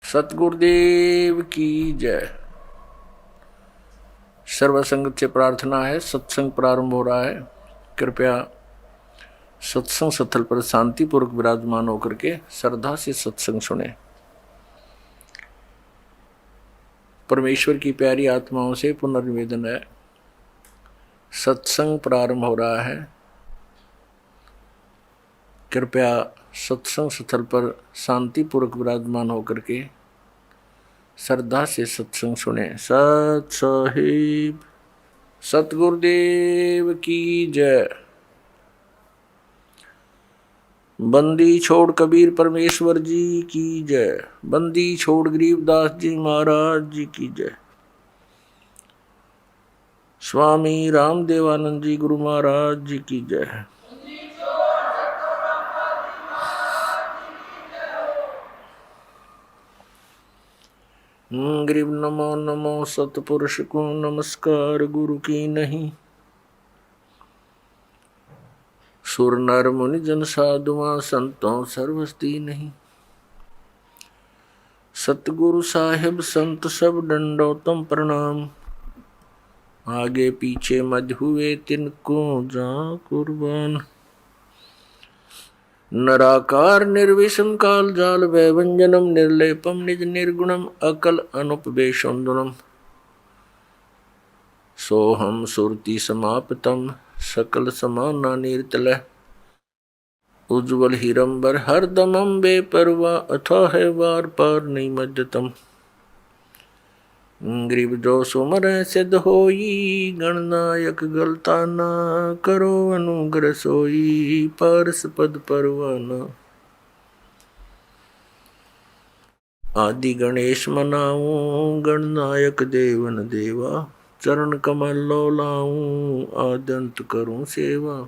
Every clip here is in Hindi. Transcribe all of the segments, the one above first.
सतगुरुदेव की जय। सर्वसंगत से प्रार्थना है, सत्संग प्रारंभ हो रहा है। कृपया सत्संग स्थल पर शांतिपूर्वक विराजमान होकर के श्रद्धा से सत्संग सुने। परमेश्वर की प्यारी आत्माओं से पुनर्निवेदन है, सत्संग प्रारंभ हो रहा है। कृपया सत्संग स्थल पर शांतिपूर्वक विराजमान होकर के श्रद्धा से सत्संग सुने। सत साहिब सतगुरुदेव की जय। बंदी छोड़ कबीर परमेश्वर जी की जय। बंदी छोड़ गरीबदास जी महाराज जी की जय। स्वामी रामदेवानंद जी गुरु महाराज जी की जय। गरीब नमो नमो सतपुरुष को नमस्कार गुरु की नहीं। सुर नर मुनि जन साधुआ संतों सर्वस्ती नहीं। सतगुरु साहिब संत सब दंडोतम प्रणाम। आगे पीछे मध हुए तिनको जा कुर्बान। नराकार निर्विषम काल जाल वैवंजनम निर्लेपम निज निर्गुणम अकल अनुपवेशुंदनम। सोहम सुरति समाप्तम सकल समाना नीरतल। उज्ज्वल हिरंबर हरदमम बेपरवा अथा है वार पार नहीं मध्यतम। ग्रीब जो सुमर सिद्ध होई गणनायक गलता ना करो अनुग्रह सोई पारस पद परवाना। आदि गणेश मनाऊं गणनायक देवन देवा। चरण कमल लो लाऊं आदंत करूं सेवा।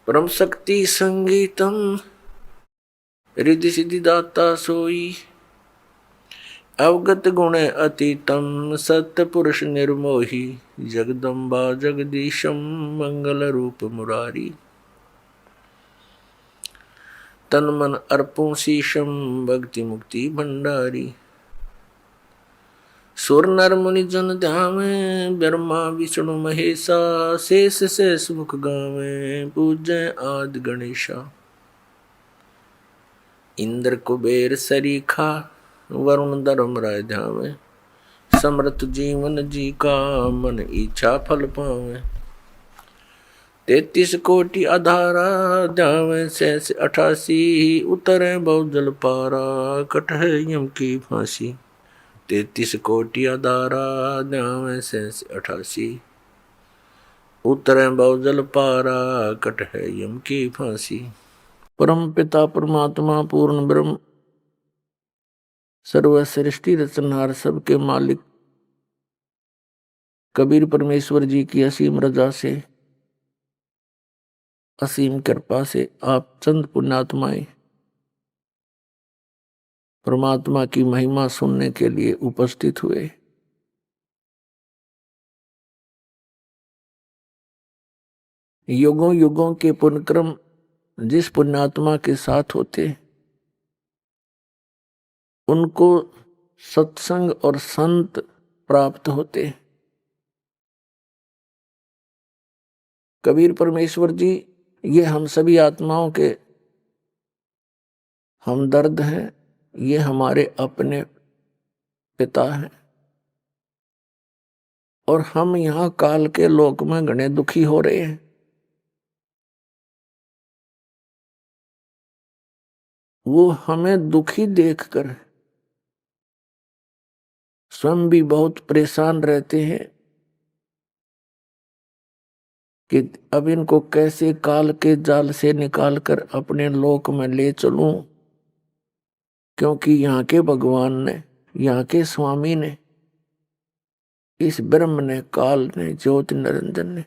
परम शक्ति संगीतम रिद्धि सिद्धि दाता सोई। अवगत गुण अतीतम सत्य पुरुष निर्मोही। जगदम्बा जगदीशम मंगल रूप मुरारी। तन मन अर्पुं शीशम भक्ति मुक्ति भंडारी। सुर नर मुनि जन ध्यावे ब्रह्मा विष्णु महेशा। शेष शेष मुख गावे पूजय आदि गणेशा। इंद्र कुबेर सरीखा वरुण धर्म राय ध्यावे। समृत जीवन जी का मन इच्छा फल पावे। 33 कोटि आधारा ध्यावे शेष 88। उतरे बहुजल पारा कटहे यम की फांसी। 33 कोटि आधारा ध्यावे शेष 88। उतरे बहुजल पारा कटहे यम की फांसी। परम पिता परमात्मा पूर्ण ब्रह्म सर्व सृष्टि रचनहार सबके मालिक कबीर परमेश्वर जी की असीम रजा से असीम कृपा से आप चंद पुण्यात्माएं परमात्मा की महिमा सुनने के लिए उपस्थित हुए। युगों युगों के पुण्यक्रम जिस पुण्यात्मा के साथ होते उनको सत्संग और संत प्राप्त होते। कबीर परमेश्वर जी ये हम सभी आत्माओं के हमदर्द हैं। ये हमारे अपने पिता हैं और हम यहाँ काल के लोक में घने दुखी हो रहे हैं। वो हमें दुखी देखकर स्वयं भी बहुत परेशान रहते हैं कि अब इनको कैसे काल के जाल से निकालकर अपने लोक में ले चलूं, क्योंकि यहाँ के भगवान ने, यहाँ के स्वामी ने, इस ब्रह्म ने, काल ने, ज्योति निरंजन ने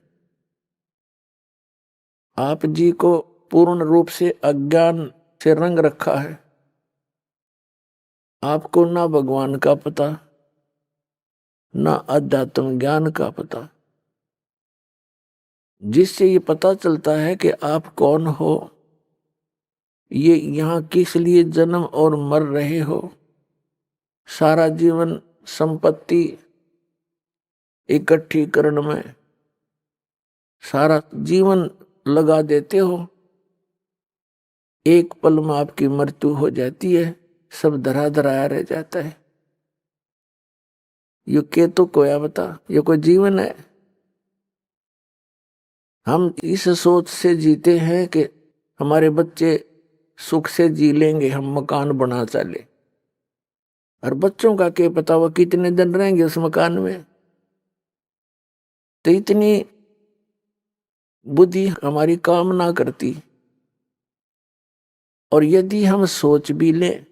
आप जी को पूर्ण रूप से अज्ञान से रंग रखा है। आपको ना भगवान का पता, ना अध्यात्म ज्ञान का पता, जिससे ये पता चलता है कि आप कौन हो ये यहाँ किस लिए जन्म और मर रहे हो? सारा जीवन संपत्ति इकट्ठी करने में सारा जीवन लगा देते हो, एक पल में आपकी मृत्यु हो जाती है, सब धरा धराया रह जाता है। ये के तो कोया बता, ये कोई जीवन है? हम इस सोच से जीते हैं कि हमारे बच्चे सुख से जी लेंगे, हम मकान बना चले, और बच्चों का क्या पता वो कितने दिन रहेंगे उस मकान में। तो इतनी बुद्धि हमारी काम ना करती। और यदि हम सोच भी लें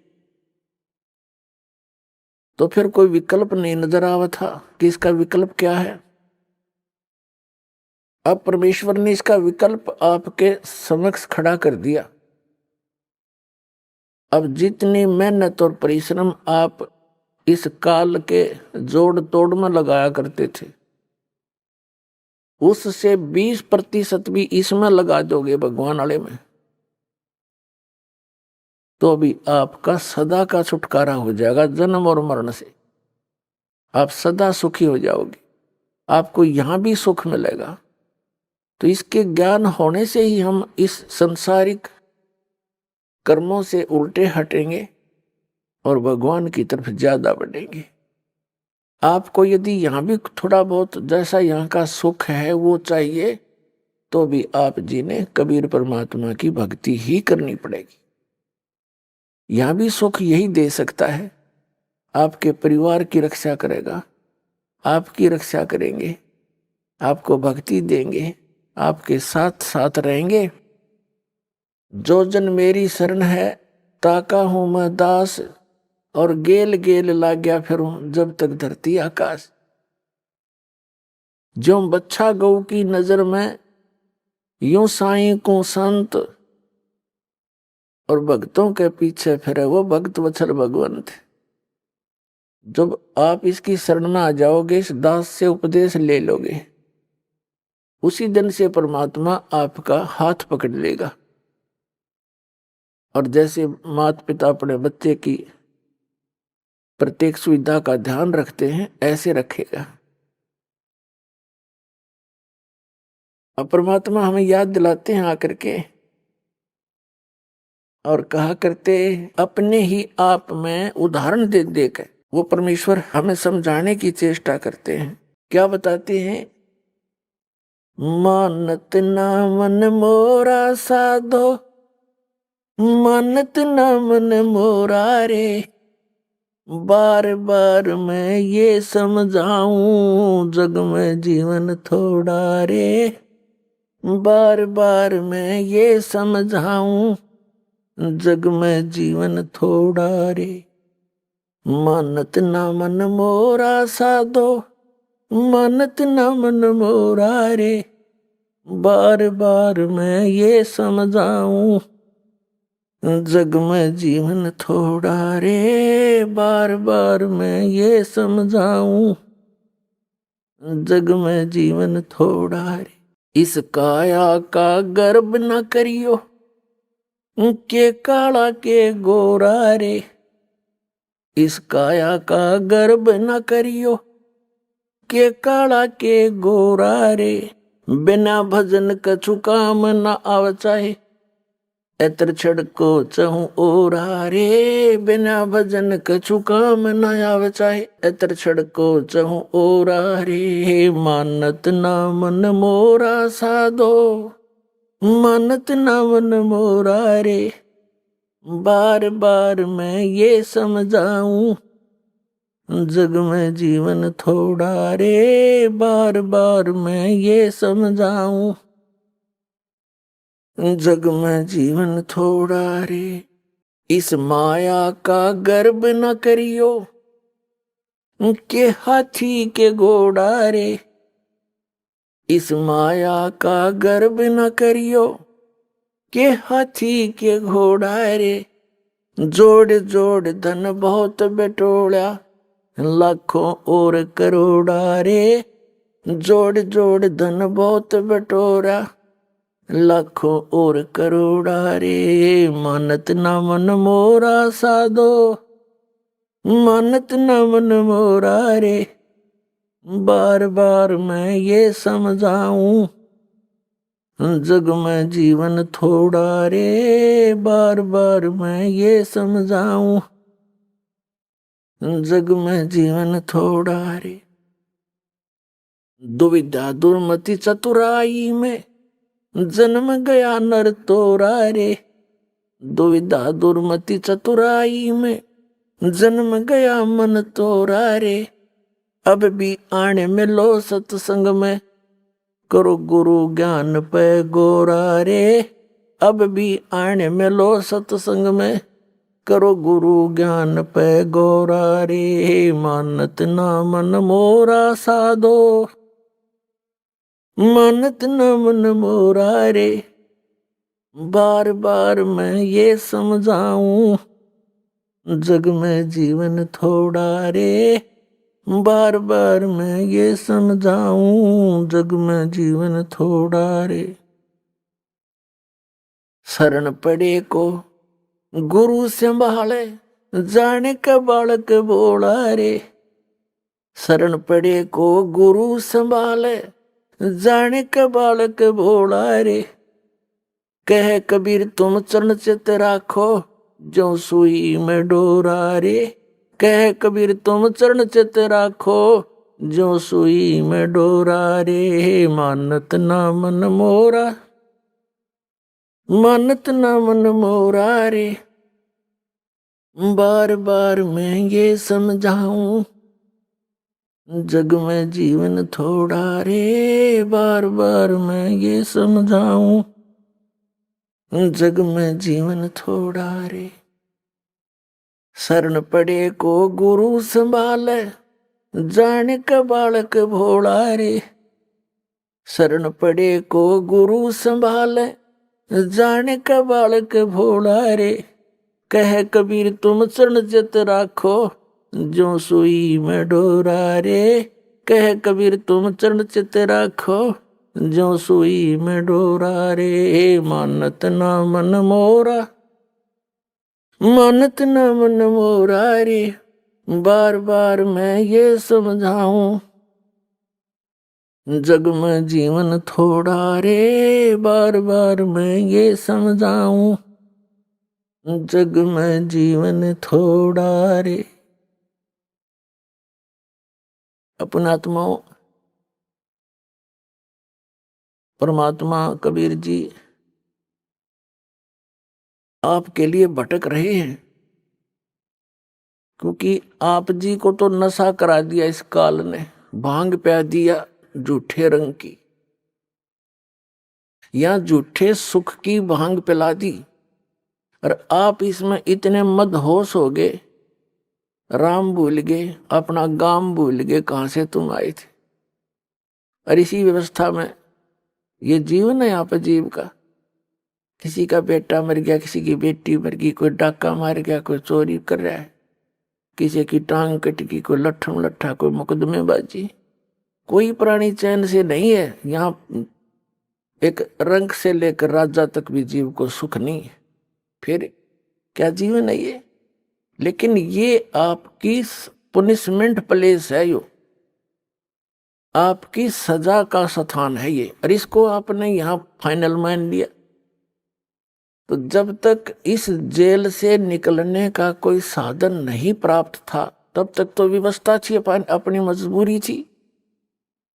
तो फिर कोई विकल्प नहीं नजर आवा था कि इसका विकल्प क्या है। अब परमेश्वर ने इसका विकल्प आपके समक्ष खड़ा कर दिया। अब जितनी मेहनत और परिश्रम आप इस काल के जोड़ तोड़ में लगाया करते थे, उससे 20% भी इसमें लगा दोगे भगवान वाले में, तो भी आपका सदा का छुटकारा हो जाएगा जन्म और मरण से। आप सदा सुखी हो जाओगे, आपको यहां भी सुख मिलेगा। तो इसके ज्ञान होने से ही हम इस संसारिक कर्मों से उल्टे हटेंगे और भगवान की तरफ ज्यादा बढ़ेंगे। आपको यदि यहां भी थोड़ा बहुत जैसा यहाँ का सुख है वो चाहिए, तो भी आप जी ने कबीर परमात्मा की भक्ति ही करनी पड़ेगी। यहां भी सुख यही दे सकता है, आपके परिवार की रक्षा करेगा, आपकी रक्षा करेंगे, आपको भक्ति देंगे, आपके साथ साथ रहेंगे। जो जन मेरी शरण है ताका हूं मैं दास, और गेल गेल लाग गया फिरूं जब तक धरती आकाश। जो बच्चा गौ की नजर में यूं साईं को संत, और भक्तों के पीछे फिरे वो भक्त वत्सल भगवंत। जब आप इसकी शरण में आ जाओगे, इस दास से उपदेश ले लोगे, उसी दिन से परमात्मा आपका हाथ पकड़ लेगा। और जैसे माता पिता अपने बच्चे की प्रत्येक सुविधा का ध्यान रखते हैं, ऐसे रखेगा। अब परमात्मा हमें याद दिलाते हैं आकर के, और कहा करते अपने ही आप में उदाहरण दे देकर वो परमेश्वर हमें समझाने की चेष्टा करते हैं। क्या बताते हैं? मानत ना मन मोरा साधो, मानत ना मन मोरा रे, बार बार मैं ये समझाऊं जग में जीवन थोड़ा रे, बार बार मैं ये समझाऊं जग में जीवन थोड़ा रे। मानत ना मन मोरा साधो, मानत ना मन मोरा रे, बार बार मैं ये समझाऊं जग में जीवन थोड़ा रे, बार बार मैं ये समझाऊं जग में जीवन थोड़ा रे। इस काया का गर्व न करियो के काला के गोरा रे, इस काया का गर्व न करियो के काला के गोरा रे, बिना भजन कछु काम न आव चाहे, एतर छड़को चहूं ओरा रे, बिना भजन कछु काम न आव चाहे, एतर छड़को चहूं ओरा रे। मानत ना मन मोरा साधो, मानत ना मन मोरा रे, बार बार मैं ये समझाऊं जग में जीवन थोड़ा रे, बार बार मैं ये समझाऊं जग में जीवन थोड़ा रे। इस माया का गर्व न करियो के हाथी के घोड़ा रे, इस माया का गर्व न करियो के हाथी के घोड़ा रे, जोड़ जोड़ धन बहुत बटोड़ा लाखों और करोड़ा रे, जोड़ जोड़ धन बहुत बटोरा लाखों और करोड़ा रे, मानत ना मन मोरा साधो, मानत न मन मोरा रे। बार बार मैं ये समझाऊं, जग में जीवन थोड़ा रे, बार बार मैं ये समझाऊं, जग में जीवन थोड़ा रे। दुविधा दुर्मति चतुराई में जन्म गया नर तोरा रे, दुविधा दुर्मति चतुराई में जन्म गया मन तोरा रे। अब भी आने में लो सत्संग में, करो गुरु ज्ञान पे गोरा रे। अब भी आने में लो सत्संग में, करो गुरु ज्ञान पे गोरा रे। मानत ना मन मोरा साधो, मानत न मन मोरा रे। बार बार मैं ये समझाऊं, जग में जीवन थोड़ा रे। बार बार मैं ये समझाऊं, जग में जीवन थोड़ा रे। शरण पड़े को गुरु संभाले, जाने का बालक बोला रे। शरण पड़े को गुरु संभाले, जाने का बालक बोला रे। कह कबीर तुम चरण चित राखो, जो सुई में डोरा रे। कह कबीर तुम चरण चित राखो, जो सुई में डोरा रे। मानत ना मन मोरा, मानत ना मन मोरा रे। बार बार मैं ये समझाऊं, जग में जीवन थोड़ा रे। बार बार मैं ये समझाऊं, जग में जीवन थोड़ा रे। शरण पड़े को गुरु संभाले, जाने का बालक भोला रे। शरण पड़े को गुरु संभाले, जाने का बालक भोला रे। कह कबीर तुम चरण चित राखो, जो सुई में डोरा रे। कह कबीर तुम चरण चित राखो, जो सुई में डोरा रे। मानत ना मन मोरा, मानत न मन मोरा रे। बार बार मैं ये समझाऊं, जग में जीवन थोड़ा रे। बार बार मैं ये समझाऊं, जग में जीवन थोड़ा रे। अपनात्माओं, परमात्मा कबीर जी आपके लिए भटक रहे हैं, क्योंकि आप जी को तो नशा करा दिया इस काल ने, भांग पिया दिया झूठे रंग की, या झूठे सुख की भांग पिला दी। और आप इसमें इतने मदहोश हो गए, राम भूल गए, अपना गांव भूल गए, कहां से तुम आए थे। और इसी व्यवस्था में ये जीवन है यहाँ पे जीव का। किसी का बेटा मर गया, किसी की बेटी मर गई, कोई डाका मार गया, कोई चोरी कर रहा है, किसी की टांग कट गई, कोई लट्ठम लट्ठा, कोई मुकदमेबाजी। कोई प्राणी चैन से नहीं है यहाँ। एक रंग से लेकर राजा तक भी जीव को सुख नहीं है। फिर क्या जीवन है ये? लेकिन ये आपकी पुनिशमेंट प्लेस है, यो आपकी सजा का स्थान है ये। और इसको आपने यहाँ फाइनल मान लिया, तो जब तक इस जेल से निकलने का कोई साधन नहीं प्राप्त था, तब तक तो व्यवस्था थी, अपनी मजबूरी थी।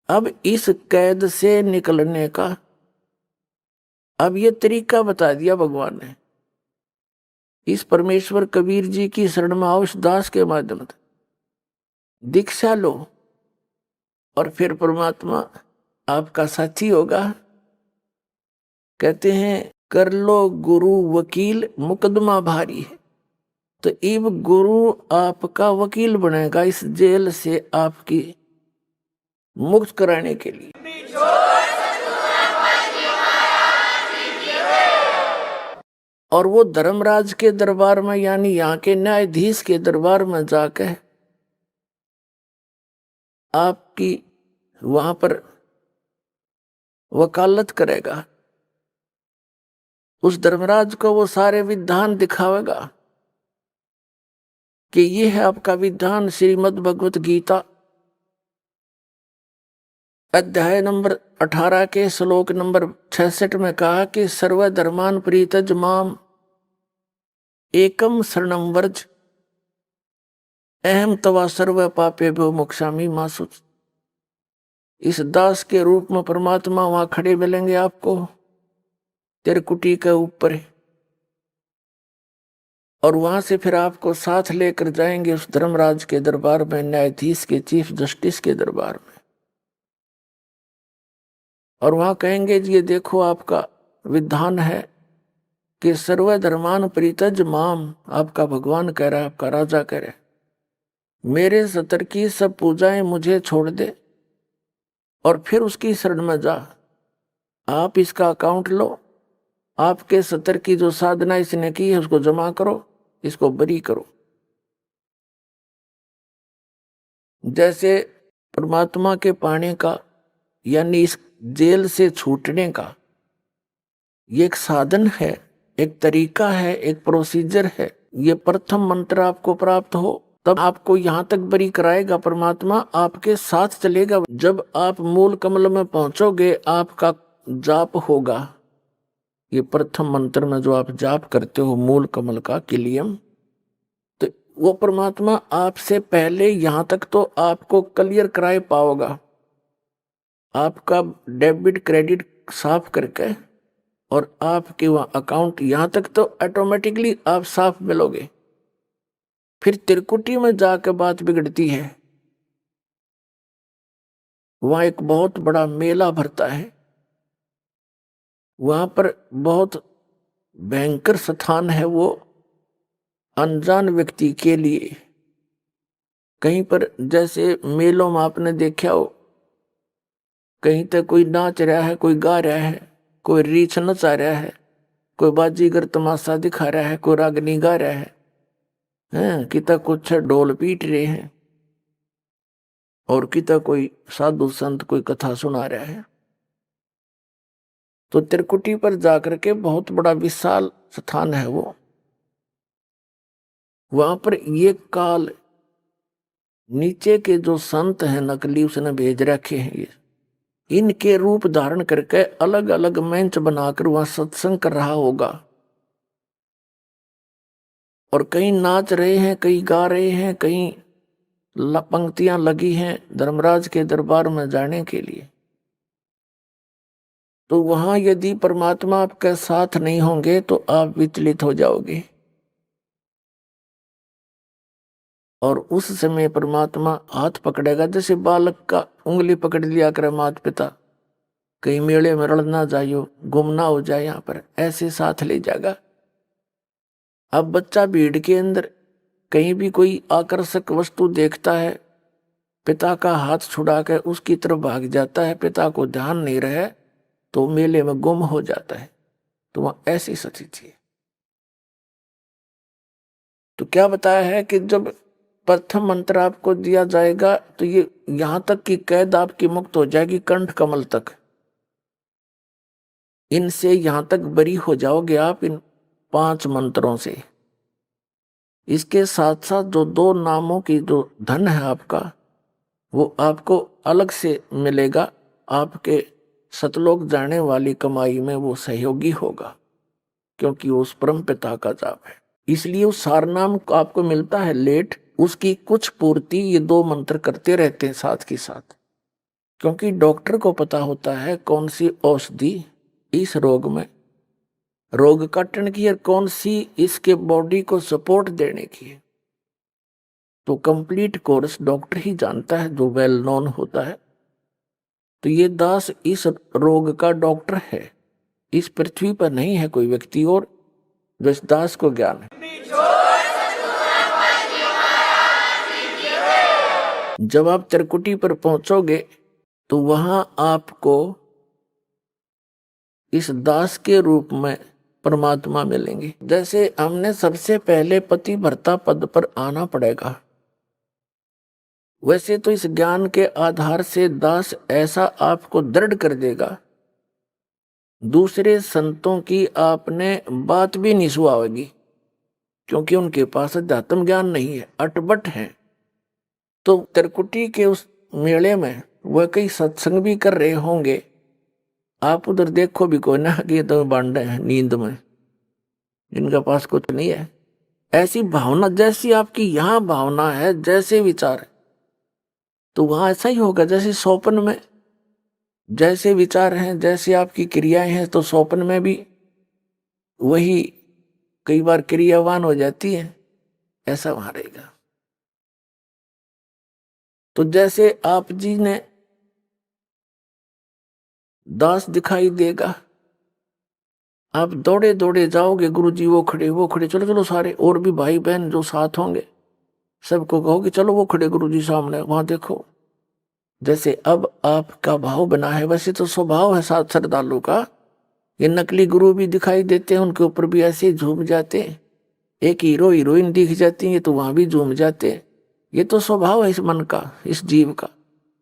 अब इस कैद से निकलने का अब ये तरीका बता दिया भगवान ने। इस परमेश्वर कबीर जी की शरण में आओ, इस दास के माध्यम से दीक्षा लो, और फिर परमात्मा आपका साथी होगा। कहते हैं कर लो गुरु वकील मुकदमा भारी है। तो इब गुरु आपका वकील बनेगा इस जेल से आपकी मुक्त कराने के लिए। और वो धर्मराज के दरबार में, यानी यहाँ के न्यायाधीश के दरबार में जाकर आपकी वहां पर वकालत करेगा। उस धर्मराज को वो सारे विधान दिखावेगा कि ये है आपका विधान। श्रीमद् भगवत गीता अध्याय नंबर 18 के श्लोक नंबर 66 में कहा कि सर्वधर्मान परित्यज माम एकम शरणम वर्ज अहम तवा सर्व पापेभ्यो मोक्षामि मा शुच। इस दास के रूप में परमात्मा वहां खड़े मिलेंगे आपको त्रिकुटी के ऊपर, और वहां से फिर आपको साथ लेकर जाएंगे उस धर्मराज के दरबार में, न्यायाधीश के, चीफ जस्टिस के दरबार में। और वहां कहेंगे जी ये देखो आपका विधान है कि सर्वधर्मान परित्यज माम, आपका भगवान कह रहा है, आपका राजा कह रहा है, मेरे सतर की सब पूजाएं मुझे छोड़ दे और फिर उसकी शरण में जा। आप इसका अकाउंट लो, आपके सतर की जो साधना इसने की है उसको जमा करो, इसको बरी करो। जैसे परमात्मा के पाने का यानी इस जेल से छूटने का ये एक साधन है, एक तरीका है, एक प्रोसीजर है। ये प्रथम मंत्र आपको प्राप्त हो तब आपको यहां तक बरी कराएगा परमात्मा, आपके साथ चलेगा। जब आप मूल कमल में पहुंचोगे आपका जाप होगा। ये प्रथम मंत्र में जो आप जाप करते हो मूल कमल का किलियम, तो वो परमात्मा आपसे पहले यहां तक तो आपको क्लियर कराए पाओगा, आपका डेबिट क्रेडिट साफ करके, और आपके वहां अकाउंट यहां तक तो ऑटोमेटिकली आप साफ मिलोगे। फिर त्रिकुटी में जाकर बात बिगड़ती है। वहां एक बहुत बड़ा मेला भरता है, वहां पर बहुत भयंकर स्थान है वो अनजान व्यक्ति के लिए। कहीं पर जैसे मेलों में आपने देखा हो, कहीं तक कोई नाच रहा है, कोई गा रहा है, कोई रीछ नचा रहा है, कोई बाजीगर तमाशा दिखा रहा है, कोई रागनी गा रहा है, किता कुछ ढोल पीट रहे हैं, और किता कोई साधु संत कोई कथा सुना रहा है। तो त्रिकुटी पर जाकर के बहुत बड़ा विशाल स्थान है वो, वहां पर ये काल नीचे के जो संत हैं नकली उसने भेज रखे हैं, ये इनके रूप धारण करके अलग अलग मंच बनाकर वहां सत्संग कर रहा होगा। और कहीं नाच रहे हैं, कहीं गा रहे हैं, कहीं पंक्तियां लगी हैं धर्मराज के दरबार में जाने के लिए। तो वहां यदि परमात्मा आपके साथ नहीं होंगे तो आप विचलित हो जाओगे, और उस समय परमात्मा हाथ पकड़ेगा। जैसे बालक का उंगली पकड़ लिया करे माता पिता, कहीं मेले में रड़ ना जाइयो, गुम ना हो जाए, यहां पर ऐसे साथ ले जाएगा। अब बच्चा भीड़ के अंदर कहीं भी कोई आकर्षक वस्तु देखता है, पिता का हाथ छुड़ा कर उसकी तरफ भाग जाता है, पिता को ध्यान नहीं रहे तो मेले में गुम हो जाता है। तो वह ऐसी स्थिति है। तो क्या बताया है कि जब प्रथम मंत्र आपको दिया जाएगा तो ये यहां तक की कैद आपकी मुक्त हो जाएगी, कंठ कमल तक, इनसे यहां तक बरी हो जाओगे आप इन 5 मंत्रों से। इसके साथ साथ जो 2 नामों की जो धन है आपका, वो आपको अलग से मिलेगा। आपके सतलोक जाने वाली कमाई में वो सहयोगी होगा, क्योंकि वो उस परम पिता का जाप है। इसलिए उस सार नाम आपको मिलता है लेट, उसकी कुछ पूर्ति ये 2 मंत्र करते रहते हैं साथ के साथ, क्योंकि डॉक्टर को पता होता है कौन सी औषधि इस रोग में रोग काटने की और कौन सी इसके बॉडी को सपोर्ट देने की है। तो कंप्लीट कोर्स डॉक्टर ही जानता है जो वेल नोन होता है। तो ये दास इस रोग का डॉक्टर है, इस पृथ्वी पर नहीं है कोई व्यक्ति और जो इस दास को ज्ञान है। जब आप त्रिकुटी पर पहुंचोगे तो वहां आपको इस दास के रूप में परमात्मा मिलेंगे। जैसे हमने सबसे पहले पति भर्ता पद पर आना पड़ेगा, वैसे तो इस ज्ञान के आधार से दास ऐसा आपको दृढ़ कर देगा दूसरे संतों की आपने बात भी नहीं सुना होगी, क्योंकि उनके पास अध्यात्म ज्ञान नहीं है, अटबट है। तो त्रिकुटी के उस मेले में वह कई सत्संग भी कर रहे होंगे, आप उधर देखो भी कोई ना कि ये तो बांडे हैं नींद में, इनके पास कुछ नहीं है। ऐसी भावना जैसी आपकी यहाँ भावना है, जैसे विचार है, तो वहां ऐसा ही होगा जैसे स्वप्न में जैसे विचार हैं, जैसे आपकी क्रियाएं हैं, तो स्वप्न में भी वही कई बार क्रियावान हो जाती है, ऐसा वहां रहेगा। तो जैसे आप जी ने दास दिखाई देगा, आप दौड़े दौड़े जाओगे, गुरु जी वो खड़े, चलो चलो सारे और भी भाई बहन जो साथ होंगे सबको कहोगे चलो वो खड़े गुरु जी सामने, वहां देखो। जैसे अब आपका भाव बना है, वैसे तो स्वभाव है साथ श्रद्धालु का। ये नकली गुरु भी दिखाई देते हैं, उनके ऊपर भी ऐसे झूम जाते हैं। एक हीरो हीरोइन दिख जाती है तो वहां भी झूम जाते हैं। ये तो स्वभाव है इस मन का, इस जीव का।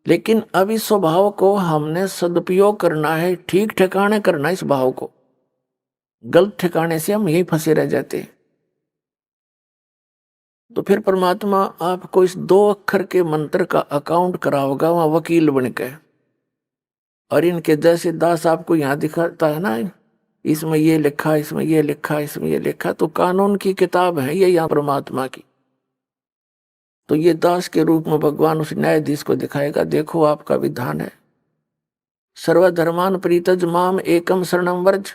लेकिन अब इस स्वभाव को हमने सदुपयोग करना है, ठीक ठिकाने करना है इस भाव को। गलत ठिकाने से हम यही फंसे रह जाते हैं। तो फिर परमात्मा आपको इस 2 अक्षर के मंत्र का अकाउंट कराओगा वहां वकील बन के। और इनके जैसे दास आपको यहाँ दिखाता है ना, इसमें ये लिखा, इसमें ये लिखा, इसमें ये लिखा, तो कानून की किताब है ये यहाँ परमात्मा की। तो ये दास के रूप में भगवान उस न्यायाधीश को दिखाएगा, देखो आपका विधान है सर्वधर्मान परित्यज माम एकम शरणम व्रज।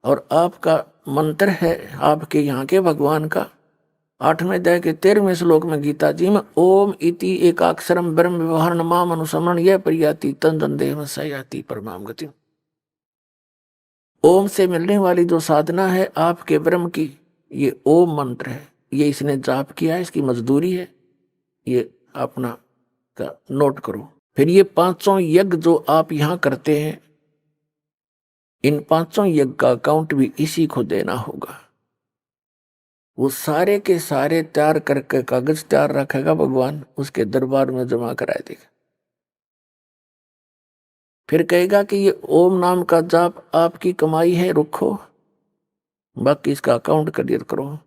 और आपका मंत्र है आपके यहाँ के भगवान का 8वें अध्याय के 13वें श्लोक में गीता जी में, ओम इति एकाक्षरम ब्रह्म व्यवहार माम अनुसमरण यह परियाति तन तन देह सयाति परमाम गति। ओम से मिलने वाली जो साधना है आपके ब्रह्म की, ये ओम मंत्र है। ये इसने जाप किया है, इसकी मजदूरी है, ये अपना का नोट करो। फिर ये 500 यज्ञ जो आप यहाँ करते हैं, इन 500 यज्ञ का अकाउंट भी इसी को देना होगा। वो सारे के सारे तैयार करके कागज तैयार रखेगा भगवान, उसके दरबार में जमा करा देगा। फिर कहेगा कि ये ओम नाम का जाप आपकी कमाई है, रुको बाकी इसका अकाउंट क्लियर करो।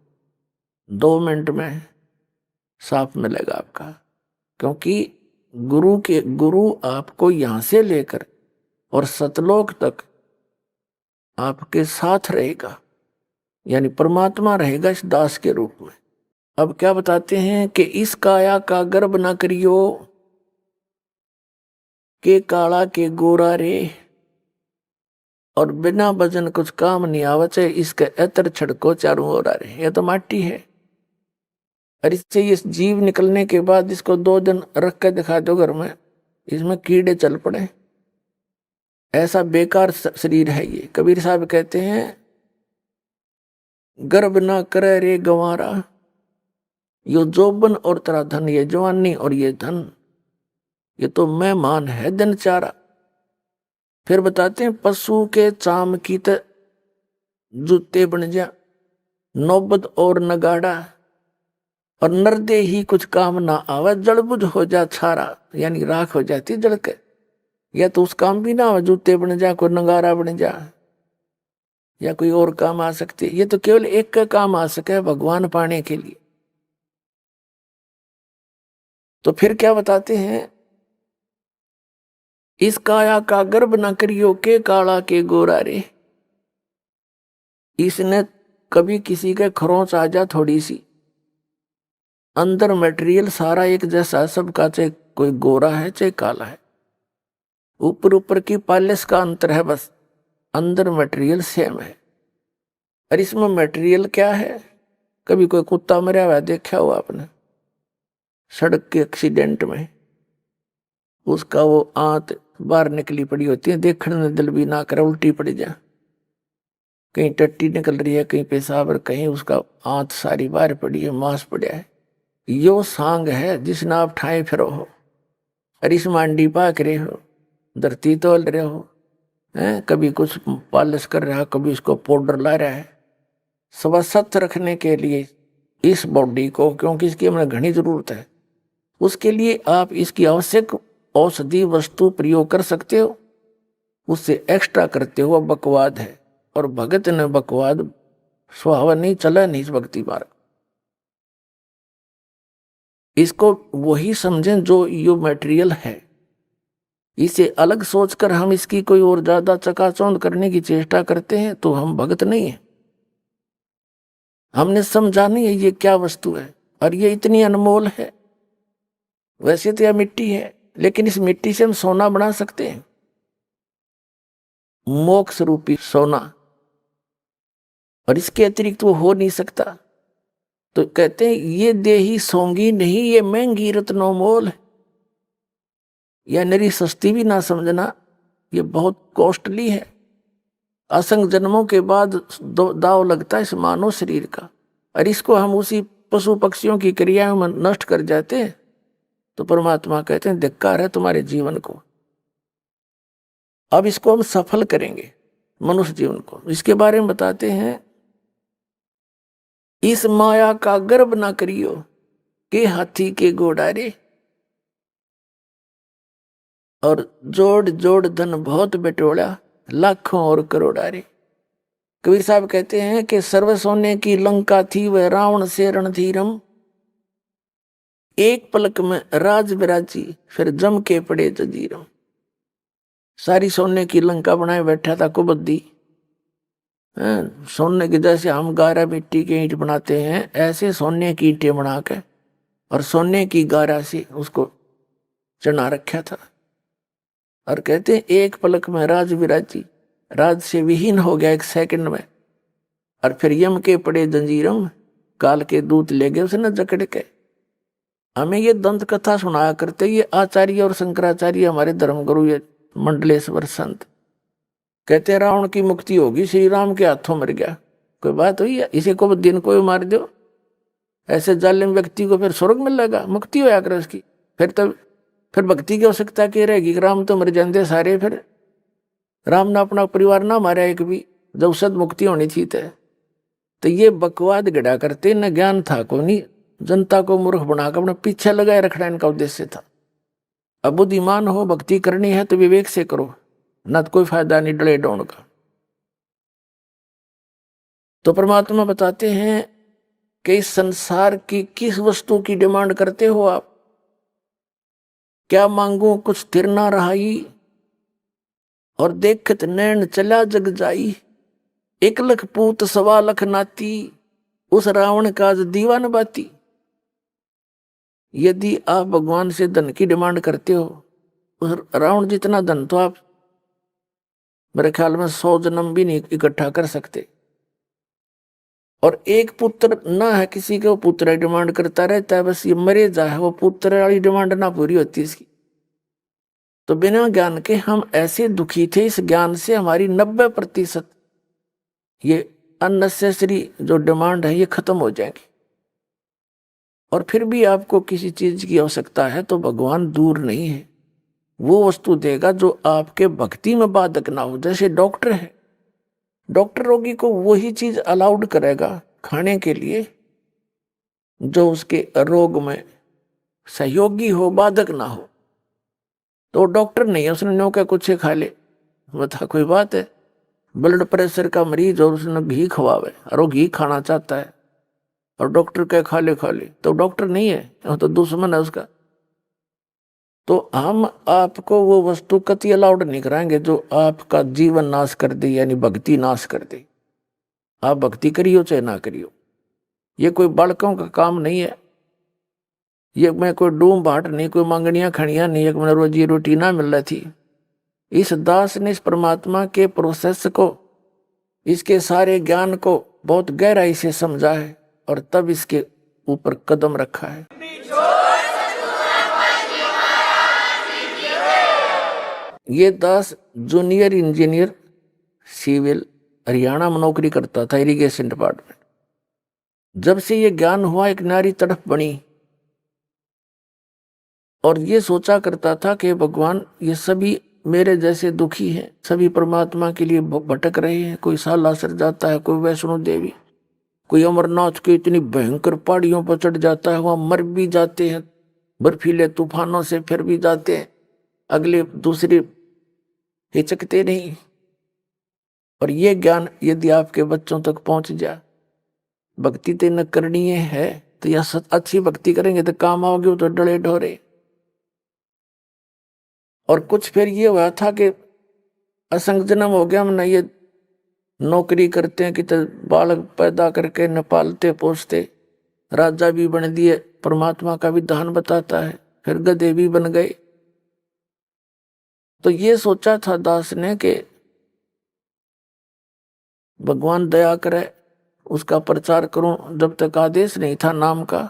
2 मिनट में साफ मिलेगा आपका, क्योंकि गुरु आपको यहां से लेकर और सतलोक तक आपके साथ रहेगा, यानी परमात्मा रहेगा इस दास के रूप में। अब क्या बताते हैं कि इस काया का गर्भ न करियो, के काला के गोरा रे, और बिना वजन कुछ काम नहीं आवत है, इसके एतर छड़को चारों ओर आ रहे। यह तो माटी है, और इससे ये जीव निकलने के बाद इसको 2 दिन रख कर दिखा दो घर में, इसमें कीड़े चल पड़े। ऐसा बेकार शरीर है ये। कबीर साहब कहते हैं, गर्भ ना करे रे गंवारा, यो जोबन और तेरा धन, ये जवानी और ये धन, ये तो मेहमान है दिन चारा। फिर बताते हैं, पशु के चाम की त जूते बन जा, नौबत और नगाड़ा, और नरदे ही कुछ काम ना आवे, जड़बुझ हो जा छारा, यानी राख हो जाती जड़ के। या तो उस काम भी ना हो, जूते बन जा, कोई नगारा बन जा, या कोई और काम आ सकते। ये तो केवल एक का काम आ सके, भगवान पाने के लिए। तो फिर क्या बताते हैं, इस काया का गर्भ न करियो, के काला के गोरा रे। इसने कभी किसी के खरोंच आ जा थोड़ी सी, अंदर मटेरियल सारा एक जैसा सबका, चाहे कोई गोरा है चाहे काला है, ऊपर ऊपर की पॉलिश का अंतर है बस, अंदर मटेरियल सेम है। और इसमें मटेरियल क्या है, कभी कोई कुत्ता मरा हुआ देखा हो आपने सड़क के एक्सीडेंट में, उसका वो आंत बाहर निकली पड़ी होती है, देखने में दिल भी ना करे, उल्टी पड़ जा, कहीं टट्टी निकल रही है, कहीं पेशाब, और कहीं उसका आंत सारी बाहर पड़ी है, मांस पड़ा है। यो सांग है जिसने आप ठाए फिरो हो, और इस मांडी पाक रहे हो, धरती तोल रहे हो, हैं कभी कुछ पॉलिश कर रहा है, कभी उसको पाउडर ला रहा है, स्वस्थ रखने के लिए इस बॉडी को, क्योंकि इसकी हमें घनी जरूरत है, उसके लिए आप इसकी आवश्यक औषधि वस्तु प्रयोग कर सकते हो। उससे एक्स्ट्रा करते हुआ बकवाद है। और भगत ने बकवाद स्वभाव नहीं, चला नहीं इस भक्ति मार्ग। इसको वही समझें जो यो मटेरियल है। इसे अलग सोचकर हम इसकी कोई और ज्यादा चकाचौंध करने की चेष्टा करते हैं तो हम भगत नहीं है। हमने समझा नहीं है ये क्या वस्तु है और ये इतनी अनमोल है। वैसे तो यह मिट्टी है, लेकिन इस मिट्टी से हम सोना बना सकते हैं, मोक्ष रूपी सोना, और इसके अतिरिक्त वो हो नहीं सकता। तो कहते हैं ये देही सोंगी नहीं, ये महंगी रत्नों मोल है। यह नरी सस्ती भी ना समझना, ये बहुत कॉस्टली है। असंग जन्मों के बाद दाव लगता है इस मानव शरीर का, और इसको हम उसी पशु पक्षियों की क्रियाओं में नष्ट कर जाते हैं। तो परमात्मा कहते हैं धिक्कार है तुम्हारे जीवन को। अब इसको हम सफल करेंगे मनुष्य जीवन को। इसके बारे में बताते हैं, इस माया का गर्भ ना करियो के हाथी के घोड़ारे, और जोड़ जोड़ धन बहुत बिटोड़ा लाखों और करोड़ारे। कबीर साहब कहते हैं कि सर्व सोने की लंका थी वह रावण से रणधीरम, एक पलक में राज विराजी फिर जम के पड़े जजीरम। सारी सोने की लंका बनाए बैठा था कुबद्दी। सोने के जैसे हम गारा मिट्टी के ईंट बनाते हैं, ऐसे सोने की ईंटें बना के और सोने की गारा से उसको चढ़ा रखा था। और कहते हैं एक पलक में राज विराजी, राज से विहीन हो गया एक सेकंड में। और फिर यम के पड़े जंजीरम, काल के दूत ले गए उसे न जकड़ के। हमें ये दंत कथा सुनाया करते ये आचार्य और शंकराचार्य, हमारे धर्मगुरु, ये मंडलेश्वर संत। कहते हैं रावण की मुक्ति होगी, श्री राम के हाथों मर गया। कोई बात हुई है? इसे को दिन को मार दो, ऐसे जालिम व्यक्ति को फिर स्वर्ग मिलेगा, मुक्ति होया कर उसकी। फिर भक्ति की आवश्यकता क्या रहेगी? राम तो मर जाते सारे, फिर राम ने अपना परिवार ना मारा एक भी, जब सद मुक्ति होनी थी। तो ये बकवाद गड़ा करते, न ज्ञान था को नहीं, जनता को मूर्ख बनाकर अपने पीछे लगाए रखना इनका उद्देश्य था। अब बुद्धिमान हो, भक्ति करनी है तो विवेक से करो, न तो कोई फायदा नहीं डले डोन का। तो परमात्मा बताते हैं कि इस संसार की किस वस्तु की डिमांड करते हो आप? क्या मांगू कुछ स्थिर ना रहाई, और देखत नैन चला जग जाई। एक लख पूत सवा लख नाती, उस रावण का दीवान बाती। यदि आप भगवान से धन की डिमांड करते हो, उस रावण जितना धन तो आप मेरे ख्याल में 100 जन्म भी नहीं इकट्ठा कर सकते। और एक पुत्र ना है किसी के, वो पुत्र डिमांड करता रहता है, बस ये मरे जाए, वो पुत्र वाली डिमांड ना पूरी होती इसकी। तो बिना ज्ञान के हम ऐसे दुखी थे, इस ज्ञान से हमारी 90% ये अननेसेसरी जो डिमांड है ये खत्म हो जाएगी। और फिर भी आपको किसी चीज की आवश्यकता है तो भगवान दूर नहीं है, वो वस्तु देगा जो आपके भक्ति में बाधक ना हो। जैसे डॉक्टर है, डॉक्टर रोगी को वही चीज अलाउड करेगा खाने के लिए जो उसके रोग में सहयोगी हो, बाधक ना हो। तो डॉक्टर नहीं है, उसने नो क्या कुछ खा ले, बता कोई बात है? ब्लड प्रेशर का मरीज और उसने घी खवावे और वो घी खाना चाहता है और डॉक्टर कहे खा ले, तो डॉक्टर नहीं है, वो तो दुश्मन है उसका। तो हम आपको वो वस्तु कति अलाउड नहीं कराएंगे जो आपका जीवन नाश कर दे, यानी भक्ति नाश कर दे। आप भक्ति करियो चाहे ना करियो, ये कोई बालकों का काम नहीं है। ये मैं कोई डूम बाट नहीं, कोई मांगनियां खड़ियां नहीं, एक मैंने रोजी रोटी ना मिल रही थी। इस दास ने इस परमात्मा के प्रोसेस को, इसके सारे ज्ञान को बहुत गहराई से समझा है और तब इसके ऊपर कदम रखा है। ये दास जूनियर इंजीनियर सिविल हरियाणा में नौकरी करता था, इरिगेशन डिपार्टमेंट। जब से ये ज्ञान हुआ, एक नारी तड़प बनी और ये सोचा करता था कि भगवान ये सभी मेरे जैसे दुखी हैं, सभी परमात्मा के लिए भटक रहे हैं। कोई सालासर जाता है, कोई वैष्णो देवी, कोई अमरनाथ के इतनी भयंकर पहाड़ियों पर चढ़ जाता है, वहां मर भी जाते हैं, बर्फीले तूफानों से फिर भी जाते हैं, अगले दूसरे हिचकते नहीं। और ये ज्ञान यदि आपके बच्चों तक पहुंच जाए, भक्ति तेन करनी है तो यह अच्छी भक्ति करेंगे तो काम आओगे, तो डरे ढोरे। और कुछ फिर ये हुआ था कि असंग जन्म हो गया, हमने ये नौकरी करते हैं कि तो बालक पैदा करके न पालते पोसते, राजा भी बन दिए, परमात्मा का विधान बताता है, फिर गधे भी बन गए। तो ये सोचा था दास ने कि भगवान दया करे, उसका प्रचार करूं। जब तक आदेश नहीं था नाम का,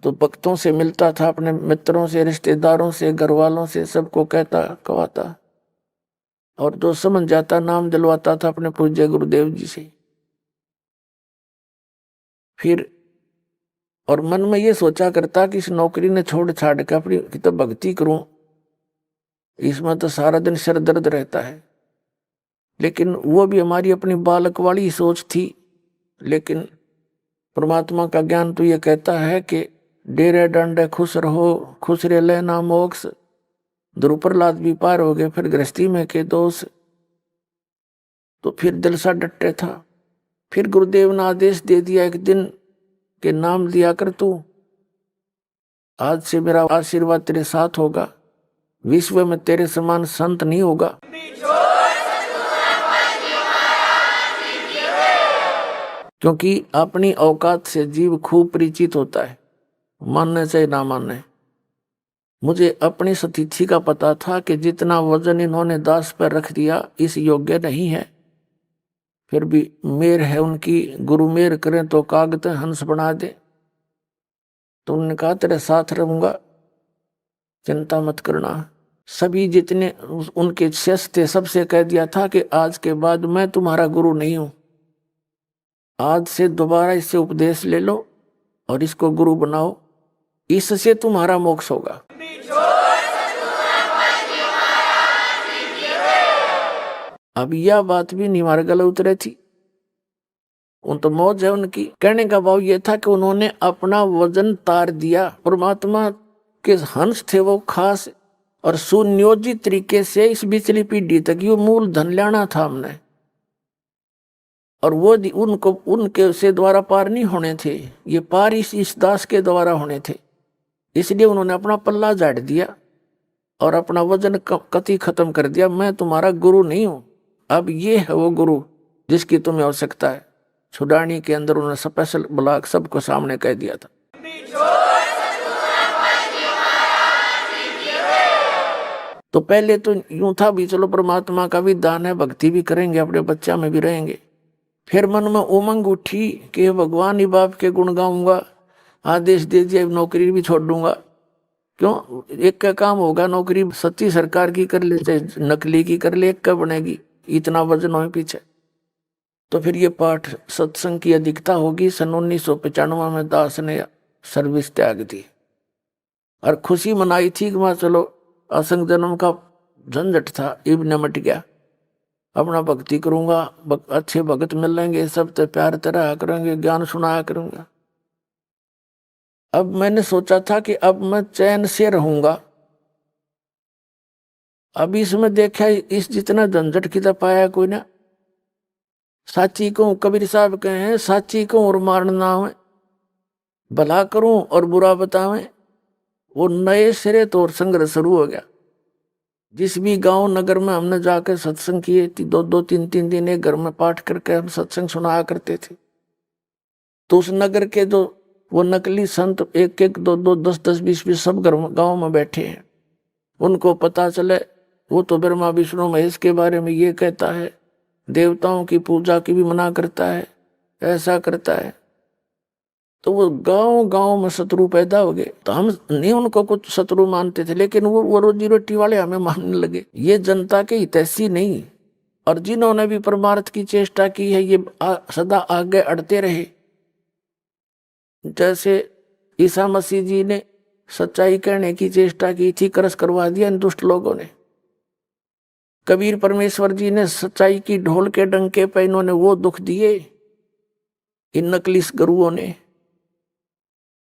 तो भक्तों से मिलता था, अपने मित्रों से, रिश्तेदारों से, घर वालों से, सबको कहता कहवाता, और जो समझ जाता नाम दिलवाता था अपने पूज्य गुरुदेव जी से। फिर और मन में ये सोचा करता कि इस नौकरी ने छोड़ छाड़ के अपनी तो भक्ति करूं, इसमें तो सारा दिन सिर दर्द रहता है। लेकिन वो भी हमारी अपनी बालक वाली सोच थी। लेकिन परमात्मा का ज्ञान तो ये कहता है कि डेरे डंडे खुश रहो, खुश रह लेना मोक्ष। ध्रुव प्रहलाद भी पार हो गए, फिर गृहस्थी में के दोष। तो फिर दिल सा डटे था। फिर गुरुदेव ने आदेश दे दिया एक दिन के नाम लिया कर तू, आज से मेरा आशीर्वाद तेरे साथ होगा, विश्व में तेरे समान संत नहीं होगा। क्योंकि अपनी औकात से जीव खूब परिचित होता है, मानने चाहे ना मानने। मुझे अपनी स्थिति का पता था कि जितना वजन इन्होंने दास पर रख दिया इस योग्य नहीं है। फिर भी मेर है उनकी, गुरु मेर करें तो कागज हंस बना दे। तो उन्होंने कहा तेरे साथ रहूंगा, चिंता मत करना। सभी जितने उनके शिष्य थे सबसे कह दिया था कि आज के बाद मैं तुम्हारा गुरु नहीं हूं, आज से दोबारा इससे उपदेश ले लो और इसको गुरु बनाओ, इससे तुम्हारा मोक्ष होगा। अब यह बात भी नहीं हमारे गले उतरे थी। उन तो मौज है उनकी। कहने का भाव यह था कि उन्होंने अपना वजन तार दिया। परमात्मा के हंस थे वो खास, और सुनियोजित तरीके से इस बिचली पीढ़ी तक ये मूल धन लाना था हमने, और वो उनको उनके से द्वारा पार नहीं होने थे, ये पार इस दास के द्वारा होने थे। इसलिए उन्होंने अपना पल्ला झाड़ दिया और अपना वजन कति खत्म कर दिया। मैं तुम्हारा गुरु नहीं हूं, अब ये है वो गुरु जिसकी तुम्हें आवश्यकता है। छुड़ानी के अंदर उन्होंने स्पेशल ब्लॉक सबको सामने कह दिया था। तो पहले तो यूं था भी चलो परमात्मा का भी दान है, भक्ति भी करेंगे, अपने बच्चा में भी रहेंगे। फिर मन में उमंग उठी कि भगवान ही बाप के गुण गाऊंगा, आदेश दे दिया नौकरी भी छोड़ दूंगा। क्यों, एक का काम होगा, नौकरी सच्ची सरकार की कर ले चाहे नकली की कर ले, एक का बनेगी, इतना वजन हो पीछे। तो फिर ये पाठ सत्संग की अधिकता होगी। सन 1995 में दास ने सर्विस त्याग दी और खुशी मनाई थी कि मैं चलो असंग जन्म का झंझट था इब निमट गया, अपना भक्ति करूंगा, अच्छे भगत मिलेंगे, सब तो प्यार तरह करेंगे, ज्ञान सुनाया करूंगा। अब मैंने सोचा था कि अब मैं चैन से रहूंगा। अब इसमें देखा इस जितना झंझट कितना पाया कोई ना। साची को कबीर साहब कहे हैं, साची को और मारना है, भला करूं और बुरा बतावें। वो नए सिरे तो और संघर्ष शुरू हो गया। जिस भी गांव नगर में हमने जाकर सत्संग किए, 2-2, 3-3 दिन एक घर में पाठ करके हम सत्संग सुनाया करते थे। तो उस नगर के जो वो नकली संत 1-1, 2-2, 10-10, 20-20 सब गांव में बैठे हैं, उनको पता चले वो तो ब्रह्मा विष्णु महेश के बारे में ये कहता है, देवताओं की पूजा की भी मना करता है, ऐसा करता है। तो वो गांव गांव में शत्रु पैदा हो गए। तो हम नहीं उनको कुछ शत्रु मानते थे, लेकिन वो रोजी रोटी वाले हमें मानने लगे। ये जनता के हितैषी नहीं, और जिन्होंने भी परमार्थ की चेष्टा की है ये सदा आगे अड़ते रहे। जैसे ईसा मसीह जी ने सच्चाई कहने की चेष्टा की थी, करस करवा दिया इन दुष्ट लोगों ने। कबीर परमेश्वर जी ने सच्चाई की ढोल के डंके पे इन्होंने वो दुख दिए, इन नकली गुरुओं ने।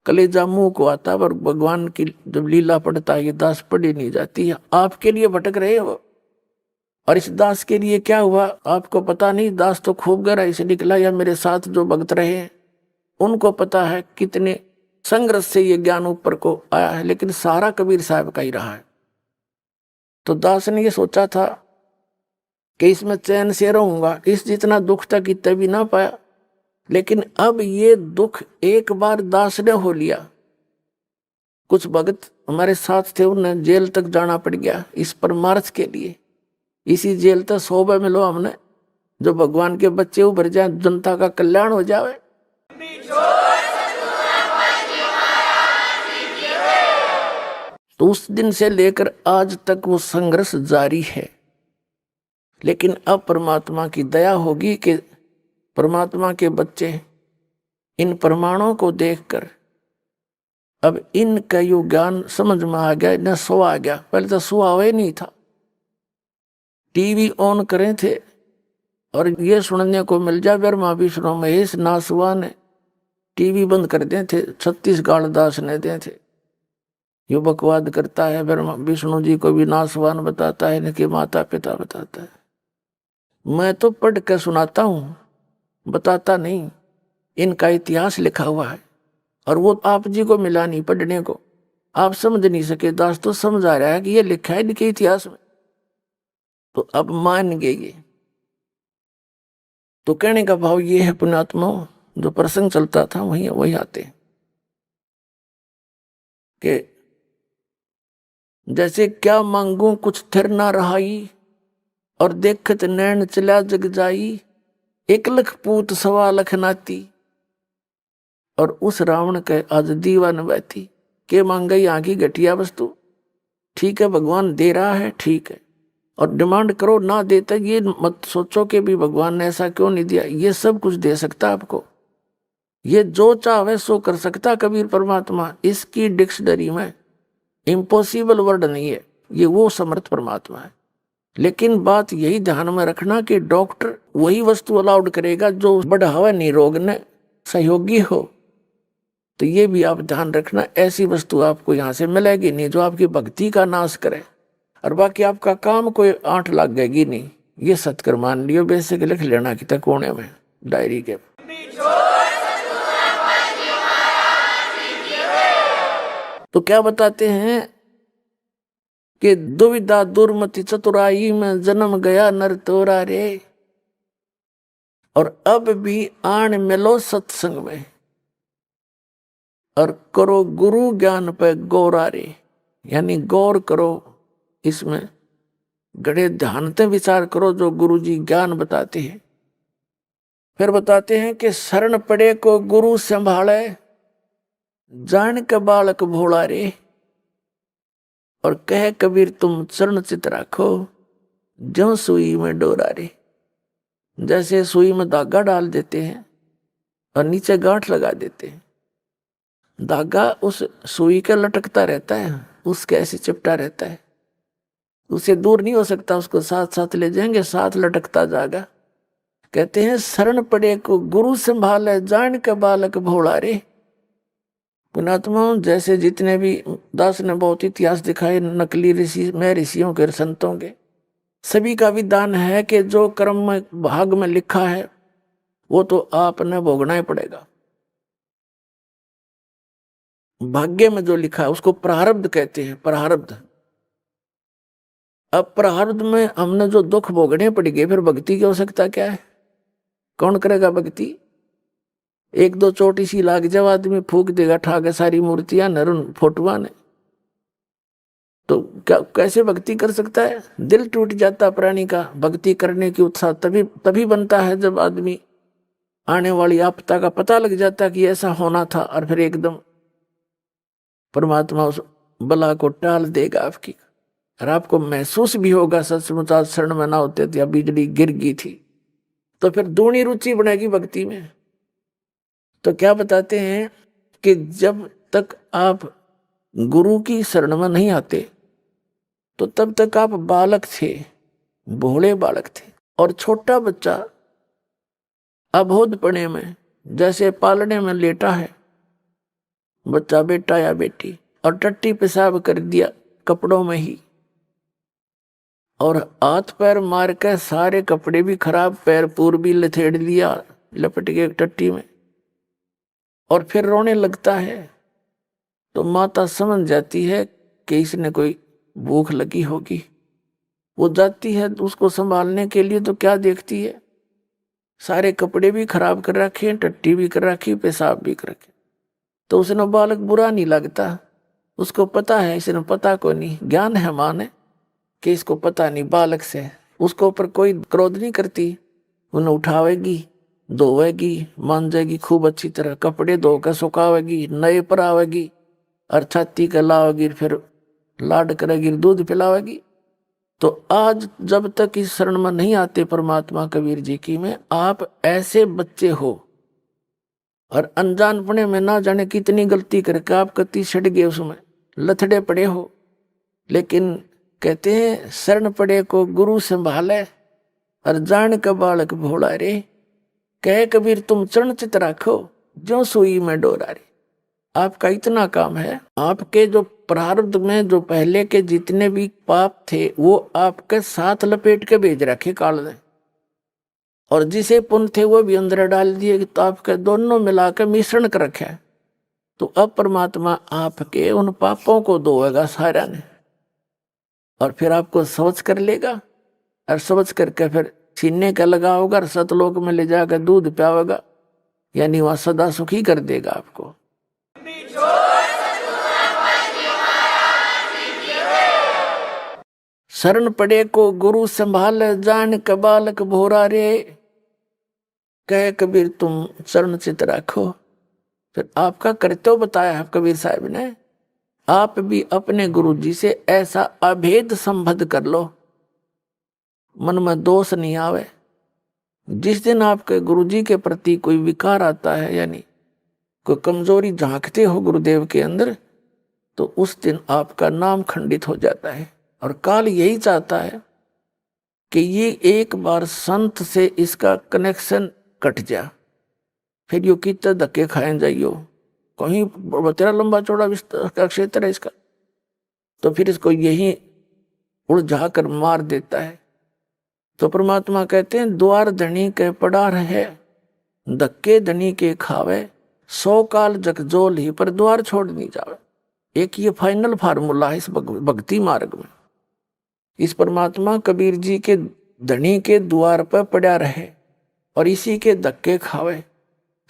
कलेजा मुंह को आता, पर भगवान की जब लीला पड़ता है ये दास पड़ी नहीं जाती है। आपके लिए भटक रहे हो, और इस दास के लिए क्या हुआ आपको पता नहीं। दास तो खूब गहराई से निकला, या मेरे साथ जो भक्त रहे हैं उनको पता है कितने संघर्ष से ये ज्ञान ऊपर को आया है, लेकिन सारा कबीर साहब का ही रहा है। तो दास ने ये सोचा था कि इसमें चैन से रहूंगा, इस जितना दुख था कि तभी ना पाया, लेकिन अब ये दुख एक बार दास ने हो लिया। कुछ भगत हमारे साथ थे, उन्हें जेल तक जाना पड़ गया इस परमार्थ के लिए। इसी जेल तक 100 मिलो हमने, जो भगवान के बच्चे उभर जाए, जनता का कल्याण हो जाए। तो उस दिन से लेकर आज तक वो संघर्ष जारी है। लेकिन अब परमात्मा की दया होगी कि परमात्मा के बच्चे इन प्रमाणों को देखकर अब इनका यो ज्ञान समझ में आ गया, न सो आ गया। पहले तो सुहा हुआ ही नहीं था, टीवी ऑन करें थे और ये सुनने को मिल जाए ब्रह्मा विष्णु महेश नासुआ ने टीवी बंद कर दे थे, 36 गाल दास ने दे थे। यो बकवाद करता है, ब्रह्मा विष्णु जी को भी नासवान बताता है, इनके माता पिता बताता है। मैं तो पढ़ के सुनाता हूँ, बताता नहीं। इनका इतिहास लिखा हुआ है और वो आप जी को मिला नहीं पढ़ने को, आप समझ नहीं सके। दास तो समझ आ रहा है कि ये लिखा है इनके इतिहास में, तो अब मान गए ये। तो कहने का भाव ये है पुण्यात्मा, जो प्रसंग चलता था वही आते कि जैसे क्या मांगू कुछ थिर ना रहाई, और देखत नैन चला जग जाई, 1 लख पूत 1.25 लाख नाती, और उस रावण के आज दीवान बैठी। के मांग गई यहाँ की घटिया वस्तु, ठीक है भगवान दे रहा है, ठीक है, और डिमांड करो, ना देता ये मत सोचो कि भी भगवान ने ऐसा क्यों नहीं दिया। ये सब कुछ दे सकता आपको, ये जो चाहे सो कर सकता कबीर परमात्मा। इसकी डिक्शनरी में इम्पॉसिबल वर्ड नहीं है, ये वो समर्थ परमात्मा है। लेकिन बात यही ध्यान में रखना कि डॉक्टर वही वस्तु अलाउड करेगा जो बढ़ावा निरोग ने सहयोगी हो। तो ये भी आप ध्यान रखना, ऐसी वस्तु आपको यहाँ से मिलेगी नहीं जो आपकी भक्ति का नाश करे, और बाकी आपका काम कोई आंट लग गएगी नहीं। ये सत्कर मान लियो, बेसिक लिख लेना कि तक कोने में डायरी के। तो क्या बताते हैं कि दुविधा दुर्मति चतुराई में जन्म गया नर तोरा रे, और अब भी आन मिलो सत्संग में, और करो गुरु ज्ञान पे गौरा रे। यानी गौर करो, इसमें गड़े ध्यान से विचार करो जो गुरु जी ज्ञान बताते हैं। फिर बताते हैं कि शरण पड़े को गुरु संभाले, जान के बालक भोला रे, और कह कबीर तुम चरण चित राखो, ज्यों सुई में डोरा रे। जैसे सुई में धागा डाल देते हैं और नीचे गांठ लगा देते हैं, धागा उस सुई के लटकता रहता है, उसके ऐसे चिपटा रहता है, उसे दूर नहीं हो सकता, उसको साथ साथ ले जाएंगे, साथ लटकता जाएगा। कहते हैं शरण पड़े को गुरु संभाले, जान के बालक भोला रे। पुणात्मा जैसे जितने भी दास ने बहुत इतिहास दिखाए, नकली ऋषि में ऋषियों के संतों के, सभी का विधान है कि जो कर्म में भाग में लिखा है वो तो आपने भोगना ही पड़ेगा। भाग्य में जो लिखा है उसको प्रारब्ध कहते हैं, प्रारब्ध। अब प्रारब्ध में हमने जो दुख भोगने पड़ गए, फिर भक्ति की आवश्यकता क्या है? कौन करेगा भक्ति? 1-2 चोटी सी लाग जब आदमी फूक देगा ठाके सारी मूर्तियां नरुन फोटुआ ने, तो क्या कैसे भक्ति कर सकता है? दिल टूट जाता प्राणी का। भक्ति करने की उत्साह तभी बनता है जब आदमी आने वाली आपदा का पता लग जाता कि ऐसा होना था, और फिर एकदम परमात्मा उस बला को टाल देगा आपकी, और आपको महसूस भी होगा सचमुच आज शरण में ना होते थे, बिजली गिर गई थी। तो फिर दूनी रुचि बनेगी भक्ति में। तो क्या बताते हैं कि जब तक आप गुरु की शरण में नहीं आते तो तब तक आप बालक थे, भोले बालक थे। और छोटा बच्चा अबोधपने में जैसे पालने में लेटा है, बच्चा बेटा या बेटी, और टट्टी पेशाब कर दिया कपड़ों में ही, और हाथ पैर मार के सारे कपड़े भी खराब, पैर पूर भी लथेड़ लिया लपट के एक टट्टी में, और फिर रोने लगता है। तो माता समझ जाती है कि इसने कोई भूख लगी होगी। वो जाती है उसको संभालने के लिए, तो क्या देखती है, सारे कपड़े भी खराब कर रखे, टट्टी भी कर रखी, पेशाब भी कर रखे। तो उसने बालक बुरा नहीं लगता, उसको पता है, इसने पता को नहीं, ज्ञान है माँ ने कि इसको पता नहीं बालक से, उसको ऊपर कोई क्रोध नहीं करती। उन्हें उठावेगी, धोवेगी, मांजेगी खूब अच्छी तरह, कपड़े धोकर सुखावेगी, नए पर आवेगी और छाती के लावेगी, फिर लाड करेगी, दूध पिलावेगी। तो आज जब तक इस शरण में नहीं आते परमात्मा कबीर जी की में, आप ऐसे बच्चे हो और अनजानपने में ना जाने कितनी गलती करके आप कति सड़ गए, उसमें लथड़े पड़े हो। लेकिन कहते हैं शरण पड़े को गुरु संभाले और जान का बालक भोला रे। कहे कबीर तुम चरण चित राखो जो सुई में डोरा रे। आपका इतना काम है, आपके जो प्रारब्ध में जो पहले के जितने भी पाप थे वो आपके साथ लपेट के भेज रखे काल ने, और जिसे पुण्य थे वो भी अंदर डाल दिए, तो आपके दोनों मिलाकर मिश्रण कर रखे। तो अब परमात्मा आपके उन पापों को धोएगा सारा ने, और फिर आपको सोच कर लेगा, और सोच करके फिर छीनने का लगाओगा और सतलोक में ले जाकर दूध पियाओगा, यानी वहां सदा सुखी कर देगा आपको। शरण पड़े को गुरु संभाल जान का बालक भोरा रे। कहे कबीर तुम शरण चित राखो। फिर आपका कर्तव्य बताया है कबीर साहब ने, आप भी अपने गुरु जी से ऐसा अभेद संबंध कर लो, मन में दोष नहीं आवे। जिस दिन आपके गुरु जी के प्रति कोई विकार आता है, यानी कोई कमजोरी झांकते हो गुरुदेव के अंदर, तो उस दिन आपका नाम खंडित हो जाता है। और काल यही चाहता है कि ये एक बार संत से इसका कनेक्शन कट जा, फिर यो कितना धक्के खाए जाइयो, कहीं तेरा लंबा चौड़ा विस्तार का क्षेत्र है इसका, तो फिर इसको यही उलझा कर मार देता है। तो परमात्मा कहते हैं द्वार धनी के पड़ा रहे, धक्के धनी के खावे, 100 काल जगजोल ही पर द्वार छोड़ नहीं जावे। एक ये फाइनल फार्मूला है इस भक्ति मार्ग में। इस परमात्मा कबीर जी के धनी के द्वार पर पड़ा रहे और इसी के धक्के खावे,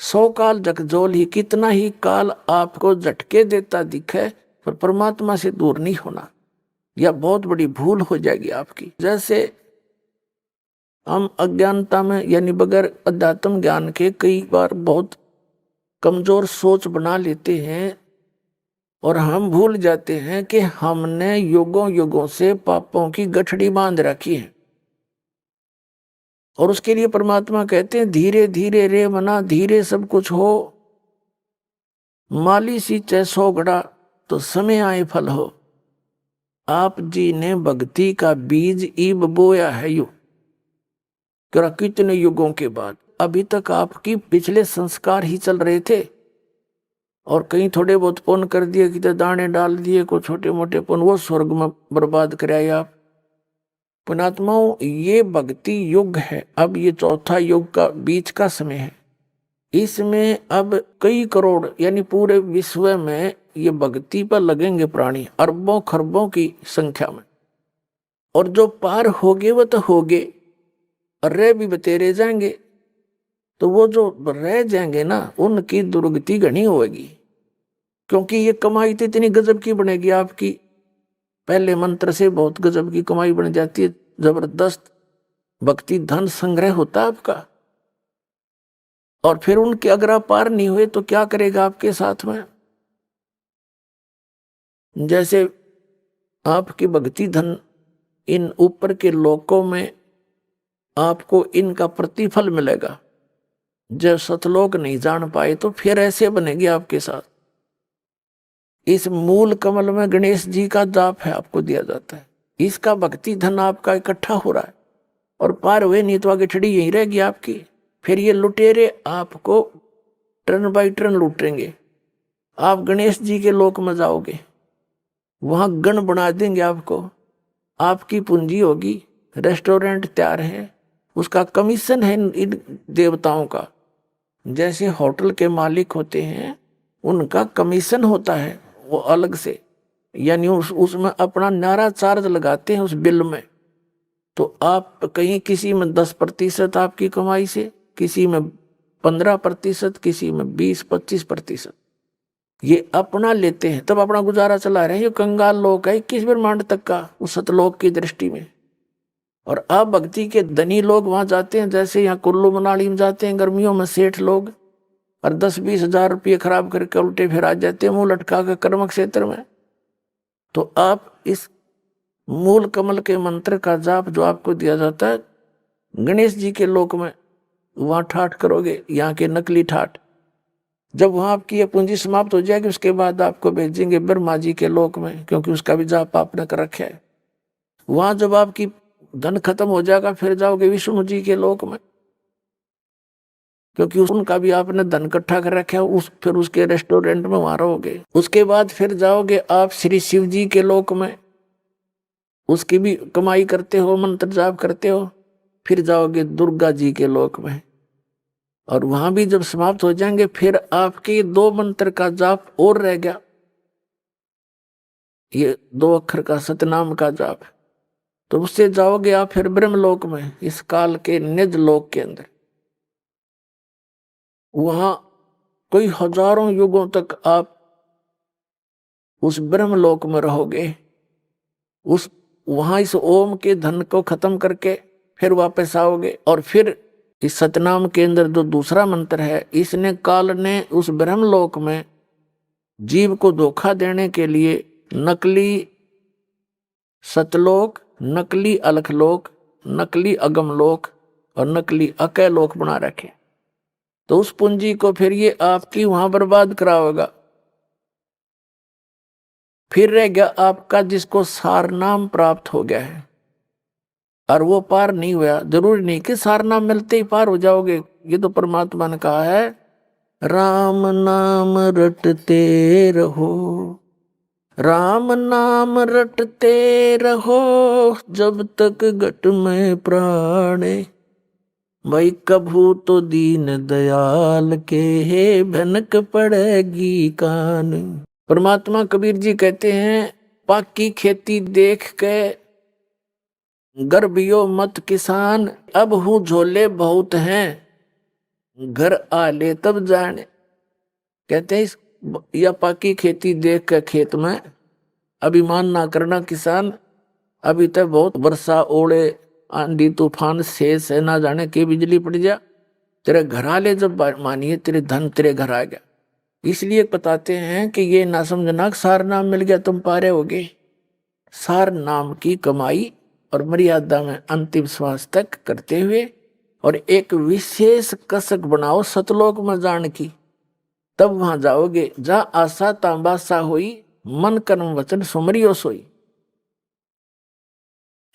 100 काल जगजोल ही, कितना ही काल आपको झटके देता दिखे पर परमात्मा से दूर नहीं होना, यह बहुत बड़ी भूल हो जाएगी आपकी। जैसे हम अज्ञानता में यानी बगैर अध्यात्म ज्ञान के कई बार बहुत कमजोर सोच बना लेते हैं और हम भूल जाते हैं कि हमने युगों युगों से पापों की गठड़ी बांध रखी है। और उसके लिए परमात्मा कहते हैं धीरे धीरे रे मना, धीरे सब कुछ हो, माली सींचे 100 घड़ा तो समय आए फल हो। आप जी ने भक्ति का बीज ईब बोया है यू कितने युगों के बाद, अभी तक आपकी पिछले संस्कार ही चल रहे थे और कहीं थोड़े बहुत पुण्य कर दिए, कितने दाने डाल दिए, को छोटे मोटे पुण्य, वो स्वर्ग में बर्बाद कराए आप। पुणात्माओं ये भक्ति युग है, अब ये चौथा युग का बीच का समय है। इसमें अब कई करोड़ यानी पूरे विश्व में ये भक्ति पर लगेंगे प्राणी, अरबों खरबों की संख्या में, और जो पार होगे वो तो होगे और रह भी बतेरे जाएंगे। तो वो जो रह जाएंगे ना उनकी दुर्गति घनी होगी, क्योंकि ये कमाई तो इतनी गजब की बनेगी आपकी, पहले मंत्र से बहुत गजब की कमाई बन जाती है, जबरदस्त भक्ति धन संग्रह होता है आपका। और फिर उनके अगर आप पार नहीं हुए तो क्या करेगा आपके साथ में। जैसे आपकी भक्ति धन इन ऊपर के लोकों में आपको इनका प्रतिफल मिलेगा, जब सतलोक नहीं जान पाए तो फिर ऐसे बनेगी आपके साथ। इस मूल कमल में गणेश जी का जाप है, आपको दिया जाता है, इसका भक्ति धन आपका इकट्ठा हो रहा है और पार हुए नहीं तो आगे छड़ी यही रहेगी आपकी। फिर ये लुटेरे आपको टर्न बाई टर्न लूटेंगे। आप गणेश जी के लोक में जाओगे, वहां गण बना देंगे आपको, आपकी पूंजी होगी, रेस्टोरेंट तैयार है, उसका कमीशन है इन देवताओं का। जैसे होटल के मालिक होते हैं, उनका कमीशन होता है वो अलग से, यानी उसमें अपना न्यारा चार्ज लगाते हैं उस बिल में। तो आप कहीं किसी में 10% आपकी कमाई से, किसी में 15%, किसी में 20-25%, ये अपना लेते हैं, तब अपना गुजारा चला रहे हैं। ये कंगाल लोग है 21 ब्रह्मांड तक का उस सतलोक की दृष्टि में। और अब भक्ति के धनी लोग वहां जाते हैं, जैसे यहाँ कुल्लू मनाली में जाते हैं गर्मियों में सेठ लोग, और 10-20 हजार रुपये खराब करके उल्टे फिर आ जाते हैं मुंह लटका के कर्म क्षेत्र में। तो आप इस मूल कमल के मंत्र का जाप जो आपको दिया जाता है गणेश जी के लोक में, वहां ठाठ करोगे, यहाँ के नकली ठाठ। जब वहां आपकी ये पूंजी समाप्त हो जाएगी, उसके बाद आपको भेजेंगे ब्रह्मा जी के लोक में, क्योंकि उसका भी जाप आपने कर रखा है। वहां जब आपकी धन खत्म हो जाएगा, फिर जाओगे विष्णु जी के लोक में, क्योंकि उनका भी आपने धन इकट्ठा कर रखा है। फिर उसके रेस्टोरेंट में वहां रहोगे। उसके बाद फिर जाओगे आप श्री शिव जी के लोक में, उसकी भी कमाई करते हो, मंत्र जाप करते हो। फिर जाओगे दुर्गा जी के लोक में, और वहां भी जब समाप्त हो जाएंगे, फिर आपके 2 मंत्र का जाप और रह गया, ये 2 अक्षर का सतनाम का जाप। तो उससे जाओगे आप फिर ब्रह्मलोक में, इस काल के निज लोक के अंदर। वहां कोई हजारों युगों तक आप उस ब्रह्मलोक में रहोगे। वहां इस ओम के धन को खत्म करके फिर वापस आओगे, और फिर इस सतनाम के अंदर जो दूसरा मंत्र है, इसने काल ने उस ब्रह्मलोक में जीव को धोखा देने के लिए नकली सतलोक, नकली अलखलोक, नकली अगमलोक और नकली अकैलोक बना रखे। तो उस पूंजी को फिर ये आपकी वहां बर्बाद कराओगा। फिर रह गया आपका जिसको सार नाम प्राप्त हो गया है, और वो पार नहीं हुआ। जरूरी नहीं कि सार नाम मिलते ही पार हो जाओगे, ये तो परमात्मा ने कहा है, राम नाम रटते रहो, राम नाम रटते रहो, जब तक घट में प्राणे, भाई कभू तो दीन दयाल के भनक पड़ेगी कान। परमात्मा कबीर जी कहते हैं, पाकी खेती देख के गर्भियो मत किसान, अब हूँ झोले बहुत हैं, घर आ ले तब जाने। कहते हैं या पाकी खेती देख के खेत में अभिमान ना करना किसान, अभी तक बहुत वर्षा ओले आंधी तूफान शेष है, ना जाने के बिजली पड़ जा, तेरे घर आ ले जब मानिए तेरे धन तेरे घर आ गया। इसलिए बताते हैं कि ये ना समझना सार नाम मिल गया तुम पारे होगे। सार नाम की कमाई और मर्यादा में अंतिम श्वास तक करते हुए, और एक विशेष कसक बनाओ सतलोक में जान की, तब वहां जाओगे जा आशा तांबासा होई, मन कर्म वचन सुमरियो सोई।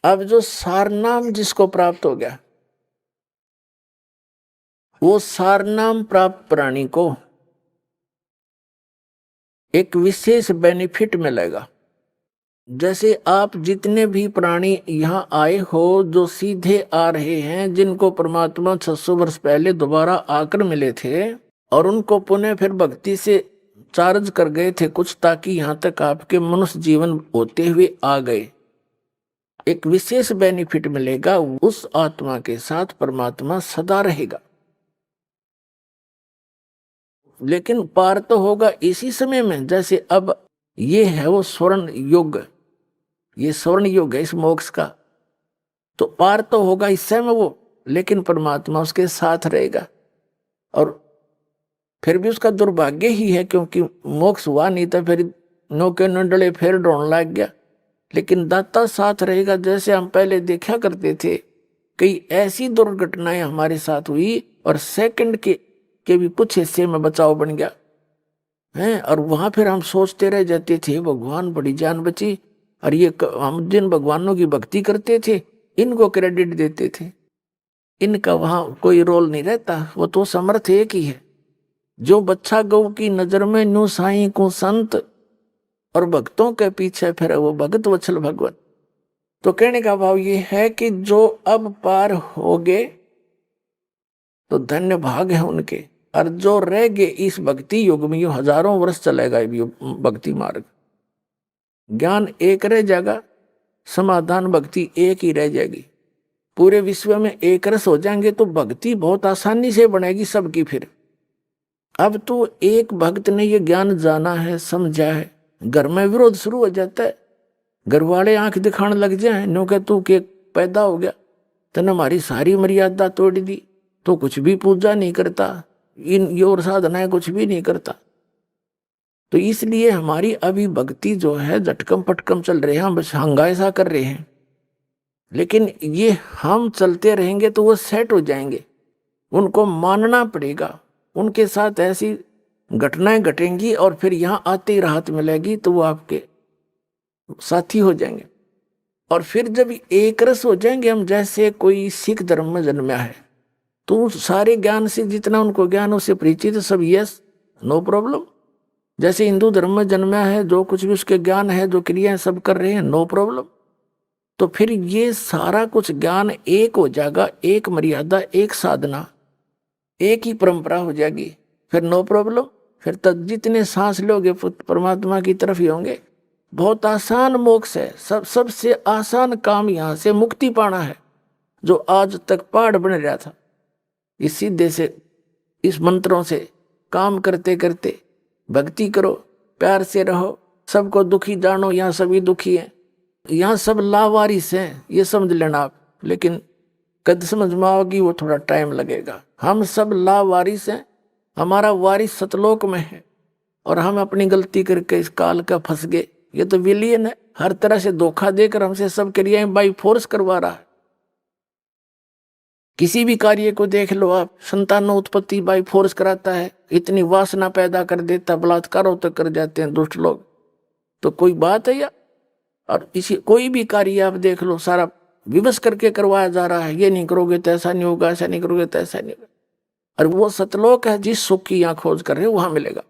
अब जो सारनाम जिसको प्राप्त हो गया, वो सारनाम प्राप्त प्राणी को एक विशेष बेनिफिट मिलेगा। जैसे आप जितने भी प्राणी यहाँ आए हो जो सीधे आ रहे हैं, जिनको परमात्मा 600 वर्ष पहले दोबारा आकर मिले थे, और उनको पुनः फिर भक्ति से चार्ज कर गए थे कुछ, ताकि यहाँ तक आपके मनुष्य जीवन होते हुए आ गए, एक विशेष बेनिफिट मिलेगा। उस आत्मा के साथ परमात्मा सदा रहेगा। लेकिन पार तो होगा इसी समय में, जैसे अब ये है वो स्वर्ण युग, ये स्वर्ण युग है इस मोक्ष का, तो पार तो होगा इस समय वो, लेकिन परमात्मा उसके साथ रहेगा। और फिर भी उसका दुर्भाग्य ही है, क्योंकि मोक्ष हुआ नहीं था, फिर नौके नंडले फिर ढोने लग गया। लेकिन दाता साथ रहेगा। जैसे हम पहले देखा करते थे, कई ऐसी दुर्घटनाएं हमारे साथ हुई और सेकंड के भी कुछ हिस्से में बचाव बन गया है, और वहां फिर हम सोचते रह जाते थे भगवान बड़ी जान बची, और ये हम जिन भगवानों की भक्ति करते थे इनको क्रेडिट देते थे, इनका वहां कोई रोल नहीं रहता, वो तो समर्थ एक ही है। जो बच्चा गौ की नजर में न्यू साई को संत, और भक्तों के पीछे फिर वो भगत वत्सल भगवत। तो कहने का भाव ये है कि जो अब पार हो गए तो धन्य भाग है उनके, और जो रह गए इस भक्ति युग में, यूं हजारों वर्ष चलेगा ये भक्ति मार्ग। ज्ञान एक रह जाएगा, समाधान भक्ति एक ही रह जाएगी। पूरे विश्व में एक रस हो जाएंगे तो भक्ति बहुत आसानी से बनेगी सबकी। फिर अब तो एक भक्त ने ये ज्ञान जाना है, समझा है, घर में विरोध शुरू हो जाता है। घर वाले आंख दिखाने लग जाए, नो के तू के पैदा हो गया, तने हमारी सारी मर्यादा तोड़ दी, तो कुछ भी पूजा नहीं करता, इन योर साधनाएं कुछ भी नहीं करता। तो इसलिए हमारी अभी भक्ति जो है झटकम पटकम चल रहे हैं, हम बस हंगासा कर रहे हैं। लेकिन ये हम चलते रहेंगे तो वो सेट हो जाएंगे, उनको मानना पड़ेगा। उनके साथ ऐसी घटनाएं घटेंगी और फिर यहाँ आते ही राहत मिलेगी तो वो आपके साथी हो जाएंगे। और फिर जब एक रस हो जाएंगे हम, जैसे कोई सिख धर्म में जन्मा है तो सारे ज्ञान से जितना उनको ज्ञान उससे परिचित, सब यस नो प्रॉब्लम। जैसे हिंदू धर्म में जन्मा है, जो कुछ भी उसके ज्ञान है, जो क्रियाएं सब कर रहे हैं, नो प्रॉब्लम। तो फिर ये सारा कुछ ज्ञान एक हो जाएगा, एक मर्यादा, एक साधना, एक ही परंपरा हो जाएगी, फिर नो प्रॉब्लम। फिर तक जितने सांस लोगे परमात्मा की तरफ ही होंगे। बहुत आसान मोक्ष है, सबसे आसान काम यहाँ से मुक्ति पाना है। जो आज तक पहाड़ बन रहा था, इस सीधे से इस मंत्रों से काम करते करते भक्ति करो, प्यार से रहो, सबको दुखी जानो, यहाँ सभी दुखी हैं, यहाँ सब लावारिस हैं, ये समझ लेना आप। लेकिन कद समझ में आओगी वो थोड़ा टाइम लगेगा। हम सब लावारिस हैं, हमारा वारिस सतलोक में है, और हम अपनी गलती करके इस काल का फंस गए। ये तो विलियन है, हर तरह से धोखा देकर हमसे सब क्रियाएं बाई फोर्स करवा रहा है। किसी भी कार्य को देख लो आप, संतानों उत्पत्ति बाई फोर्स कराता है, इतनी वासना पैदा कर देता, बलात्कारों तक कर जाते हैं दुष्ट लोग। तो कोई बात है या? और इसी कोई भी कार्य आप देख लो, सारा विवश करके करवाया जा रहा है। ये नहीं करोगे तो ऐसा नहीं होगा, ऐसा नहीं करोगे तो ऐसा नहीं होगा। और वो सतलोक है, जिस सुख की यहाँ खोज कर रहे हो वहां मिलेगा।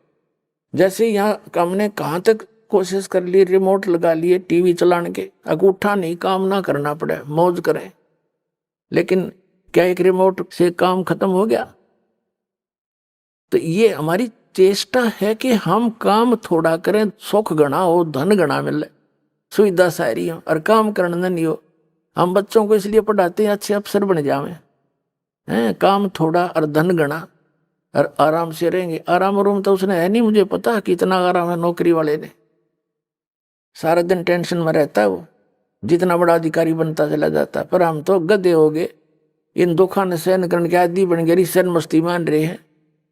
जैसे यहाँ हमने कहाँ तक कोशिश कर ली, रिमोट लगा लिए टीवी चलाने के, अंगूठा नहीं, काम ना करना पड़े, मौज करें। लेकिन क्या एक रिमोट से काम खत्म हो गया? तो ये हमारी चेष्टा है कि हम काम थोड़ा करें, सुख गणा हो, धन गणा मिले, सुविधा सारी हो, और काम करना नहीं हो। हम बच्चों को इसलिए पढ़ाते हैं अच्छे अफसर बन जावे हैं, काम थोड़ा और धन गणा, और आराम से रहेंगे। आराम रूम तो उसने है नहीं, मुझे पता कितना आराम है नौकरी वाले ने, सारा दिन टेंशन में रहता है वो, जितना बड़ा अधिकारी बनता चला जाता है। पर हम तो गधे हो गए, इन दुखों ने सहन करने के आदि बन गए, सहन मस्ती मान रहे हैं।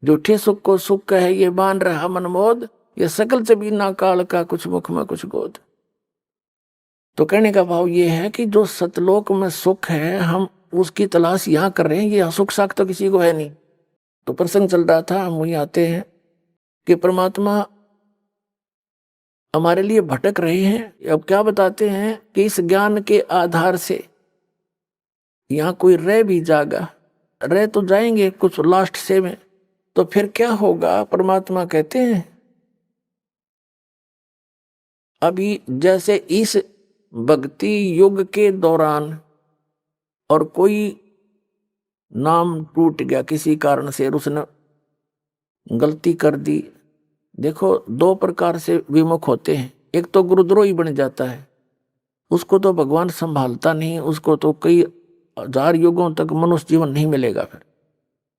झूठे सुख को सुख है ये मान रहा मनमोद, ये सकल से बिना काल का कुछ मुख में कुछ गोद। तो कहने का भाव ये है कि जो सतलोक में सुख है, हम उसकी तलाश यहाँ कर रहे हैं। ये सुख साख तो किसी को है नहीं। तो प्रसंग चल रहा था, हम वहीं आते हैं कि परमात्मा हमारे लिए भटक रहे हैं। अब क्या बताते हैं कि इस ज्ञान के आधार से यहाँ कोई रह भी जाएगा, रह तो जाएंगे कुछ लास्ट से में, तो फिर क्या होगा? परमात्मा कहते हैं अभी जैसे इस भक्ति युग के दौरान और कोई नाम टूट गया किसी कारण से, उसने गलती कर दी। देखो दो प्रकार से विमुख होते हैं, एक तो गुरुद्रोही बन जाता है, उसको तो भगवान संभालता नहीं, उसको तो कई हजार युगों तक मनुष्य जीवन नहीं मिलेगा फिर।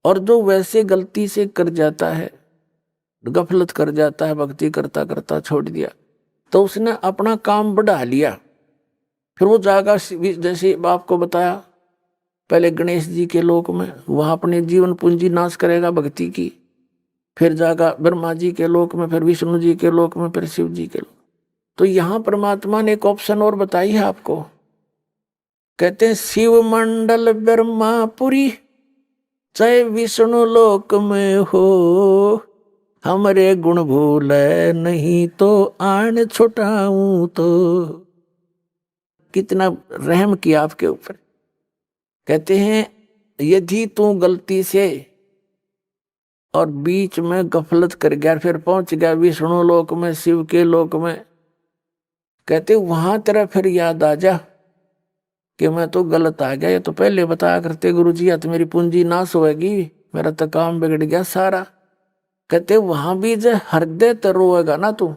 और जो वैसे गलती से कर जाता है, गफलत कर जाता है, भक्ति करता करता छोड़ दिया, तो उसने अपना काम बढ़ा लिया। फिर वो जाएगा, जैसे आपको बताया पहले गणेश जी के लोक में, वहां अपने जीवन पूंजी नाश करेगा भक्ति की। फिर जाएगा ब्रह्मा जी के लोक में, फिर विष्णु जी के लोक में, फिर शिव जी के लोक। तो यहाँ परमात्मा ने एक ऑप्शन और बताई है आपको, कहते हैं शिव मंडल ब्रह्मापुरी चाहे विष्णु लोक में हो, हमरे गुण भूल नहीं तो आन छुटाऊं तो। कितना रहम किया आपके ऊपर। कहते हैं यदि तू गलती से और बीच में गफलत कर गया, फिर पहुंच गया विष्णु लोक में, शिव के लोक में, कहते वहां तेरा फिर याद आ जा कि मैं तो गलत आ गया, ये तो पहले बताया करते गुरु जी, या तो मेरी पूंजी नाश होएगी, मेरा तो काम बिगड़ गया सारा। कहते वहां भी जो हृदय तो रोएगा ना तू,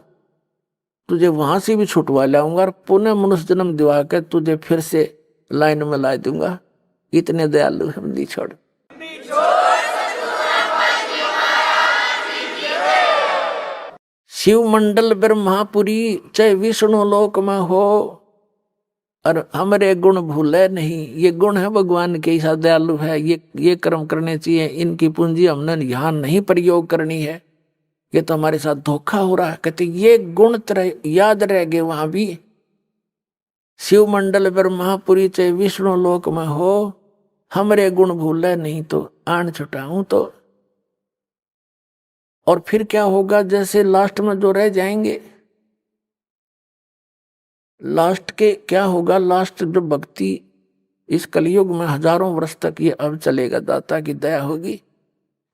तुझे वहां से भी छुटवा लाऊंगा और पुनः मनुष्य जन्म दिवा के तुझे फिर से लाइन में ला दूंगा। इतने दयालु हम दी छोड़। शिव मंडल ब्रह्मापुरी चाहे विष्णु लोक में हो, और हमारे गुण भूले नहीं। ये गुण है भगवान के, ऐसा दयालु है, ये कर्म करने चाहिए। इनकी पूंजी हमने यहाँ नहीं प्रयोग करनी है, ये तो हमारे साथ धोखा हो रहा है। कहते ये गुण तरह याद रह गए वहां भी। शिव मंडल ब्रह्मापुरी चाहे विष्णु लोक में हो, हमरे गुण भूले नहीं तो आन छुटाऊं तो। और फिर क्या होगा, जैसे लास्ट में जो रह जाएंगे, लास्ट के क्या होगा, लास्ट जो भक्ति इस कलयुग में हजारों वर्ष तक ये अब चलेगा, दाता की दया होगी।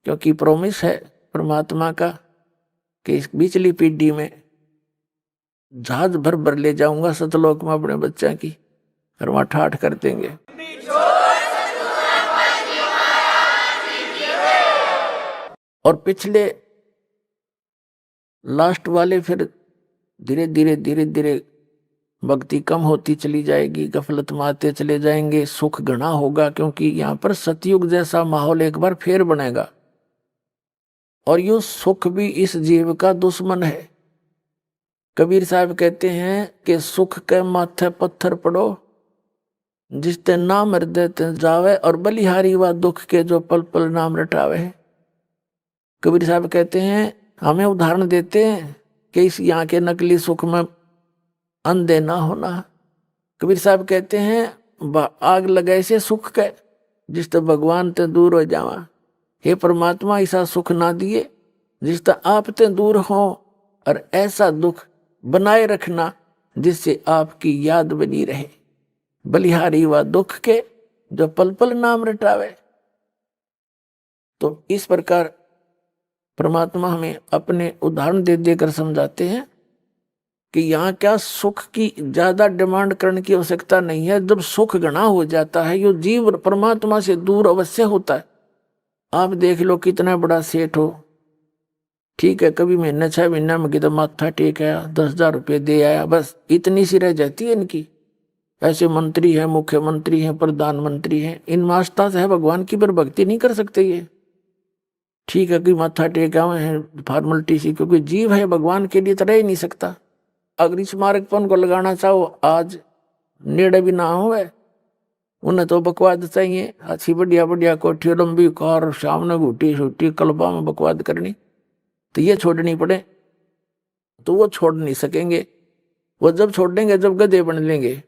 क्योंकि प्रोमिस है परमात्मा का कि इस पिछली पीढ़ी में जहाज भर भर ले जाऊंगा सतलोक में अपने बच्चा की, और वहां ठाठ कर देंगे। और पिछले लास्ट वाले फिर धीरे धीरे धीरे धीरे भक्ति कम होती चली जाएगी, गफलत में आते चले जाएंगे, सुख घना होगा। क्योंकि यहाँ पर सतयुग जैसा माहौल एक बार फिर बनेगा, और यो सुख भी इस जीव का दुश्मन है। कबीर साहब कहते हैं कि सुख के माथे पत्थर पड़ो, जिसते नाम हृदय ते जावे, और बलिहारी व दुख के जो पल पल नाम रटावे। कबीर साहब कहते हैं, हमें उदाहरण देते हैं कि इस यहाँ के नकली सुख में अंधे ना होना। कबीर साहब कहते हैं, आग लगाए से सुख के, जिस तो भगवान ते दूर हो जावा। हे परमात्मा, ऐसा सुख ना दिए जिस तो आप ते दूर हो, और ऐसा दुख बनाए रखना जिससे आपकी याद बनी रहे। बलिहारी व दुख के जो पल पल नाम रटावे। तो इस प्रकार परमात्मा हमें अपने उदाहरण दे देकर समझाते हैं कि यहाँ क्या सुख की ज्यादा डिमांड करने की आवश्यकता नहीं है। जब सुख घना हो जाता है, यो जीव परमात्मा से दूर अवश्य होता है। आप देख लो कितना बड़ा सेठ हो, ठीक है, कभी महीने 6 महीने में किधर माथा टेक आया, 10,000 रुपये दे आया, बस इतनी सी रह जाती है इनकी। ऐसे मंत्री है, मुख्यमंत्री है, प्रधानमंत्री है, इन आस्था से है भगवान की, पर भक्ति नहीं कर सकते ये। ठीक है कि माथा टेक आए हैं फॉर्मेलिटी सी, क्योंकि जीव है भगवान के लिए तो रह ही नहीं सकता। अगर इस मार्ग पर उनको लगाना चाहो, आज नेड़े भी ना हो, उन्हें तो बकवाद चाहिए। अच्छी बढ़िया बढ़िया कोठी, लंबी कार, सामने घुटी छुट्टी, कल्बा में बकवाद करनी, तो ये छोड़नी पड़े तो वो छोड़ नहीं सकेंगे। वो जब छोड़ेंगे जब गधे बन लेंगे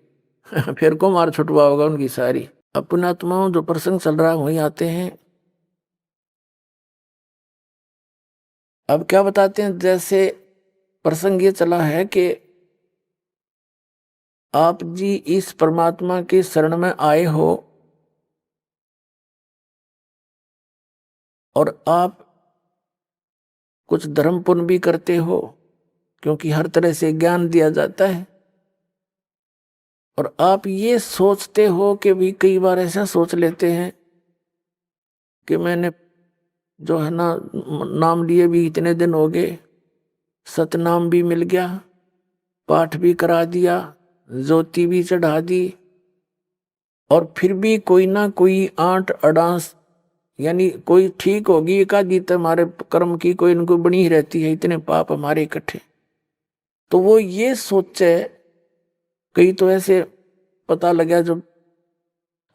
फिर को मार छुटवा होगा उनकी सारी। अपने आत्माओं जो प्रसंग चल रहा है वहीं आते हैं। अब क्या बताते हैं, जैसे प्रसंग ये चला है कि आप जी इस परमात्मा के शरण में आए हो, और आप कुछ धर्म पुण्य भी करते हो, क्योंकि हर तरह से ज्ञान दिया जाता है। और आप ये सोचते हो कि भी कई बार ऐसा सोच लेते हैं कि मैंने जो है ना नाम लिए भी इतने दिन हो गए, सतनाम भी मिल गया, पाठ भी करा दिया, ज्योति भी चढ़ा दी, और फिर भी कोई ना कोई आंट अडांस, यानी कोई ठीक होगी एकाधी तो हमारे कर्म की कोई इनको बनी ही रहती है, इतने पाप हमारे इकट्ठे। तो वो ये सोचे, कई तो ऐसे पता लगा जब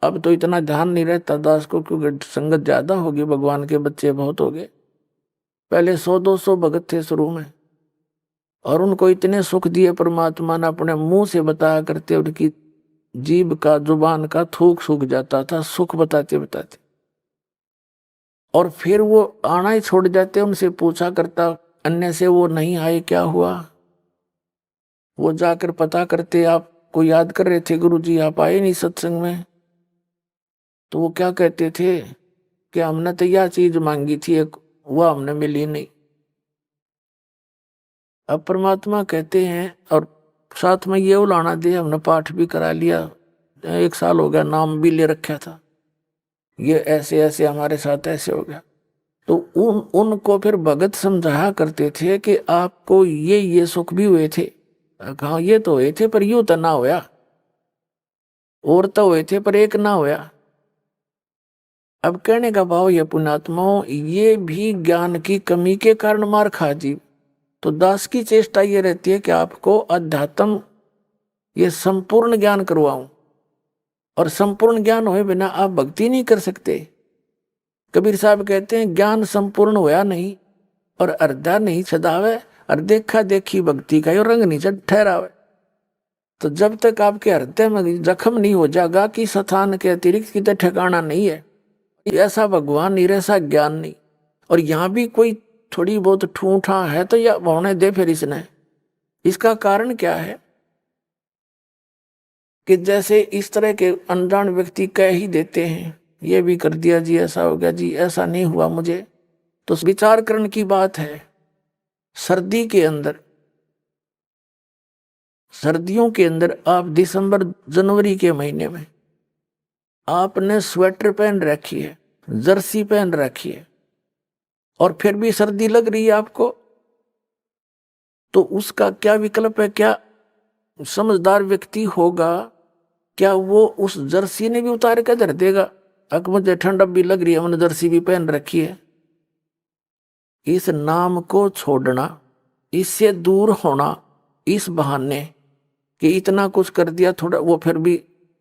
अब तो इतना ध्यान नहीं रहता दास को, क्योंकि संगत ज्यादा होगी, भगवान के बच्चे बहुत हो गए। पहले 100-200 भगत थे शुरू में, और उनको इतने सुख दिए परमात्मा ने, अपने मुंह से बताया करते, उनकी जीभ का जुबान का थूक सूख जाता था सुख बताते बताते। और फिर वो आना ही छोड़ जाते, उनसे पूछा करता अन्य से, वो नहीं आए क्या हुआ। वो जाकर पता करते, आपको याद कर रहे थे गुरु जी, आप आए नहीं सत्संग में। तो वो क्या कहते थे कि हमने तो यह चीज मांगी थी एक, वो हमने मिली नहीं। अब परमात्मा कहते हैं, और साथ में ये उलाना दे, हमने पाठ भी करा लिया, 1 साल हो गया, नाम भी ले रखा था, ये ऐसे ऐसे हमारे साथ ऐसे हो गया। तो उनको फिर भगत समझाया करते थे कि आपको ये सुख भी हुए थे। कहा ये तो हुए थे पर यूं तो ना होया, और तो हुए थे पर एक ना होया। अब कहने का भाव ये पुण्यात्माओं, ये भी ज्ञान की कमी के कारण मार खा जी। तो दास की चेष्टा ये रहती है कि आपको अध्यात्म ये संपूर्ण ज्ञान करवाऊं, और संपूर्ण ज्ञान हुए बिना आप भक्ति नहीं कर सकते। कबीर साहब कहते हैं ज्ञान संपूर्ण होया नहीं और अर्धा नहीं छदावे, और देखा देखी भक्ति का यो रंग नहीं चढ़ ठहरावे। तो जब तक आपके हृदय में जख्म नहीं हो जाएगा कि स्थान के अतिरिक्त कितने ठिकाना नहीं है, ऐसा भगवान नहीं, ऐसा ज्ञान नहीं, और यहाँ भी कोई थोड़ी बहुत ठूठा है तो यह होने दे फिर इसने। इसका कारण क्या है कि जैसे इस तरह के अनजान व्यक्ति कह ही देते हैं, ये भी कर दिया जी, ऐसा हो गया जी, ऐसा नहीं हुआ मुझे। तो विचार करने की बात है। सर्दी के अंदर, सर्दियों के अंदर आप दिसंबर जनवरी के महीने में आपने स्वेटर पहन रखी है, जर्सी पहन रखी है, और फिर भी सर्दी लग रही है आपको, तो उसका क्या विकल्प है? क्या समझदार व्यक्ति होगा, क्या वो उस जर्सी ने भी उतार कर धर देगा? अगर मुझे ठंड अब भी लग रही है, मैंने जर्सी भी पहन रखी है। इस नाम को छोड़ना, इससे दूर होना, इस बहाने कि इतना कुछ कर दिया, थोड़ा वो फिर भी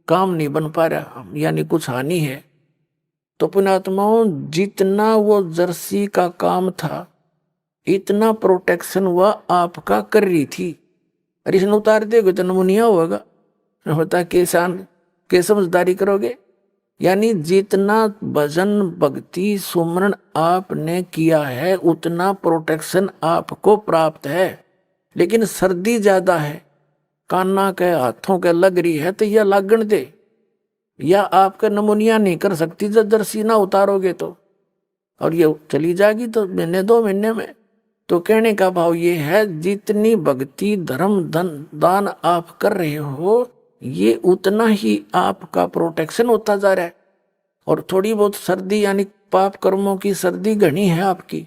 काम नहीं बन पा रहा, यानी कुछ हानि है। तो पुण्यात्माओं, जितना वो जर्सी का काम था, इतना प्रोटेक्शन हुआ आपका कर रही थी, अरे इसने उतार देगा तो नमूनिया होगा, होता किसान के समझदारी करोगे। यानी जितना भजन भक्ति सुमरण आपने किया है उतना प्रोटेक्शन आपको प्राप्त है। लेकिन सर्दी ज्यादा है, काना के हाथों के लग रही है, तो यह लागण दे, या आपका नमूनिया नहीं कर सकती जब जर्सी ना उतारोगे तो, और ये चली जाएगी तो महीने 2 महीने में। तो कहने का भाव ये है, जितनी भक्ति धर्म धन दान आप कर रहे हो, ये उतना ही आपका प्रोटेक्शन होता जा रहा है। और थोड़ी बहुत सर्दी, यानी पाप कर्मों की सर्दी घनी है आपकी,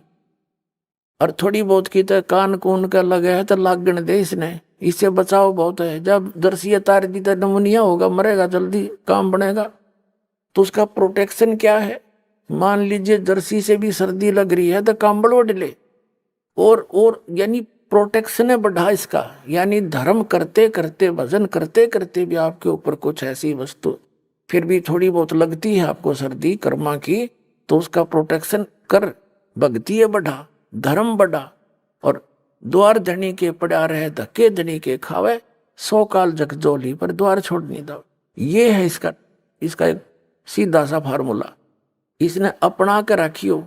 और थोड़ी बहुत की तो कान कून का लगे है तो लागण दे इसने, इससे बचाव बहुत है। जब जर्सी तार दी तो नमूनिया होगा, मरेगा जल्दी, काम बनेगा। तो उसका प्रोटेक्शन क्या है? मान लीजिए जर्सी से भी सर्दी लग रही है तो कंबल ओढ़ ले, और यानी प्रोटेक्शन है बढ़ा इसका। यानी धर्म करते करते, भजन करते करते भी आपके ऊपर कुछ ऐसी वस्तु फिर भी थोड़ी बहुत लगती है आपको सर्दी कर्मा की, तो उसका प्रोटेक्शन कर, भक्ति है बढ़ा, धर्म बढ़ा। और द्वार धनी के पड़ा रहे, धक्के धनी के खावे, 100 काल जगजोली पर द्वार छोड़ नहीं दो। ये है इसका एक सीधा सा फार्मूला, इसने अपना के रखियो।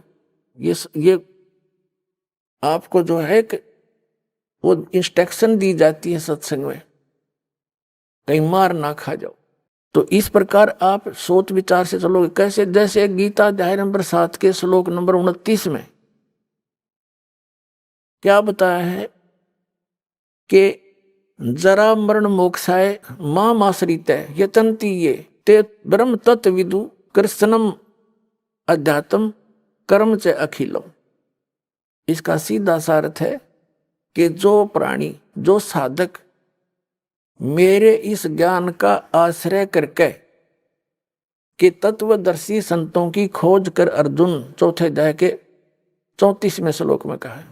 ये आपको जो है कि वो इंस्ट्रक्शन दी जाती है सत्संग में, कहीं मार ना खा जाओ। तो इस प्रकार आप सोच विचार से चलोगे। कैसे? जैसे गीता अध्याय नंबर 7 के श्लोक नंबर 29 में क्या बताया है कि जरा मरण मोक्षाय माम आश्रित यतंती ये ते ब्रह्म तत्व विदु कृष्णम अध्यात्म कर्म च अखिलम। इसका सीधा सा अर्थ है कि जो प्राणी, जो साधक मेरे इस ज्ञान का आश्रय करके कि तत्वदर्शी संतों की खोज कर अर्जुन, चौथे अध्याय के 34वें श्लोक में कहा है,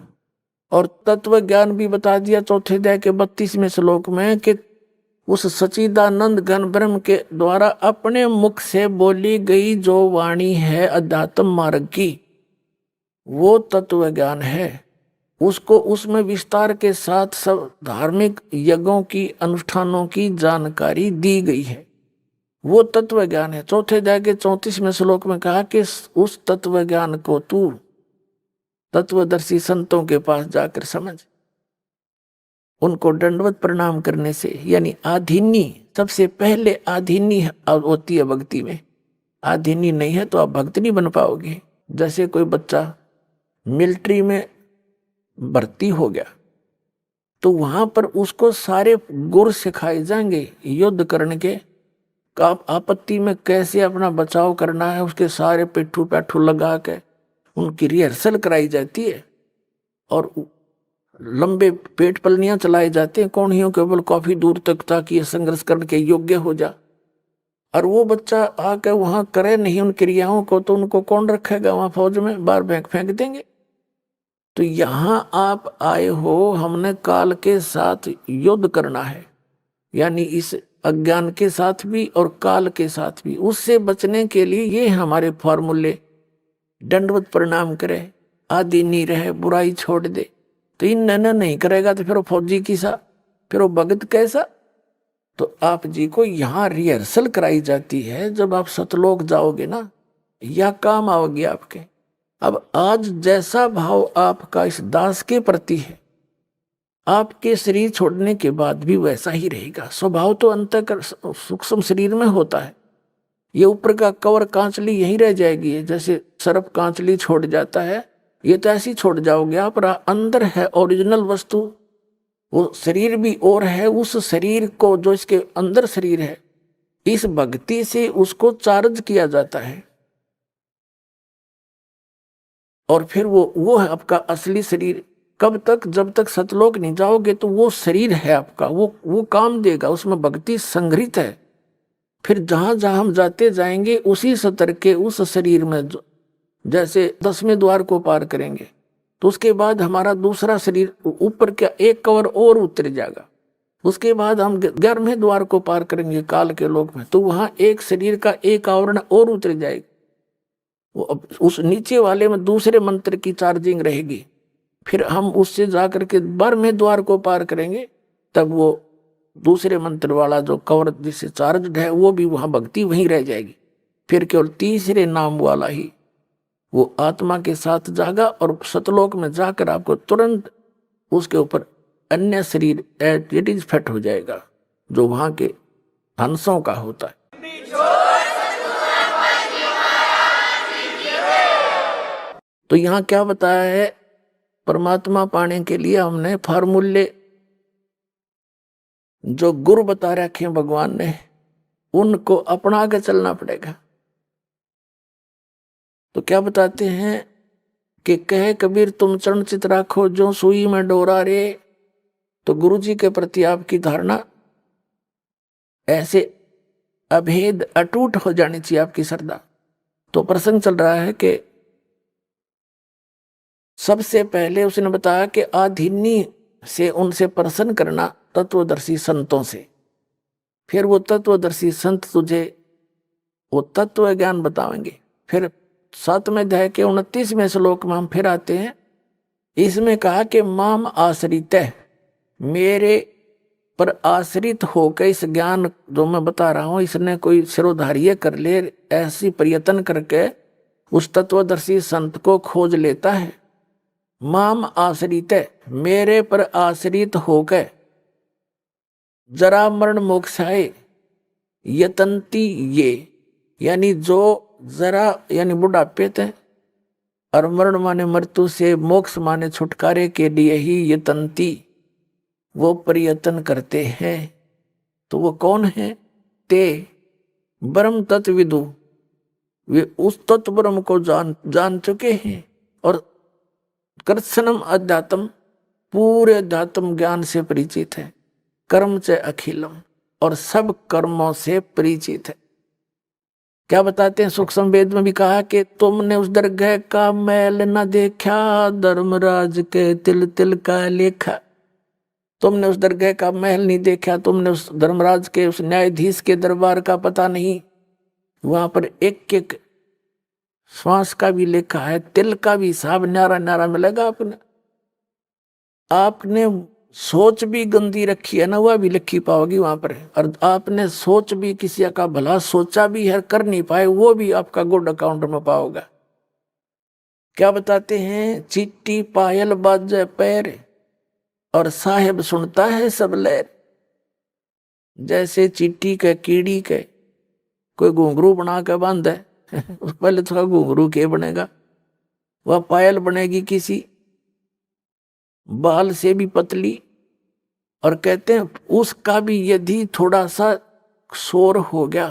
और तत्व ज्ञान भी बता दिया चौथे अध्याय के 32वें श्लोक में कि उस सच्चिदानंद घन ब्रह्म के द्वारा अपने मुख से बोली गई जो वाणी है अध्यात्म मार्ग की, वो तत्व ज्ञान है। उसको उसमें विस्तार के साथ सब धार्मिक यज्ञों की, अनुष्ठानों की जानकारी दी गई है, वो तत्व ज्ञान है। चौथे अध्याय के 34वें श्लोक में कहा कि उस तत्व ज्ञान को तू तत्वदर्शी संतों के पास जाकर समझ। उनको दंडवत प्रणाम करने से, यानी आधीनी, सबसे पहले आधीनी होती है भक्ति में। आधीनी नहीं है तो आप भक्त नहीं बन पाओगे। जैसे कोई बच्चा मिलिट्री में भर्ती हो गया तो वहां पर उसको सारे गुर सिखाए जाएंगे युद्ध करने के, आपत्ति में कैसे अपना बचाव करना है, उसके सारे पिट्ठू पैठू लगा के उनकी रिहर्सल कराई जाती है और लंबे पेट पलनियां चलाए जाते हैं कौड़ियों केवल काफी दूर तक, ताकि ये संघर्ष करने के योग्य हो जा। और वो बच्चा आके वहां करे नहीं उन क्रियाओं को, तो उनको कौन रखेगा वहां फौज में, बाहर फेंक देंगे। तो यहां आप आए हो, हमने काल के साथ युद्ध करना है, यानी इस अज्ञान के साथ भी और काल के साथ भी। उससे बचने के लिए ये हमारे फॉर्मूले, दंडवत प्रणाम करे, आदि नहीं रहे, बुराई छोड़ दे। तो इन नहीं करेगा तो फिर वो फौजी किसा, फिर वो भगत कैसा। तो आप जी को यहाँ रिहर्सल कराई जाती है। जब आप सतलोक जाओगे ना, यह काम आओगे आपके। अब आज जैसा भाव आपका इस दास के प्रति है, आपके शरीर छोड़ने के बाद भी वैसा ही रहेगा। स्वभाव तो अंतः सूक्ष्म शरीर में होता है, ये ऊपर का कवर कांचली यही रह जाएगी। जैसे सर्प कांचली छोड़ जाता है, ये तो ऐसी छोड़ जाओगे आप। अंदर है ओरिजिनल वस्तु, वो शरीर भी और है। उस शरीर को, जो इसके अंदर शरीर है, इस भक्ति से उसको चार्ज किया जाता है और फिर वो है आपका असली शरीर। कब तक? जब तक सतलोक नहीं जाओगे तो वो शरीर है आपका, वो काम देगा, उसमें भक्ति संग्रहित है। फिर जहां जहां हम जाते जाएंगे उसी स्तर के उस शरीर में, जैसे 10वें द्वार को पार करेंगे तो उसके बाद हमारा दूसरा शरीर ऊपर का एक कवर और उतर जाएगा। उसके बाद हम 11वें द्वार को पार करेंगे काल के लोक में, तो वहां एक शरीर का एक आवरण और उतर जाएगा। वो उस नीचे वाले में दूसरे मंत्र की चार्जिंग रहेगी। फिर हम उससे जाकर के 12वें द्वार को पार करेंगे, तब वो दूसरे मंत्र वाला जो कवर जिससे चार्ज है वो भी वहां भक्ति वहीं रह जाएगी। फिर केवल तीसरे नाम वाला ही वो आत्मा के साथ जागा और सतलोक में जाकर आपको तुरंत उसके ऊपर अन्य शरीर एट इट इज फिट हो जाएगा, जो वहां के हंसों का होता है। तो यहाँ क्या बताया है? परमात्मा पाने के लिए हमने फार्मूले जो गुरु बता रखे हैं भगवान ने, उनको अपना के चलना पड़ेगा। तो क्या बताते हैं कि कहे कबीर तुम चरण चित राखो जो सुई में डोरा रे। तो गुरु जी के प्रति आपकी धारणा ऐसे अभेद अटूट हो जानी चाहिए, आपकी श्रद्धा। तो प्रसंग चल रहा है कि सबसे पहले उसने बताया कि आधिन्य से उनसे प्रसन्न करना तत्वदर्शी संतों से। फिर वो तत्वदर्शी संत तुझे वो तत्व ज्ञान बताएंगे। फिर 7वें अध्याय के 29वें श्लोक में हम फिर आते हैं। इसमें कहा कि माम आश्रित है, मेरे पर आश्रित होकर इस ज्ञान जो मैं बता रहा हूं इसने कोई सिरोधार्य कर ले, ऐसी प्रयत्न करके उस तत्वदर्शी संत को खोज लेता है। माम आश्रित है, मेरे पर आश्रित होकर जरा मरण मोक्षाए यतंती ये, यानी जो जरा यानी बुढ़ापे थे और मरण माने मृत्यु से, मोक्ष माने छुटकारे के लिए ही यतंती वो प्रयत्न करते हैं। तो वो कौन है? ते ब्रह्म तत्विदु, वे उस तत्व ब्रह्म को जान चुके हैं और कृत्सनम अध्यात्म, पूरे अध्यात्म ज्ञान से परिचित है। कर्म से अखिलम, और सब कर्मों से परिचित है। क्या बताते हैं? सूक्ष्म वेद में भी कहा कि तुमने उस दरगाह का मैल न देखा, धर्मराज के तिल तिल का लेखा। तुमने उस दरगाह का महल नहीं देखा, तुमने उस धर्मराज के उस न्यायाधीश के दरबार का पता नहीं। वहां पर एक एक श्वास का भी लेखा है, तिल का भी हिसाब न्यारा न्यारा मिलेगा। आपने सोच भी गंदी रखी है ना, वह भी लिखी पाओगी वहां पर। और आपने सोच भी किसी का भला सोचा भी है, कर नहीं पाए, वो भी आपका गुड अकाउंट में पाओगा। क्या बताते हैं? चिट्टी पायल बाजे पैर और साहेब सुनता है सब लहर। जैसे चिट्टी के कीड़ी के कोई घुंघरू बना के बांध है पहले तो घुंघरू के बनेगा, वह पायल बनेगी किसी बाल से भी पतली। और कहते हैं उसका भी यदि थोड़ा सा शोर हो गया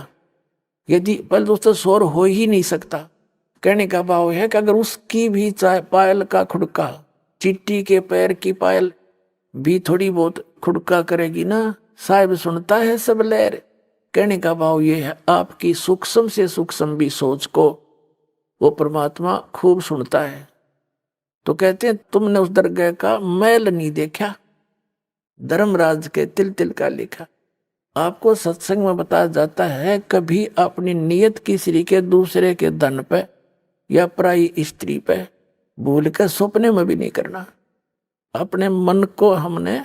यदि पहले दोस्तों शोर हो ही नहीं सकता। कहने का भाव है कि अगर उसकी भी चाहे पायल का खुड़का, चींटी के पैर की पायल भी थोड़ी बहुत खुड़का करेगी ना, साहिब सुनता है सब लहर। कहने का भाव ये है, आपकी सूक्ष्म से सूक्ष्म भी सोच को वो परमात्मा खूब सुनता है। तो कहते हैं तुमने उस दरगाह का मैल नहीं देखा, धर्मराज के तिल तिल का लिखा। आपको सत्संग में बताया जाता है कभी अपनी नियत की श्री के दूसरे के धन पे या पराई स्त्री पे भूल कर सपने में भी नहीं करना। अपने मन को हमने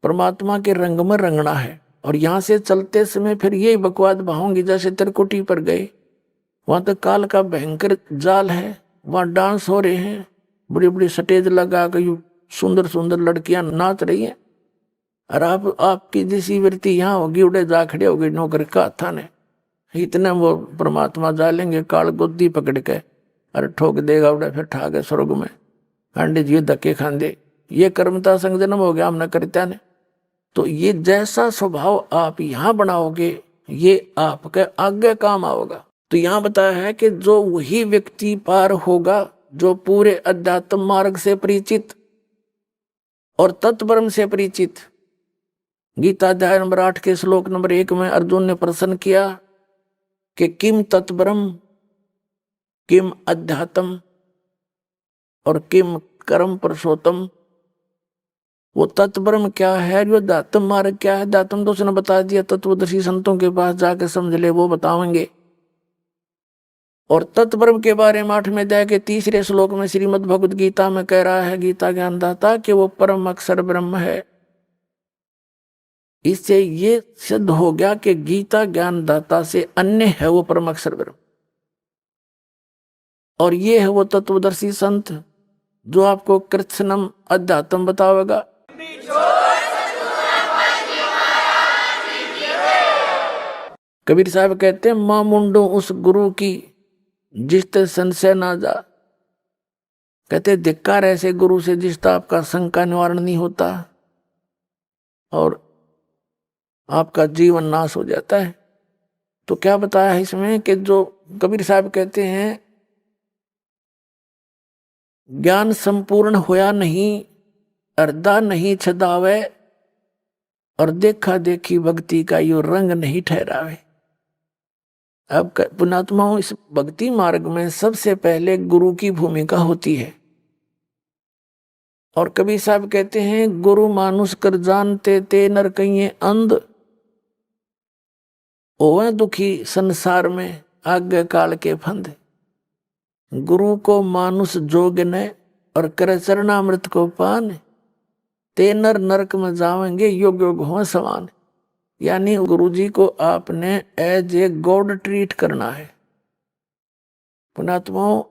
परमात्मा के रंग में रंगना है। और यहां से चलते समय फिर यही बकवाद बहाऊंगी, जैसे त्रिकुटी पर गए, वहां तो काल का भयंकर जाल है, वहां डांस हो रहे हैं, बड़ी बड़ी स्टेज लगा कर सुंदर सुंदर लड़कियां नाच रही हैं। और आपकी जैसी वृत्ति यहाँ होगी, उड़े जा खड़े होगी नौकर का था ने, इतने वो परमात्मा जालेंगे काल गोदी पकड़ के, अरे ठोक देगा उड़े, फिर ठाके स्वर्ग में अंडे जी धक्के खांदे। ये कर्मता संग जन्म हो गया हमने करता ने। तो ये जैसा स्वभाव आप यहाँ बनाओगे ये आपके आगे काम आओगा। तो यहाँ बताया है कि जो वही व्यक्ति पार होगा जो पूरे अध्यात्म मार्ग से परिचित और तत्परम से परिचित। गीता अध्याय नंबर 8 के श्लोक नंबर 1 में अर्जुन ने प्रश्न किया कि किम तत्परम, किम अध्यात्म और किम कर्म पुरुषोत्तम। वो तत्परम क्या है, जो अध्यात्म मार्ग क्या है, अध्यात्म तो उसने बता दिया, तत्वदर्शी संतों के पास जाके समझ ले, वो बताएंगे। और तत्परम के बारे में 8वें अध्याय के 3 श्लोक में श्रीमद् भगवद गीता में कह रहा है गीता ज्ञानदाता कि वो परम अक्षर ब्रह्म है। इससे ये सिद्ध हो गया कि गीता ज्ञानदाता से अन्य है वो परम अक्षर ब्रह्म। और ये है वो तत्वदर्शी संत जो आपको कृत्स्नम अध्यात्म बतावेगा। कबीर साहब कहते हैं मां मुंडो उस गुरु की जिसते संशय ना जा। कहते धिक्कार ऐसे गुरु से जिसका आपका शंका निवारण नहीं होता और आपका जीवन नाश हो जाता है। तो क्या बताया है इसमें कि जो कबीर साहब कहते हैं ज्ञान संपूर्ण होया नहीं, अर्धा नहीं छदावे और देखा देखी भक्ति का यो रंग नहीं ठहरावे। अब पुणात्माओं इस भक्ति मार्ग में सबसे पहले गुरु की भूमिका होती है। और कबीर साहब कहते हैं गुरु मानुष कर जानते ते नर कहिए अंध, ओवे दुखी संसार में आगे काल के फंद। गुरु को मानुष जोग ने और कर चरणामृत को पान, ते नर नरक में जावेंगे योग योग हो समान। यानी गुरु जी को आपने एज ए गॉड ट्रीट करना है। पुणात्माओं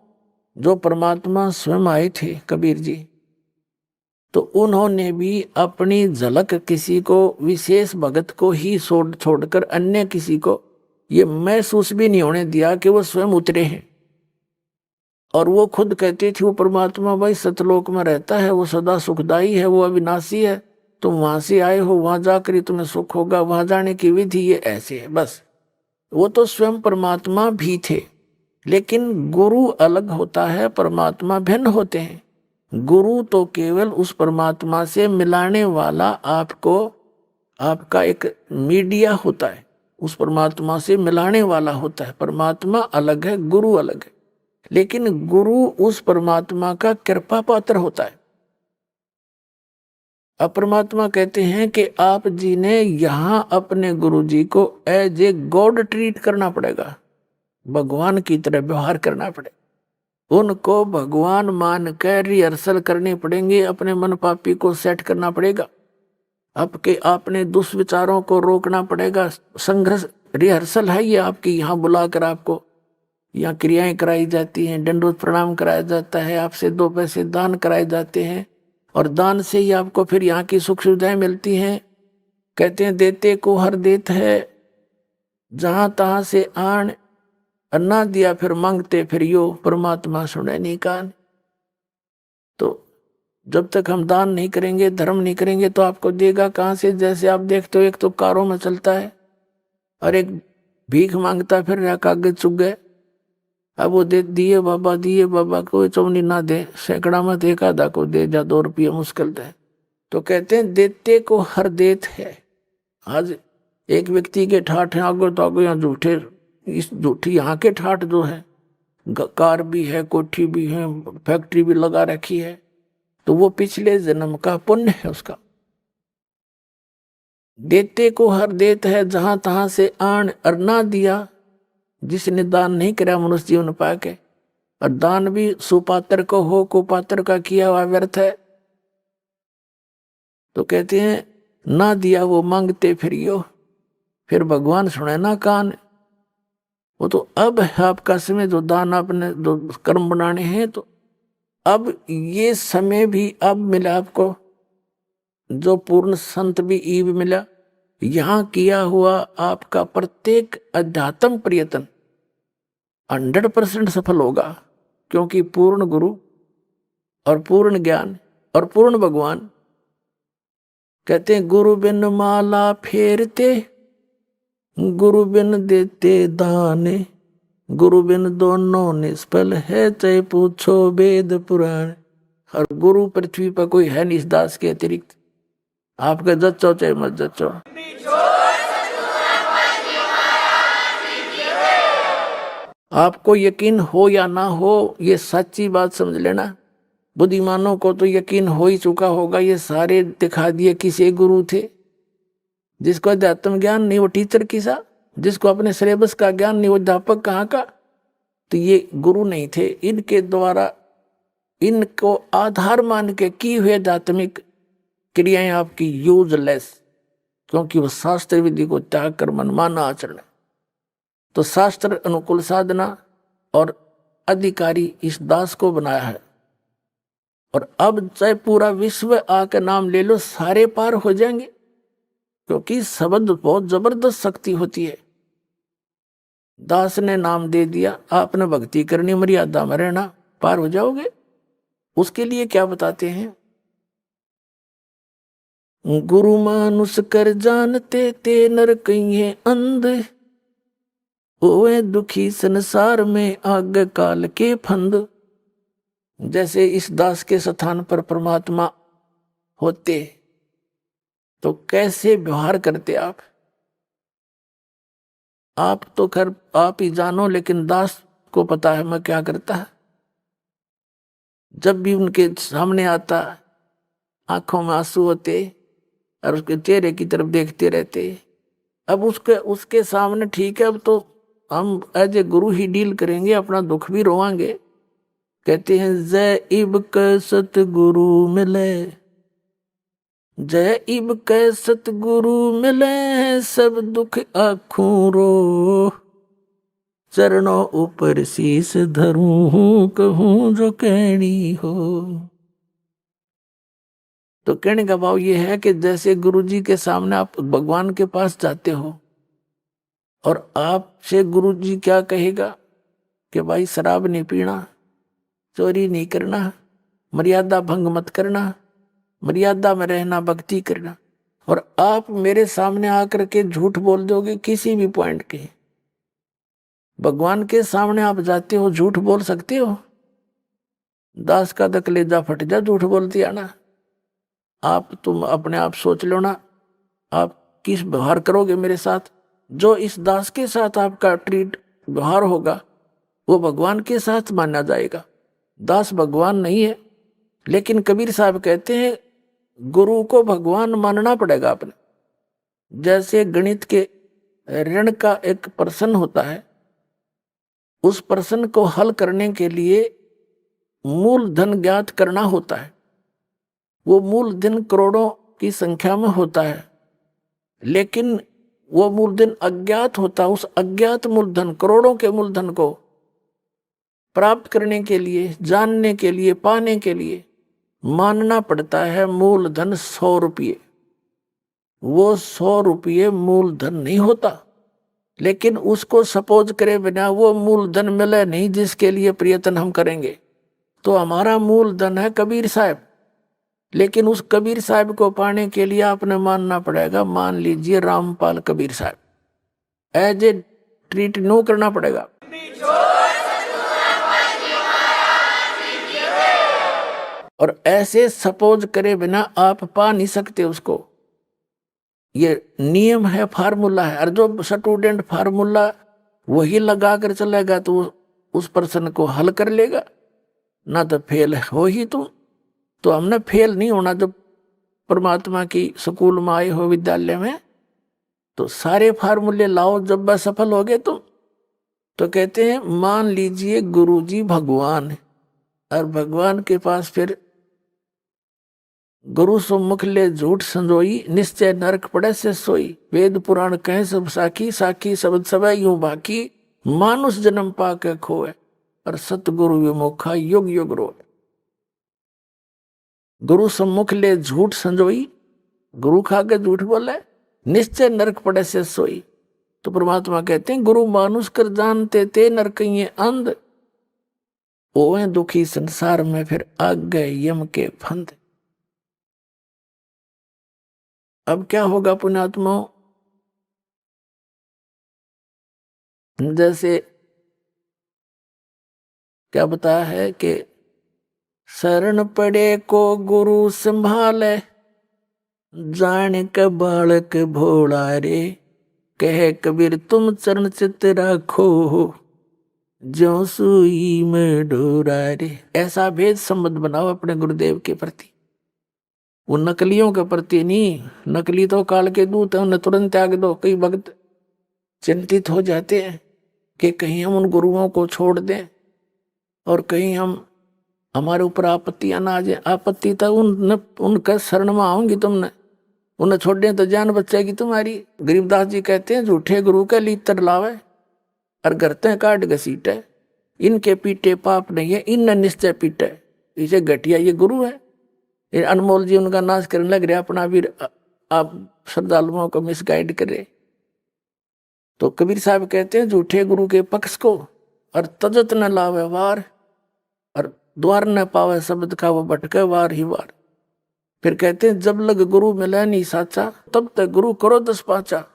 जो परमात्मा स्वयं आए थे कबीर जी, तो उन्होंने भी अपनी झलक किसी को विशेष भगत को ही छोड़कर अन्य किसी को ये महसूस भी नहीं होने दिया कि वो स्वयं उतरे हैं। और वो खुद कहते थे वो परमात्मा भाई सतलोक में रहता है, वो सदा सुखदाई है, वो अविनाशी है, तुम वहां से आए हो, वहां जाकर ही तुम्हें सुख होगा, वहां जाने की विधि ये ऐसे है बस। वो तो स्वयं परमात्मा भी थे। लेकिन गुरु अलग होता है, परमात्मा भिन्न होते हैं। गुरु तो केवल उस परमात्मा से मिलाने वाला आपको आपका एक मीडिया होता है, उस परमात्मा से मिलाने वाला होता है। परमात्मा अलग है, गुरु अलग है। लेकिन गुरु उस परमात्मा का कृपा पात्र होता है। अब परमात्मा कहते हैं कि आप जी ने यहां अपने गुरु जी को एज ए गॉड ट्रीट करना पड़ेगा, भगवान की तरह व्यवहार करना पड़ेगा। उनको भगवान मान कर रिहर्सल करनी पड़ेंगे, अपने मन पापी को सेट करना पड़ेगा, आपने दुष्विचारों को रोकना पड़ेगा। संघर्ष रिहर्सल है ये आपकी। यहाँ बुलाकर आपको यहाँ क्रियाएं कराई जाती हैं, दंडोत प्रणाम कराया जाता है, आपसे 2 पैसे दान कराए जाते हैं और दान से ही आपको फिर यहाँ की सुख सुविधाएं मिलती हैं। कहते हैं देते को हर देत है, जहां तहां से आन, अन्ना दिया फिर मांगते फिर यो, परमात्मा सुने नहीं कान। तो जब तक हम दान नहीं करेंगे, धर्म नहीं करेंगे, तो आपको देगा कहां से। जैसे आप देखते हो एक तो कारों में चलता है और एक भीख मांगता फिर रहा, कागज चुग गए। अब वो दे दिए बाबा, कोई चौनी ना दे, सैकड़ा में एक आधा को दे जा, 2 रुपये मुश्किल दे। तो कहते हैं देते को हर देत है। आज एक व्यक्ति के ठाठ हैं आगो तो आगो, यहाँ झूठे, इस झूठी यहाँ के ठाठ जो है, कार भी है, कोठी भी है, फैक्ट्री भी लगा रखी है, तो वो पिछले जन्म का पुण्य है उसका। देते को हर देत है, जहां तहां से आन और ना दिया। जिसने दान नहीं करा मनुष्य जीवन पाके, और दान भी सुपात्र को हो, कुपात्र का किया हुआ व्यर्थ है। तो कहते हैं ना दिया वो मांगते फिरियो, फिर भगवान सुने ना कान। वो तो अब है आपका समय, जो दान आपने जो कर्म बनाने हैं, तो अब ये समय भी अब मिला आपको, जो पूर्ण संत भी ईव मिला। यहां किया हुआ आपका प्रत्येक अध्यात्म प्रयत्न 100% सफल होगा, क्योंकि पूर्ण गुरु और पूर्ण ज्ञान और पूर्ण भगवान। कहते हैं गुरु बिन माला फेरते, गुरु बिन देते दाने, गुरु बिन दोनों निष्फल है, चाहे पूछो वेद पुराण। और गुरु पृथ्वी पर कोई है नहीं इस दास के अतिरिक्त। आपका जच्चो चाहे मत जच्चो, आपको यकीन हो या ना हो, ये सच्ची बात समझ लेना। बुद्धिमानों को तो यकीन हो ही चुका होगा, ये सारे दिखा दिए किसे गुरु थे। जिसको अध्यात्म ज्ञान नहीं वो टीचर किसा, जिसको अपने सिलेबस का ज्ञान नहीं वो अध्यापक कहाँ का। तो ये गुरु नहीं थे, इनके द्वारा इनको आधार मान के की हुए आध्यात्मिक क्रियाएं आपकी यूजलेस, क्योंकि वो शास्त्र विधि को त्याग कर मनमाना आचरण। तो शास्त्र अनुकूल साधना और अधिकारी इस दास को बनाया है। और अब चाहे पूरा विश्व आके नाम ले लो, सारे पार हो जाएंगे, क्योंकि शब्द बहुत जबरदस्त शक्ति होती है। दास ने नाम दे दिया, आपने भक्ति करनी, मर्यादा में रहना, पार हो जाओगे। उसके लिए क्या बताते हैं, गुरु मानुष कर जानते ते नर कहिए अंध, ओए दुखी संसार में आग काल के फंद। जैसे इस दास के स्थान पर परमात्मा होते तो कैसे व्यवहार करते आप तो खैर आप ही जानो, लेकिन दास को पता है मैं क्या करता है। जब भी उनके सामने आता, आंखों में आंसू होते और उसके चेहरे की तरफ देखते रहते। अब उसके सामने ठीक है, अब तो हम as a Guru he deal करेंगे, अपना दुख भी रोवांगे। कहते हैं जय इब क सतगुरु मिले, जय इब कै सतगुरु मिले, सब दुख आखूं रो, चरणों ऊपर शीस धरूं, कहूं जो कहनी हो। तो कहने का भाव ये है कि जैसे गुरु जी के सामने आप भगवान के पास जाते हो, और आपसे गुरु जी क्या कहेगा कि भाई शराब नहीं पीना, चोरी नहीं करना, मर्यादा भंग मत करना, मर्यादा में रहना, भक्ति करना। और आप मेरे सामने आकर के झूठ बोल दोगे किसी भी पॉइंट के, भगवान के सामने आप जाते हो, झूठ बोल सकते हो? दास का तो कलेजा फट जा झूठ बोलती आना। तुम अपने आप सोच लो ना, आप किस व्यवहार करोगे मेरे साथ। जो इस दास के साथ आपका व्यवहार होगा वो भगवान के साथ माना जाएगा। दास भगवान नहीं है, लेकिन कबीर साहब कहते हैं गुरु को भगवान मानना पड़ेगा आपने। जैसे गणित के ऋण का एक प्रश्न होता है, उस प्रश्न को हल करने के लिए मूलधन ज्ञात करना होता है। वो मूलधन करोड़ों की संख्या में होता है, लेकिन वो मूलधन अज्ञात होता है। उस अज्ञात मूलधन, करोड़ों के मूलधन को प्राप्त करने के लिए, जानने के लिए, पाने के लिए मानना पड़ता है मूलधन 100 रुपये। वो 100 रुपये मूलधन नहीं होता, लेकिन उसको सपोज करे बिना वो मूलधन मिले नहीं जिसके लिए प्रयत्न हम करेंगे। तो हमारा मूलधन है कबीर साहब, लेकिन उस कबीर साहब को पाने के लिए आपने मानना पड़ेगा, मान लीजिए रामपाल कबीर साहब एज ए ट्रीट नो करना पड़ेगा। और ऐसे सपोज करे बिना आप पा नहीं सकते उसको। ये नियम है, फार्मूला है। और जो स्टूडेंट फार्मूला वही लगा कर चलेगा तो उस पर्सन को हल कर लेगा, ना तो फेल हो ही तुम। तो हमने फेल नहीं होना। जब परमात्मा की स्कूल में आए हो, विद्यालय में, तो सारे फार्मूले लाओ। जब वह सफल हो गए तुम, तो कहते हैं मान लीजिए गुरुजी भगवान है, और भगवान के पास फिर गुरु सम्मुख ले झूठ संजोई, निश्चय नरक पड़े से सोई। वेद पुराण कहे सब साखी, साखी शब्द सब यूं बाकी। मानुष जन्म पाके खोए, और सतगुरु विमुखा युग युग रोए। गुरु सम्मुख ले झूठ संजोई, गुरु खा के झूठ बोले, निश्चय नरक पड़े से सोई। तो परमात्मा कहते हैं गुरु मानुष कर जानते ते नरकइये अंध, ओए दुखी संसार में फिर आग गए यम के फंद। अब क्या होगा पुण्यात्माओं? जैसे क्या बताया है कि शरण पड़े को गुरु संभाले, जान के बालक भोला रे। कहे कबीर तुम चरण चित राखो, ज्यों सुई में डोरा रे। ऐसा भेद संबंध बनाओ अपने गुरुदेव के प्रति, वो नकलियों के प्रति नहीं। नकली तो काल के दूत है, उन्हें तुरंत त्याग दो। कई भक्त चिंतित हो जाते हैं कि कहीं हम उन गुरुओं को छोड़ दें और कहीं हम हमारे ऊपर आपत्तियां ना आ जाए। आपत्ति तो उनका शरण में आओगी तुमने, उन्हें छोड़ दें तो जान बचेगी तुम्हारी। गरीबदास जी कहते हैं झूठे गुरु के लीतर लावे, और गरते काट घसीटे। इनके पीटे पाप नहीं है, इन निश्चय पीटे। इसे घटिया ये गुरु है, ये अनमोल जी उनका नाश करने लग रहा अपना भी। आप श्रद्धालुओं को मिसगाइड करे। तो कबीर साहब कहते हैं झूठे गुरु के पक्ष को, और तजत न लावे वार, और द्वार न पावे शब्द का वो भटके वार ही वार। फिर कहते हैं जब लग गुरु मिले नहीं साचा, तब तक गुरु करो 10 पाचा।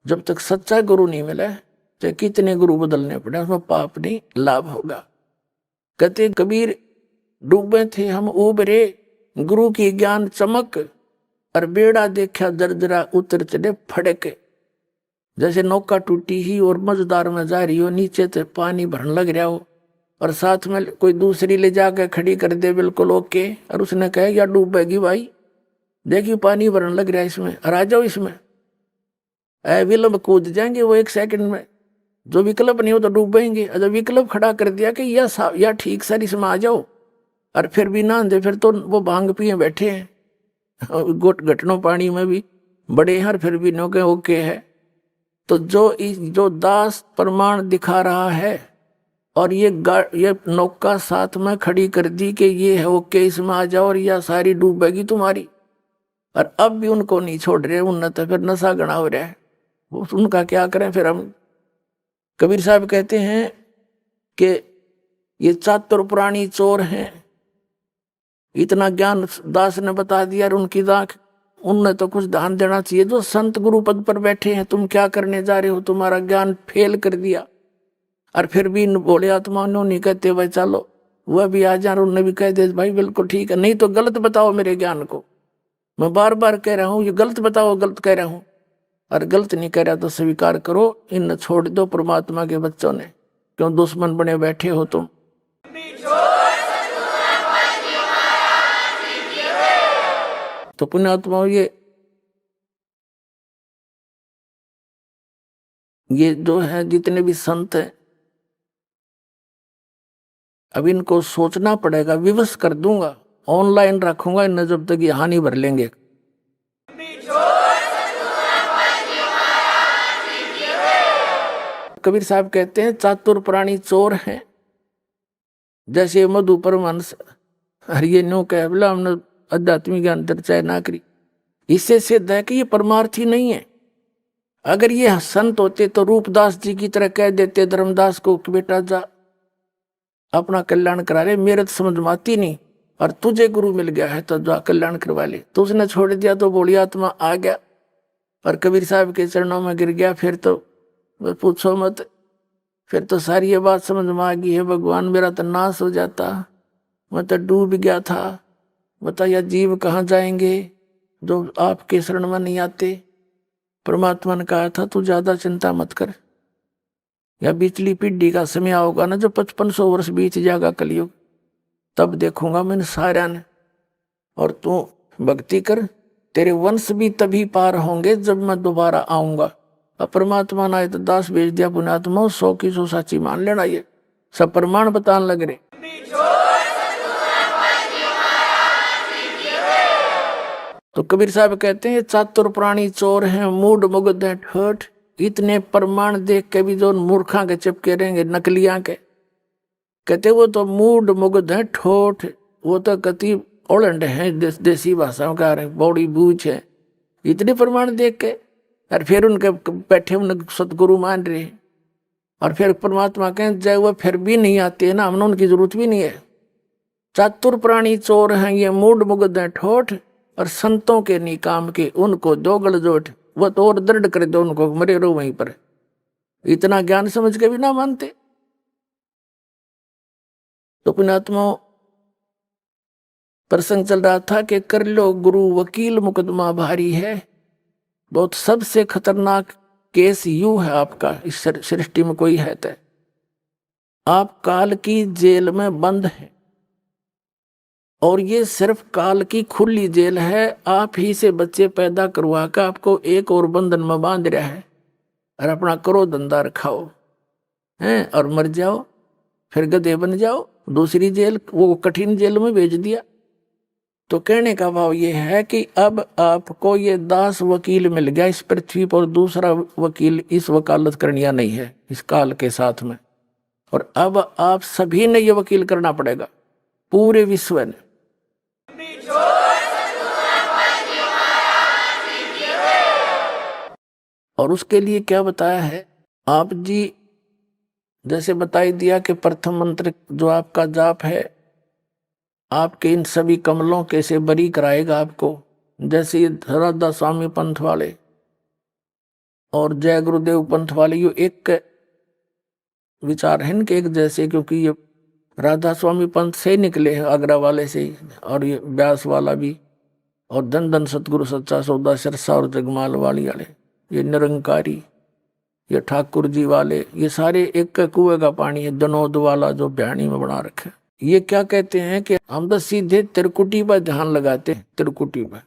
जब तक सच्चा गुरु नहीं मिले, चाहे कितने गुरु बदलने पड़े, उसमें पाप नहीं लाभ होगा। कहते कबीर डूबे थे हम उबरे, गुरु की ज्ञान चमक, और बेड़ा देखा जर्जरा उतर चले फड़क। जैसे नौका टूटी ही और मझदार में जा रही हो, नीचे से पानी भरने लग रहा हो, और साथ में कोई दूसरी ले जाकर खड़ी कर दे बिल्कुल ओके, और उसने कहे या डूबेगी भाई, देखिए पानी भरने लग रहा है इसमें, और आ जाओ इसमें। विलंब कूद जाएंगे वो 1 सेकंड में। जो विकल्प नहीं हो तो डूबेंगे। जब विकल्प खड़ा कर दिया कि या ठीक सर इसमें आ जाओ, और फिर भी ना दे, फिर तो वो भांग पिए बैठे हैं। घटनों पानी में भी बड़े हैं, फिर भी नो के ओके है। तो जो दास प्रमाण दिखा रहा है, और ये नौका साथ में खड़ी कर दी कि ये है ओके इसमें आ जाओ, और यह सारी डूबेगी तुम्हारी, और अब भी उनको नहीं छोड़ रहे। उन्हें तो फिर नशा गणा हो रहा है, वो उनका क्या करें फिर हम। कबीर साहब कहते हैं कि ये चातुर पुराणी चोर हैं। इतना ज्ञान दास ने बता दिया, और उनकी दाख उनने तो कुछ ध्यान देना चाहिए। जो संत गुरु पद पर बैठे हैं, तुम क्या करने जा रहे हो? तुम्हारा ज्ञान फेल कर दिया। और फिर भी बोले आत्मा नहीं कहते भाई चलो वह भी आ जाए, उन्होंने भी कह दे भाई बिल्कुल ठीक है, नहीं तो गलत बताओ मेरे ज्ञान को। मैं बार बार कह रहा हूं ये गलत बताओ, गलत कह रहा हूं। और गलत नहीं कह रहा तो स्वीकार करो, इन छोड़ दो परमात्मा के बच्चों ने, क्यों दुश्मन बने बैठे हो तुम। तो पुण्यात्माओं ये जो है जितने भी संत हैं, अब इनको सोचना पड़ेगा। विवश कर दूंगा, ऑनलाइन रखूंगा इन्हें जब तक ये हानि भर लेंगे। कबीर साहब कहते हैं चातुर प्राणी चोर हैं, जैसे मधु परमहंस हरिये नो कह बोला हमने आध्यात्मिक ज्ञान चर्चा ना करी। इससे सिद्ध है कि ये परमार्थी नहीं है। अगर ये संत होते तो रूपदास जी की तरह कह देते धर्मदास को कि बेटा जा अपना कल्याण करा ले, मेरे तो समझ में आती नहीं, और तुझे गुरु मिल गया है तो जा कल्याण करवा ले। तो उसने छोड़ दिया तो बोली आत्मा आ गया और कबीर साहब के चरणों में गिर गया। फिर तो बस पूछो मत। फिर तो सारी ये बात समझ में आ गई है, भगवान मेरा तो नाश हो जाता, मैं तो डूब गया था। बताया जीव कहाँ जाएंगे जो आपके शरण में नहीं आते। परमात्मा ने कहा था तू ज्यादा चिंता मत कर, या बिचली पीढ़ी का समय आओगा ना जो 5500 वर्ष बीत जाएगा कलयुग, तब देखूंगा मैंने सारा ने, और तू भक्ति कर, तेरे वंश भी तभी पार होंगे जब मैं दोबारा आऊंगा। अब परमात्मा ने आए तो दास भेज दिया पुण्यात्मा, 100 की 100 साची मान लेना। ये सब प्रमाण बताने लग रहे। तो कबीर साहब कहते हैं चातुर प्राणी चोर हैं, मूड मुग्ध हैं ठोठ। इतने प्रमाण देख के भी जो मूर्खा के चिपके रहेंगे नकलियां के, कहते वो तो मूड मुग्ध हैं ठोठ, वो तो कति ओलंड है, देसी भाषा में कह रहे बौड़ी बूझ है। इतने प्रमाण देख के और फिर उनके बैठे उन सतगुरु मान रहे, और फिर परमात्मा कहें जय वो फिर भी नहीं आते ना, हमने उनकी जरूरत भी नहीं है। चातुर प्राणी चोर हैं ये, मूड मुग्ध हैं ठोठ, और संतों के नहीं काम के उनको दो गलजोट। वो तो और दृढ़ कर दो उनको, मरे रहो वहीं पर। इतना ज्ञान समझ के भी ना मानते। तो पुण्यात्मा प्रसंग चल रहा था कि कर लो गुरु वकील मुकदमा भारी है। बहुत सबसे खतरनाक केस यू है आपका इस सृष्टि में कोई है तो आप काल की जेल में बंद हैं, और ये सिर्फ काल की खुली जेल है। आप ही से बच्चे पैदा करवा कर आपको एक और बंधन में बांध रहा है, और अपना करो धंधा रखाओ हैं और मर जाओ, फिर गधे बन जाओ, दूसरी जेल वो कठिन जेल में भेज दिया। तो कहने का भाव ये है कि अब आपको ये दास वकील मिल गया इस पृथ्वी पर, दूसरा वकील इस वकालत करनिया नहीं है इस काल के साथ में। और अब आप सभी ने ये वकील करना पड़ेगा, पूरे विश्व ने। और उसके लिए क्या बताया है आप जी, जैसे बताई दिया कि प्रथम मंत्र जो आपका जाप है आपके इन सभी कमलों के से बरी कराएगा आपको। जैसे ये राधा स्वामी पंथ वाले और जय गुरुदेव पंथ वाले ये एक विचार है इनके एक जैसे, क्योंकि ये राधा स्वामी पंथ से निकले हैं आगरा वाले से ही, और ये व्यास वाला भी, और धन धन सतगुरु सच्चा सौदा सिरसा और जगमाल वाली वाले, ये निरंकारी, ये ठाकुर जी वाले, ये सारे एक कुएं का पानी है। जनोद वाला जो बयानी में बना रखे, ये क्या कहते हैं कि हम तो सीधे त्रिकुटी पर ध्यान लगाते हैं, त्रिकुटी पर।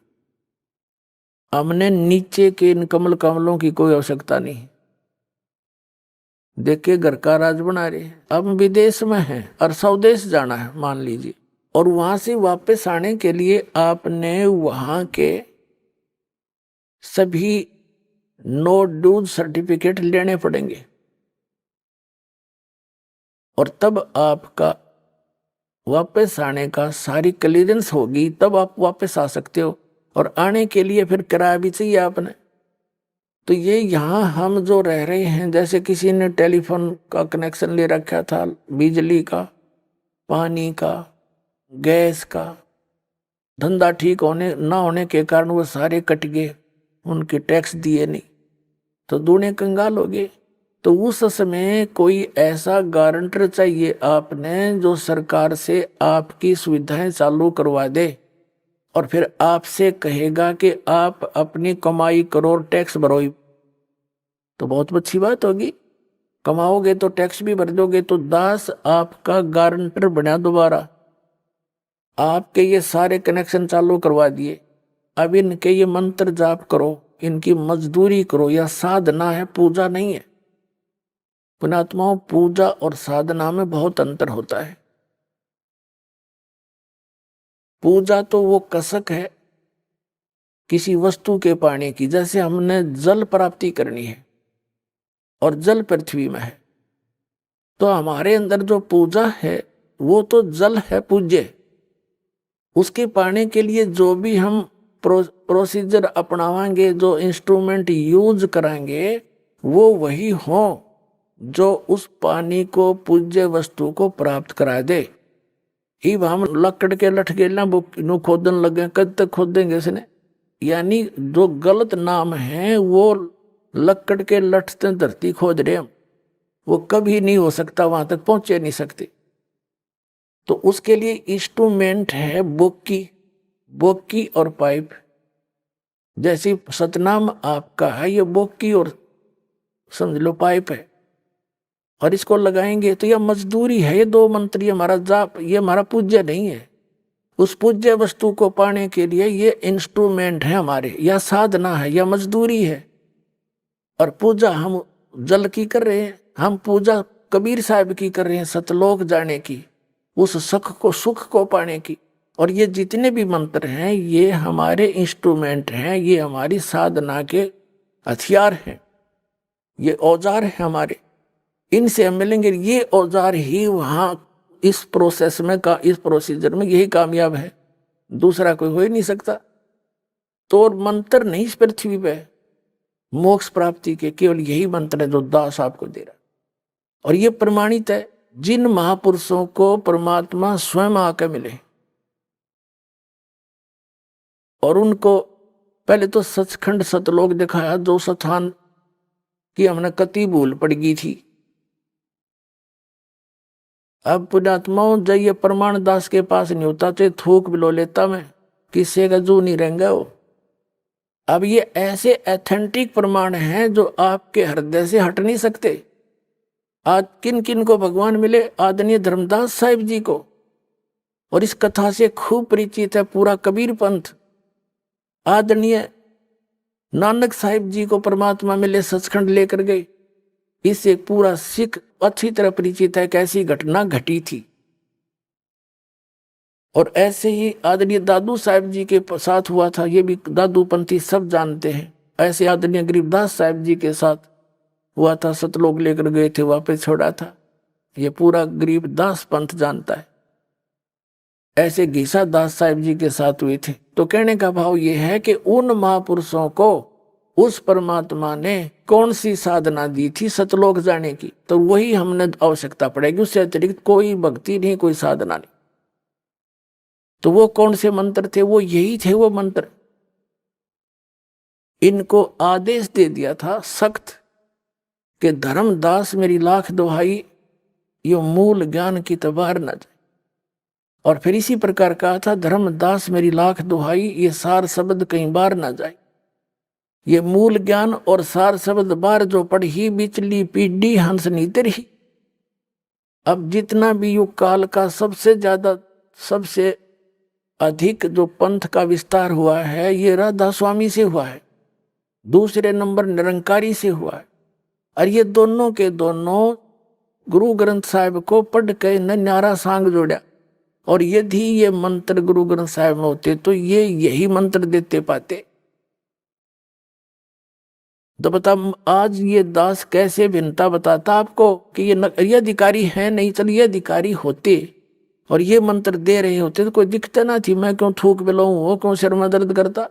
हमने नीचे के इन कमल कमलों की कोई आवश्यकता नहीं। देखे घर का राज बना रहे हैं, अब विदेश में हैं और स्वदेश जाना है मान लीजिए, और वहां से वापस आने के लिए आपने वहां के सभी नो ड्यूज सर्टिफिकेट लेने पड़ेंगे, और तब आपका वापस आने का सारी क्लियरेंस होगी, तब आप वापस आ सकते हो। और आने के लिए फिर किराया भी चाहिए आपने। तो ये यहाँ हम जो रह रहे हैं, जैसे किसी ने टेलीफोन का कनेक्शन ले रखा था, बिजली का, पानी का, गैस का, धंधा ठीक होने ना होने के कारण वो सारे कट गए, उनके टैक्स दिए नहीं, तो दूने कंगाल हो गए। तो उस समय कोई ऐसा गारंटर चाहिए आपने जो सरकार से आपकी सुविधाएं चालू करवा दे, और फिर आपसे कहेगा कि आप अपनी कमाई करो और टैक्स भरो। तो बहुत अच्छी बात होगी, कमाओगे तो टैक्स भी भर दोगे। तो दास आपका गारंटर बना, दोबारा आपके ये सारे कनेक्शन चालू करवा दिए। अब इनके ये मंत्र जाप करो, इनकी मजदूरी करो, या साधना है, पूजा नहीं है। पुण्यात्माओं, पूजा और साधना में बहुत अंतर होता है। पूजा तो वो कसक है किसी वस्तु के पाने की, जैसे हमने जल प्राप्ति करनी है और जल पृथ्वी में है, तो हमारे अंदर जो पूजा है वो तो जल है पूज्य। उसके पाने के लिए जो भी हम प्रोसीजर अपनावाएंगे, जो इंस्ट्रूमेंट यूज कराएंगे, वो वही हो जो उस पानी को, पूज्य वस्तु को प्राप्त करा दे। इब हम लकड़ के लठ गेला नु खोदन लगे, कद तक खोदेंगे इसने। यानी जो गलत नाम है वो लक्कड़ के लठ से धरती खोद रहे हम, वो कभी नहीं हो सकता, वहां तक पहुंचे नहीं सकते। तो उसके लिए इंस्ट्रूमेंट है बोकी, बोकी और पाइप। जैसी सतनाम आपका है, ये बोकी और समझ लो पाइप है, और इसको लगाएंगे तो यह मजदूरी है। ये दो मंत्र, ये हमारा जाप, ये हमारा पूज्य नहीं है। उस पूज्य वस्तु को पाने के लिए ये इंस्ट्रूमेंट है हमारे, या साधना है, या मजदूरी है। और पूजा हम जल की कर रहे हैं, हम पूजा कबीर साहब की कर रहे हैं, सतलोक जाने की, उस सुख को पाने की। और ये जितने भी मंत्र हैं ये हमारे इंस्ट्रूमेंट हैं, ये हमारी साधना के हथियार हैं, ये औजार हैं हमारे। इनसे हम मिलेंगे, ये औजार ही वहां इस प्रोसेस में का, इस प्रोसीजर में यही कामयाब है, दूसरा कोई हो ही नहीं सकता। तो और मंत्र नहीं इस पृथ्वी पे मोक्ष प्राप्ति के, केवल यही मंत्र है जो दास आपको दे रहा। और ये प्रमाणित है, जिन महापुरुषों को परमात्मा स्वयं आकर मिले और उनको पहले तो सचखंड सतलोक दिखाया, जो स्थान की हमने कति भूल पड़ गई थी। अब पुण्यात्माओं जाइए, प्रमाण दास के पास नहीं होता तो थूक बिलो लेता मैं, किससे का जू नहीं रहेंगे वो। अब ये ऐसे एथेंटिक प्रमाण हैं जो आपके हृदय से हट नहीं सकते। आज किन किन को भगवान मिले? आदरणीय धर्मदास साहिब जी को, और इस कथा से खूब परिचित है पूरा कबीर पंथ। आदरणीय नानक साहिब जी को परमात्मा मिले, सचखंड लेकर गए, इससे पूरा सिख अच्छी तरह परिचित है कैसी घटना घटी थी। और ऐसे ही आदरणीय दादू साहिब जी के साथ हुआ था, ये भी दादू पंथी सब जानते हैं। ऐसे आदरणीय गरीबदास साहिब जी के साथ हुआ था, सतलोक लेकर गए थे, वापस छोड़ा था, ये पूरा गरीबदास पंथ जानता है। ऐसे घीसा दास साहिब जी के साथ हुए थे। तो कहने का भाव ये है कि उन महापुरुषों को उस परमात्मा ने कौन सी साधना दी थी सतलोक जाने की, तो वही हमने आवश्यकता पड़ेगी, उससे अतिरिक्त कोई भक्ति नहीं, कोई साधना नहीं। तो वो कौन से मंत्र थे? वो यही थे वो मंत्र। इनको आदेश दे दिया था सख्त कि धर्मदास मेरी लाख दुहाई, यो मूल ज्ञान की तबार न जाए। और फिर इसी प्रकार कहा था, धर्मदास मेरी लाख दुहाई, ये सार शब्द कहीं बार ना जाए। ये मूल ज्ञान और सार शब्द बार जो पढ़ी, बिचली पीढ़ी हंस नीति रही। अब जितना भी युग काल का सबसे ज्यादा, सबसे अधिक जो पंथ का विस्तार हुआ है, ये राधा स्वामी से हुआ है, दूसरे नंबर निरंकारी से हुआ है। और ये दोनों के दोनों गुरु ग्रंथ साहिब को पढ़ के न न्यारा सांग जोड़ा। और यदि ये मंत्र गुरु ग्रंथ साहिब में होते तो ये यही मंत्र देते पाते। तो बता, आज ये दास कैसे भिन्नता बताता आपको कि ये अधिकारी है नहीं, चल ये अधिकारी होते और ये मंत्र दे रहे होते तो कोई दिक्कत ना थी। मैं क्यों थूक बिलाऊं, वो क्यों सिर में दर्द करता,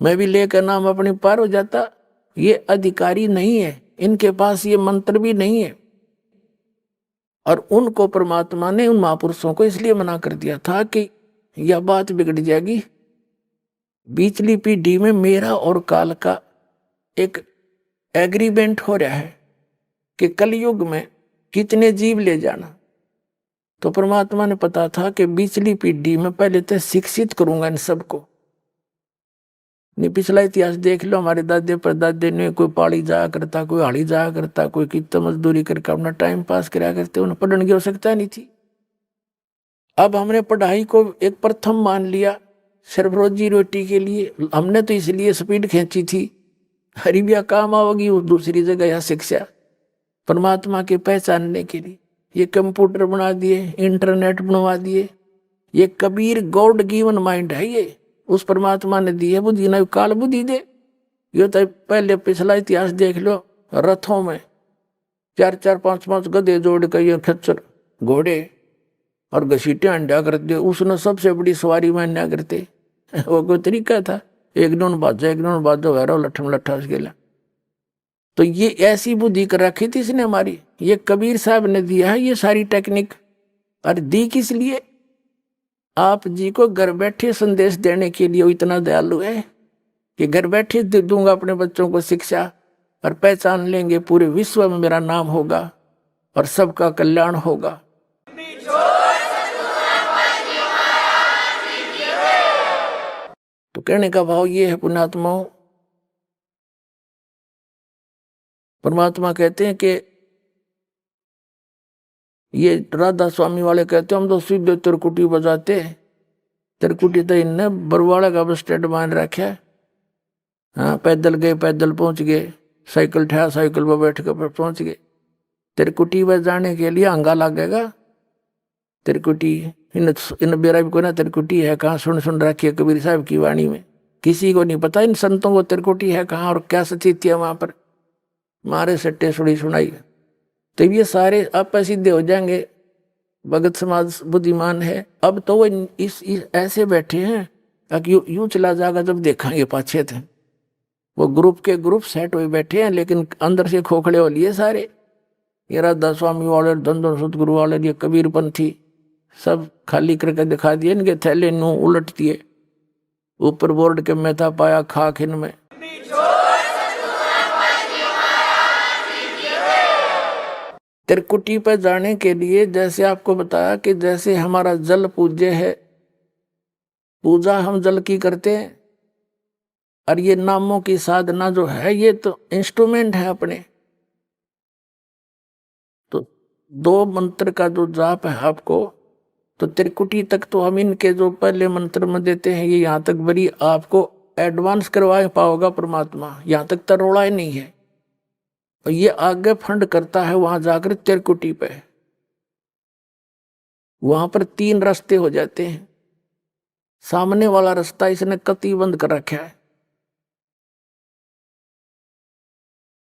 मैं भी लेकर नाम अपने पार हो जाता। ये अधिकारी नहीं है, इनके पास ये मंत्र भी नहीं है। और उनको परमात्मा ने, उन महापुरुषों को इसलिए मना कर दिया था कि यह बात बिगड़ जाएगी। बीचली पीढ़ी में मेरा और काल का एक एग्रीमेंट हो रहा है कि कलयुग में कितने जीव ले जाना। तो परमात्मा ने पता था कि बीचली पीढ़ी में पहले तो शिक्षित करूंगा इन सबको। नहीं, पिछला इतिहास देख लो, हमारे दादे परदादे ने कोई पाड़ी जाया करता, कोई हाड़ी जाया करता, कोई कितना मजदूरी करके अपना टाइम पास कराया करते, उन्हें पढ़ने की आवश्यकता नहीं थी। अब हमने पढ़ाई को एक प्रथम मान लिया सिर्फ रोजी रोटी के लिए। हमने तो इसलिए स्पीड खींची थी, हरिबिया काम आओगी उस दूसरी जगह, या शिक्षा परमात्मा के पहचानने के लिए। ये कंप्यूटर बना दिए, इंटरनेट बनवा दिए, ये कबीर गॉड गिवन माइंड है, ये उस परमात्मा ने दी है बुद्धि, ना काल बुद्धि दे। ये तो पहले पिछला इतिहास देख लो, रथों में 4-4 5-5 गधे जोड़ कर ये खच्चर घोड़े और घसीटे अंडा करते, उसने सबसे बड़ी सवारी में अन्या करते। वो कोई तरीका था? एक दोन बाजो वैरो लठम लट्ठा गेला। तो ये ऐसी बुद्धि कर रखी थी इसने हमारी, ये कबीर साहब ने दिया है ये सारी टेक्निक। और दी किस लिए? आप जी को घर बैठे संदेश देने के लिए। वो इतना दयालु है कि घर बैठे दे दूंगा अपने बच्चों को शिक्षा, और पहचान लेंगे, पूरे विश्व में मेरा नाम होगा और सबका कल्याण होगा। तो कहने का भाव ये है पुण्यात्माओं, परमात्मा कहते हैं कि ये राधा स्वामी वाले कहते हैं हम तो सीधे तिरकुटी बजाते, तिरकुटी तो इनने बरवाड़ा का बस स्टैंड मान रखा है। हाँ, पैदल गए पैदल पहुंच गए, साइकिल ठा साइकिल पर बैठ कर पहुंच गए। तिरकुटी बजाने के लिए अंगा लगेगा। तिरकुटी इन बेरा भी को ना तिरकुटी है कहाँ, सुन रखी है कबीर साहब की वाणी में। किसी को नहीं पता इन संतों को तिरकुटी है कहाँ और क्या सचित है वहां पर। मारे सट्टे सुड़ी सुनाई तो ये सारे आप सीधे हो जाएंगे। भगत समाज बुद्धिमान है। अब तो वो इस ऐसे बैठे हैं कि यूं चला जाएगा जब देखेंगे पाछे थे। वो ग्रुप के ग्रुप सेट हुए बैठे हैं लेकिन अंदर से खोखड़े हो लिए सारे। ये राधा स्वामी वाले, धन सतगुरु वाले, ये कबीर पंथी सब खाली करके दिखा दिए। इनके थैले नू उलट दिए, ऊपर बोर्ड के मेहता पाया खाक इनमें। तिरकुटी पर जाने के लिए जैसे आपको बताया कि जैसे हमारा जल पूज्य है, पूजा हम जल की करते हैं, और ये नामों की साधना जो है ये तो इंस्ट्रूमेंट है अपने। तो दो मंत्र का जो जाप है आपको, तो त्रिकुटी तक तो हम इनके जो पहले मंत्र में देते हैं ये यहाँ तक बड़ी आपको एडवांस करवा पाओगा परमात्मा, यहाँ तक तो रोड़ा ही नहीं है। और ये आगे फंड करता है वहां जाकर त्रिकुटी पे, वहां पर 3 रास्ते हो जाते हैं। सामने वाला रास्ता इसने कति बंद कर रखा है।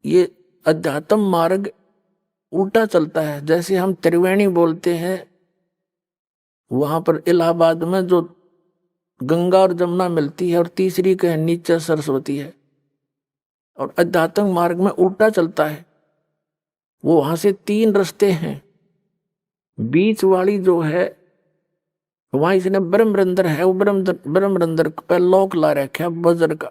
ये अध्यात्म मार्ग उल्टा चलता है। जैसे हम त्रिवेणी बोलते हैं, वहां पर इलाहाबाद में जो गंगा और जमुना मिलती है और तीसरी कहे नीचे सरस्वती है, और अध्यात्म मार्ग में उल्टा चलता है। वो वहां से 3 रास्ते हैं। बीच वाली जो है वहां इसने ब्रह्मरंध्र है, वो ब्रह्मरंध्र पे लोक ला रखा है वज्र का।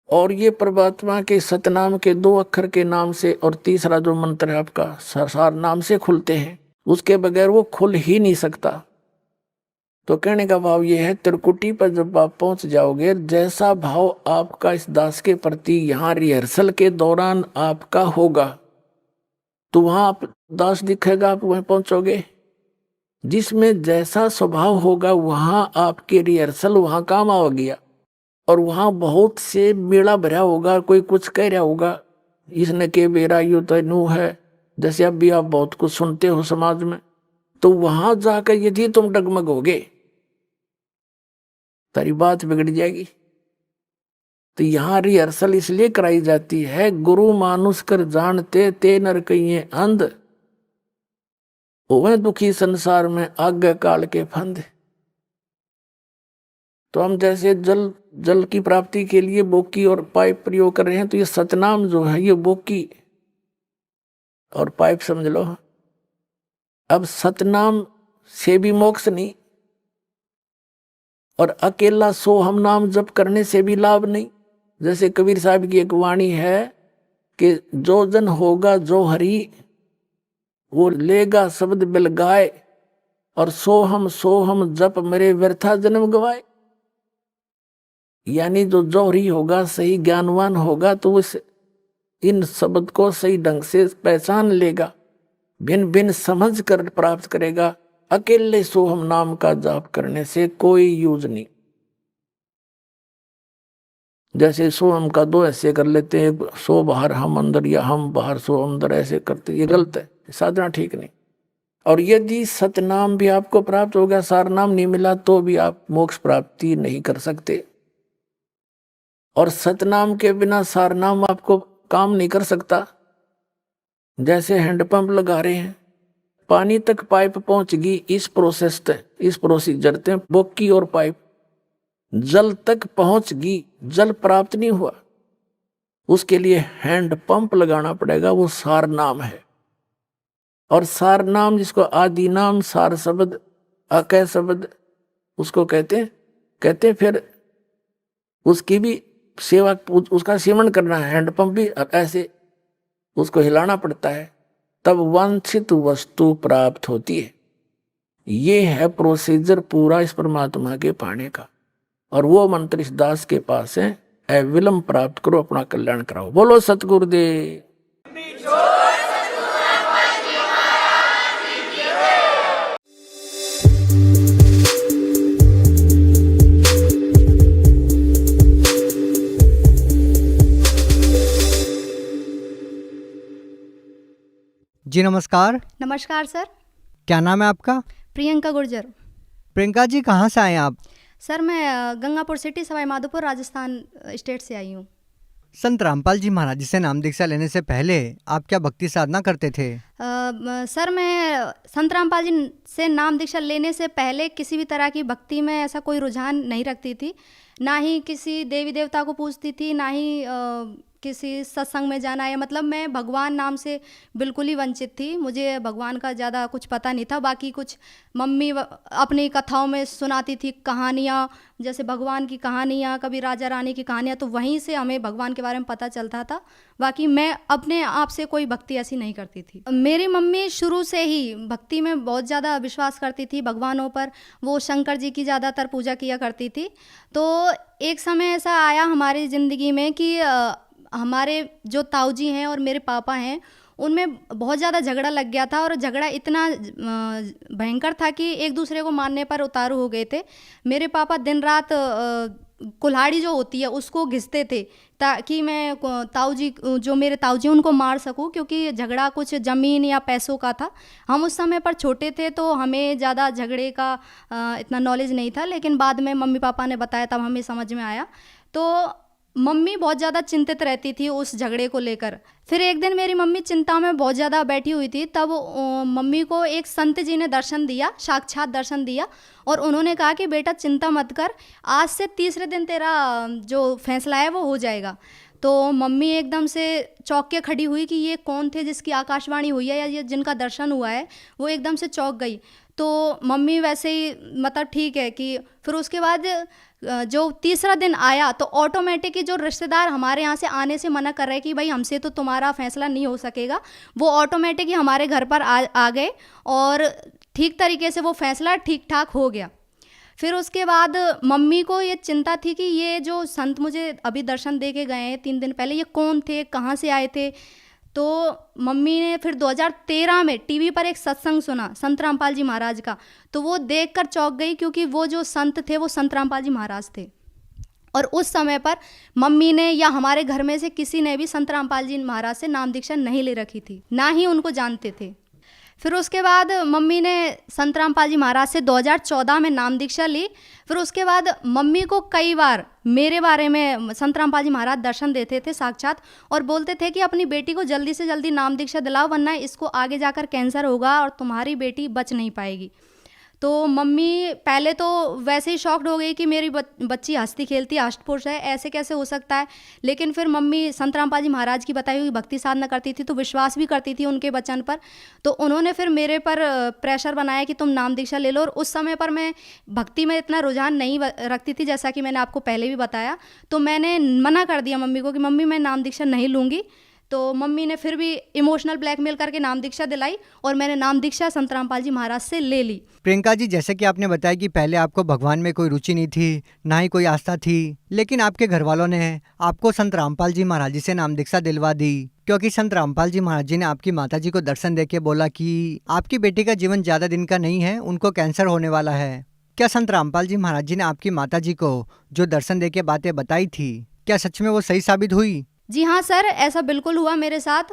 और ये परमात्मा के सतनाम के 2 अक्षर के नाम से और तीसरा जो मंत्र है आपका सार नाम से खुलते हैं, उसके बगैर वो खुल ही नहीं सकता। तो कहने का भाव ये है, त्रिकुटी पर जब आप पहुंच जाओगे, जैसा भाव आपका इस दास के प्रति यहाँ रिहर्सल के दौरान आपका होगा, तो वहां आप दास दिखेगा, आप वहीं पहुंचोगे। जिसमें जैसा स्वभाव होगा वहां आपके रिहर्सल वहां काम आ गया। और वहां बहुत से मेला भरा होगा, कोई कुछ कह रहा होगा, इसने के बेरा यू तो नू है, जैसे अब भी आप बहुत कुछ सुनते हो समाज में। तो वहां जाकर यदि तुम डगमगोगे, तारी बात बिगड़ जाएगी। तो यहाँ रिहर्सल इसलिए कराई जाती है, गुरु मानुष कर जानते ते नर कहिए अंध, ओवे दुखी संसार में आगे काल के फंद। तो हम जैसे जल की प्राप्ति के लिए बोकी और पाइप प्रयोग कर रहे हैं, तो ये सतनाम जो है ये बोकी और पाइप समझ लो। अब सतनाम से भी मोक्ष नहीं, और अकेला सोहम नाम जप करने से भी लाभ नहीं। जैसे कबीर साहब की एक वाणी है कि जो जन होगा जो हरि, वो लेगा शब्द बिल गाए, और सोहम जप मेरे व्यर्था जन्म गवाए। यानी जो जौहरी होगा, सही ज्ञानवान होगा, तो उस इन शब्द को सही ढंग से पहचान लेगा, भिन्न भिन्न समझ कर प्राप्त करेगा। अकेले सोहम नाम का जाप करने से कोई यूज नहीं। जैसे सोहम का 2 ऐसे कर लेते हैं, सो बाहर हम अंदर, या हम बाहर सो अंदर, ऐसे करते, ये गलत है, साधना ठीक नहीं। और यदि सतनाम भी आपको प्राप्त हो गया, सार नाम नहीं मिला, तो भी आप मोक्ष प्राप्ति नहीं कर सकते। और सतनाम के बिना सार नाम आपको काम नहीं कर सकता। जैसे हैंडपंप लगा रहे हैं, पानी तक पाइप पहुंच गई, इस प्रोसीजर थे बोकी और पाइप, जल तक पहुंच गई, जल प्राप्त नहीं हुआ, उसके लिए हैंड पंप लगाना पड़ेगा, वो सार नाम है। और सार नाम जिसको आदि नाम, सार शब्द, अकय शब्द उसको कहते हैं। फिर उसकी भी सेवा उसका सेवन करना है, हैंडपंप भी ऐसे उसको हिलाना पड़ता है, तब वांछित वस्तु प्राप्त होती है। ये है प्रोसीजर पूरा इस परमात्मा के पाने का। और वो मंत्र इस दास के पास है, अविलंब प्राप्त करो, अपना कल्याण कराओ। बोलो सतगुरुदेव। जी नमस्कार। नमस्कार सर। क्या नाम है आपका? प्रियंका गुर्जर। प्रियंका जी, कहाँ से आए हैं आप? सर मैं गंगापुर सिटी, सवाई माधोपुर, राजस्थान स्टेट से आई हूँ। संत रामपाल जी महाराज जी से नाम दीक्षा लेने से पहले आप क्या भक्ति साधना करते थे? सर मैं संत रामपाल जी से नाम दीक्षा लेने से पहले किसी भी तरह की भक्ति में ऐसा कोई रुझान नहीं रखती थी, ना ही किसी देवी देवता को पूजती थी, ना ही किसी सत्संग में जाना है। मतलब मैं भगवान नाम से बिल्कुल ही वंचित थी। मुझे भगवान का ज़्यादा कुछ पता नहीं था। बाकी कुछ मम्मी अपनी कथाओं में सुनाती थी कहानियाँ, जैसे भगवान की कहानियाँ, कभी राजा रानी की कहानियाँ, तो वहीं से हमें भगवान के बारे में पता चलता था। बाकी मैं अपने आप से कोई भक्ति ऐसी नहीं करती थी। मेरी मम्मी शुरू से ही भक्ति में बहुत ज़्यादा विश्वास करती थी, भगवानों पर। वो शंकर जी की ज़्यादातर पूजा किया करती थी। तो एक समय ऐसा आया हमारी ज़िंदगी में कि हमारे जो ताऊ जी हैं और मेरे पापा हैं, उनमें बहुत ज़्यादा झगड़ा लग गया था। और झगड़ा इतना भयंकर था कि एक दूसरे को मारने पर उतारू हो गए थे। मेरे पापा दिन रात कुल्हाड़ी जो होती है उसको घिसते थे ताकि मैं ताऊ जी, जो मेरे ताऊ जी, उनको मार सकूं, क्योंकि झगड़ा कुछ ज़मीन या पैसों का था। हम उस समय पर छोटे थे तो हमें ज़्यादा झगड़े का इतना नॉलेज नहीं था, लेकिन बाद में मम्मी पापा ने बताया तब हमें समझ में आया। तो मम्मी बहुत ज़्यादा चिंतित रहती थी उस झगड़े को लेकर। फिर एक दिन मेरी मम्मी चिंता में बहुत ज़्यादा बैठी हुई थी, तब मम्मी को एक संत जी ने दर्शन दिया, साक्षात दर्शन दिया, और उन्होंने कहा कि बेटा चिंता मत कर, आज से तीसरे दिन तेरा जो फैसला है वो हो जाएगा। तो मम्मी एकदम से चौंक के खड़ी हुई कि ये कौन थे जिसकी आकाशवाणी हुई है या ये जिनका दर्शन हुआ है। वो एकदम से चौंक गई। तो मम्मी वैसे ही मतलब ठीक है कि फिर उसके बाद जो तीसरा दिन आया तो ऑटोमेटिक ही जो रिश्तेदार हमारे यहाँ से आने से मना कर रहे कि भाई हमसे तो तुम्हारा फैसला नहीं हो सकेगा, वो ऑटोमेटिक ही हमारे घर पर आ गए और ठीक तरीके से वो फैसला ठीक ठाक हो गया। फिर उसके बाद मम्मी को ये चिंता थी कि ये जो संत मुझे अभी दर्शन दे के गए हैं 3 दिन पहले, ये कौन थे, कहाँ से आए थे। तो मम्मी ने फिर 2013 में टीवी पर एक सत्संग सुना संत रामपाल जी महाराज का, तो वो देखकर चौंक गई, क्योंकि वो जो संत थे वो संत रामपाल जी महाराज थे। और उस समय पर मम्मी ने या हमारे घर में से किसी ने भी संत रामपाल जी महाराज से नाम दीक्षा नहीं ले रखी थी, ना ही उनको जानते थे। फिर उसके बाद मम्मी ने संत रामपाल जी महाराज से 2014 में नाम दीक्षा ली। फिर उसके बाद मम्मी को कई बार मेरे बारे में संत रामपाल जी महाराज दर्शन देते थे साक्षात, और बोलते थे कि अपनी बेटी को जल्दी से जल्दी नाम दीक्षा दिलाओ, वरना इसको आगे जाकर कैंसर होगा और तुम्हारी बेटी बच नहीं पाएगी। तो मम्मी पहले तो वैसे ही शॉक्ड हो गई कि मेरी बच्ची हंसती खेलती अष्टपुरुष है, ऐसे कैसे हो सकता है। लेकिन फिर मम्मी संत रामपाल जी महाराज की बताई हुई भक्ति साधना करती थी, तो विश्वास भी करती थी उनके वचन पर। तो उन्होंने फिर मेरे पर प्रेशर बनाया कि तुम नाम दीक्षा ले लो। और उस समय पर मैं भक्ति में इतना रुझान नहीं रखती थी, जैसा कि मैंने आपको पहले भी बताया। तो मैंने मना कर दिया मम्मी को कि मम्मी मैं नाम दीक्षा नहीं लूँगी। तो मम्मी ने फिर भी इमोशनल ब्लैकमेल करके नाम दीक्षा दिलाई और मैंने नाम दीक्षा संत रामपाल जी महाराज से ले ली। प्रियंका जी, जैसे कि आपने बताया कि पहले आपको भगवान में कोई रुचि नहीं थी, ना ही कोई आस्था थी, लेकिन आपके घर वालों ने आपको संत रामपाल जी महाराज जी से नाम दीक्षा दिलवा दी, क्योंकि संत रामपाल जी महाराज जी ने आपकी माता जी को दर्शन देके बोला कि आपकी बेटी का जीवन ज़्यादा दिन का नहीं है, उनको कैंसर होने वाला है। क्या संत रामपाल जी महाराज जी ने आपकी माता जी को जो दर्शन देके बातें बताई थी, क्या सच में वो सही साबित हुई? जी हाँ सर, ऐसा बिल्कुल हुआ मेरे साथ।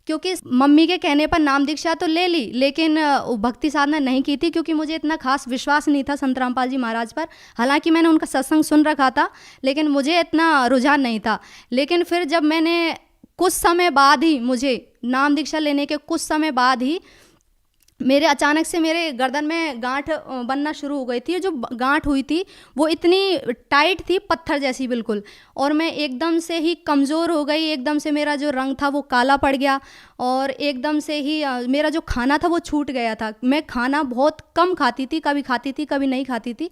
क्योंकि मम्मी के कहने पर नाम दीक्षा तो ले ली, लेकिन भक्ति साधना नहीं की थी, क्योंकि मुझे इतना खास विश्वास नहीं था संत रामपाल जी महाराज पर। हालांकि मैंने उनका सत्संग सुन रखा था, लेकिन मुझे इतना रुझान नहीं था। लेकिन फिर जब मैंने कुछ समय बाद ही, मुझे नाम दीक्षा लेने के कुछ समय बाद ही मेरे अचानक से मेरे गर्दन में गांठ बनना शुरू हो गई थी। जो गांठ हुई थी वो इतनी टाइट थी, पत्थर जैसी बिल्कुल, और मैं एकदम से ही कमज़ोर हो गई। एकदम से मेरा जो रंग था वो काला पड़ गया, और एकदम से ही मेरा जो खाना था वो छूट गया था। मैं खाना बहुत कम खाती थी, कभी खाती थी कभी नहीं खाती थी।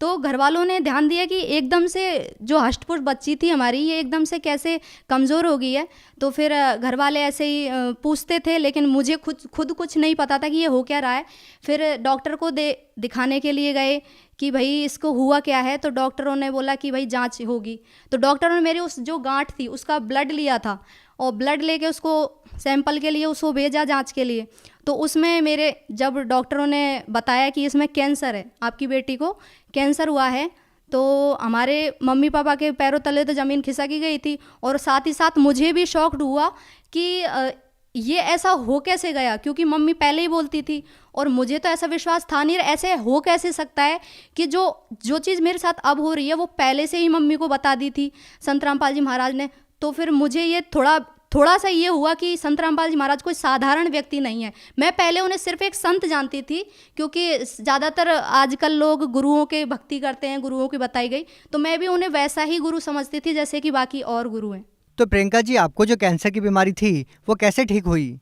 तो घर वालों ने ध्यान दिया कि एकदम से जो हष्ट-पुष्ट बच्ची थी हमारी, ये एकदम से कैसे कमज़ोर हो गई है। तो फिर घर वाले ऐसे ही पूछते थे, लेकिन मुझे खुद कुछ नहीं पता था कि ये हो क्या रहा है। फिर डॉक्टर को दिखाने के लिए गए कि भाई इसको हुआ क्या है। तो डॉक्टरों ने बोला कि भाई जांच होगी। तो डॉक्टरों ने मेरी उस जो गांठ थी उसका ब्लड लिया था और ब्लड लेके उसको सैंपल के लिए उसको भेजा जांच के लिए। तो उसमें मेरे जब डॉक्टरों ने बताया कि इसमें कैंसर है, आपकी बेटी को कैंसर हुआ है, तो हमारे मम्मी पापा के पैरों तले तो ज़मीन खिसक गई थी। और साथ ही साथ मुझे भी शॉक्ड हुआ कि ये ऐसा हो कैसे गया, क्योंकि मम्मी पहले ही बोलती थी और मुझे तो ऐसा विश्वास था नहीं, ऐसे हो कैसे सकता है कि जो चीज़ मेरे साथ अब हो रही है वो पहले से ही मम्मी को बता दी थी संत रामपाल जी महाराज ने। तो फिर मुझे ये थोड़ा सा ये हुआ कि संत रामपाल जी महाराज कोई साधारण व्यक्ति नहीं है। मैं पहले उन्हें सिर्फ एक संत जानती थी, क्योंकि ज़्यादातर आजकल लोग गुरुओं के भक्ति करते हैं, गुरुओं की बताई गई, तो मैं भी उन्हें वैसा ही गुरु समझती थी जैसे कि बाकी और गुरु हैं। तो प्रियंका जी, आपको जो कैंसर की बीमारी थी वो कैसे ठीक हुई?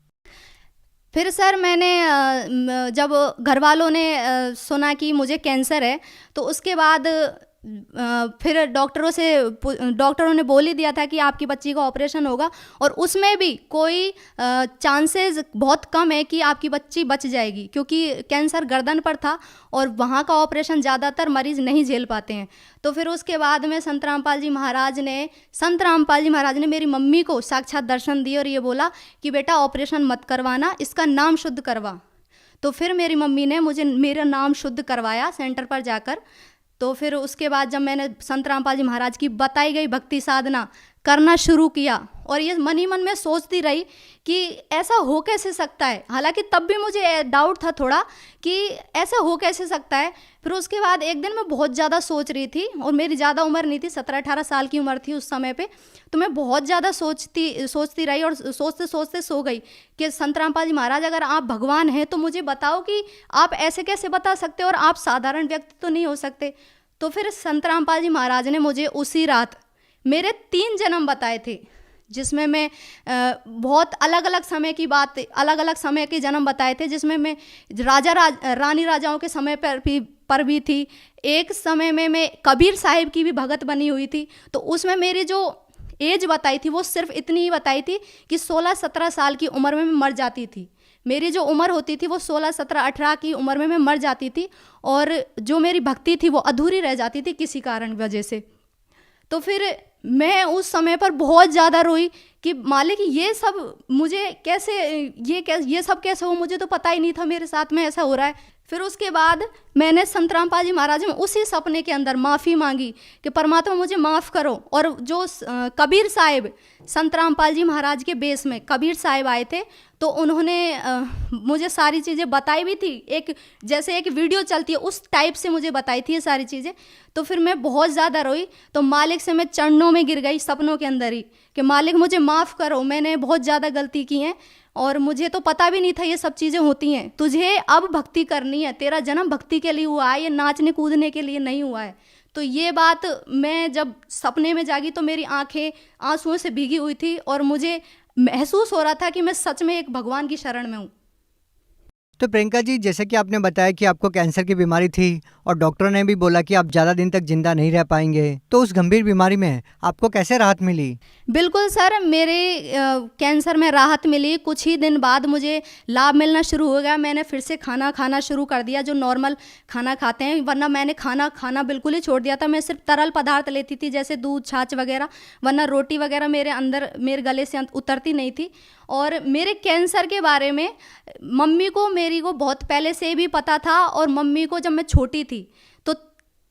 फिर सर मैंने जब घर वालों ने सुना कि मुझे कैंसर है, तो उसके बाद फिर डॉक्टरों ने बोल ही दिया था कि आपकी बच्ची का ऑपरेशन होगा, और उसमें भी कोई चांसेस बहुत कम है कि आपकी बच्ची बच जाएगी, क्योंकि कैंसर गर्दन पर था और वहाँ का ऑपरेशन ज़्यादातर मरीज़ नहीं झेल पाते हैं। तो फिर उसके बाद में संत रामपाल जी महाराज ने मेरी मम्मी को साक्षात दर्शन दिए और ये बोला कि बेटा ऑपरेशन मत करवाना, इसका नाम शुद्ध करवा। तो फिर मेरी मम्मी ने मुझे मेरा नाम शुद्ध करवाया सेंटर पर जाकर। तो फिर उसके बाद जब मैंने संत रामपाल जी महाराज की बताई गई भक्ति साधना करना शुरू किया, और ये मन ही मन में सोचती रही कि ऐसा हो कैसे सकता है। हालांकि तब भी मुझे डाउट था थोड़ा कि ऐसा हो कैसे सकता है। फिर उसके बाद एक दिन मैं बहुत ज़्यादा सोच रही थी, और मेरी ज़्यादा उम्र नहीं थी, 17-18 साल की उम्र थी उस समय पे। तो मैं बहुत ज़्यादा सोचती रही और सोचते सोचते सो गई कि संत रामपाल जी महाराज, अगर आप भगवान हैं तो मुझे बताओ कि आप ऐसे कैसे बता सकते हो, और आप साधारण व्यक्ति तो नहीं हो सकते। तो फिर संत रामपाल जी महाराज ने मुझे उसी रात मेरे 3 जन्म बताए थे, जिसमें मैं बहुत अलग अलग समय के जन्म बताए थे, जिसमें मैं रानी राजाओं के समय पर भी थी। एक समय में मैं कबीर साहिब की भी भगत बनी हुई थी। तो उसमें मेरी जो एज बताई थी वो सिर्फ इतनी ही बताई थी कि 16-17 साल की उम्र में मैं मर जाती थी। मेरी जो उम्र होती थी वो 16-17-18 की उम्र में मैं मर जाती थी, और जो मेरी भक्ति थी वो अधूरी रह जाती थी किसी कारण वजह से। तो फिर मैं उस समय पर बहुत ज़्यादा रोई कि मालिक ये सब मुझे ये सब कैसे हो, मुझे तो पता ही नहीं था मेरे साथ में ऐसा हो रहा है। फिर उसके बाद मैंने संत रामपाल जी महाराज में उसी सपने के अंदर माफ़ी मांगी कि परमात्मा मुझे माफ़ करो। और जो कबीर साहिब संत रामपाल जी महाराज के बेस में कबीर साहिब आए थे, तो उन्होंने मुझे सारी चीज़ें बताई भी थी, जैसे एक वीडियो चलती है उस टाइप से मुझे बताई थी ये सारी चीज़ें। तो फिर मैं बहुत ज़्यादा रोई, तो मालिक से मैं चरणों में गिर गई सपनों के अंदर ही कि मालिक मुझे माफ़ करो, मैंने बहुत ज़्यादा गलती की है और मुझे तो पता भी नहीं था ये सब चीज़ें होती हैं। तुझे अब भक्ति करनी है, तेरा जन्म भक्ति के लिए हुआ है, ये नाचने कूदने के लिए नहीं हुआ है। तो ये बात मैं जब सपने में जागी तो मेरी आंखें आंसुओं से भीगी हुई थी, और मुझे महसूस हो रहा था कि मैं सच में एक भगवान की शरण में हूँ। तो प्रियंका जी, जैसे कि आपने बताया कि आपको कैंसर की बीमारी थी और डॉक्टरों ने भी बोला कि आप ज़्यादा दिन तक जिंदा नहीं रह पाएंगे, तो उस गंभीर बीमारी में आपको कैसे राहत मिली? बिल्कुल सर, मेरे कैंसर में राहत मिली। कुछ ही दिन बाद मुझे लाभ मिलना शुरू हो गया। मैंने फिर से खाना खाना शुरू कर दिया, जो नॉर्मल खाना खाते हैं, वरना मैंने खाना बिल्कुल ही छोड़ दिया था। मैं सिर्फ तरल पदार्थ लेती थी, जैसे दूध, छाछ वगैरह, वरना रोटी वगैरह मेरे गले से उतरती नहीं थी। और मेरे कैंसर के बारे में मेरी को बहुत पहले से भी पता था, और मम्मी को जब मैं छोटी थी तो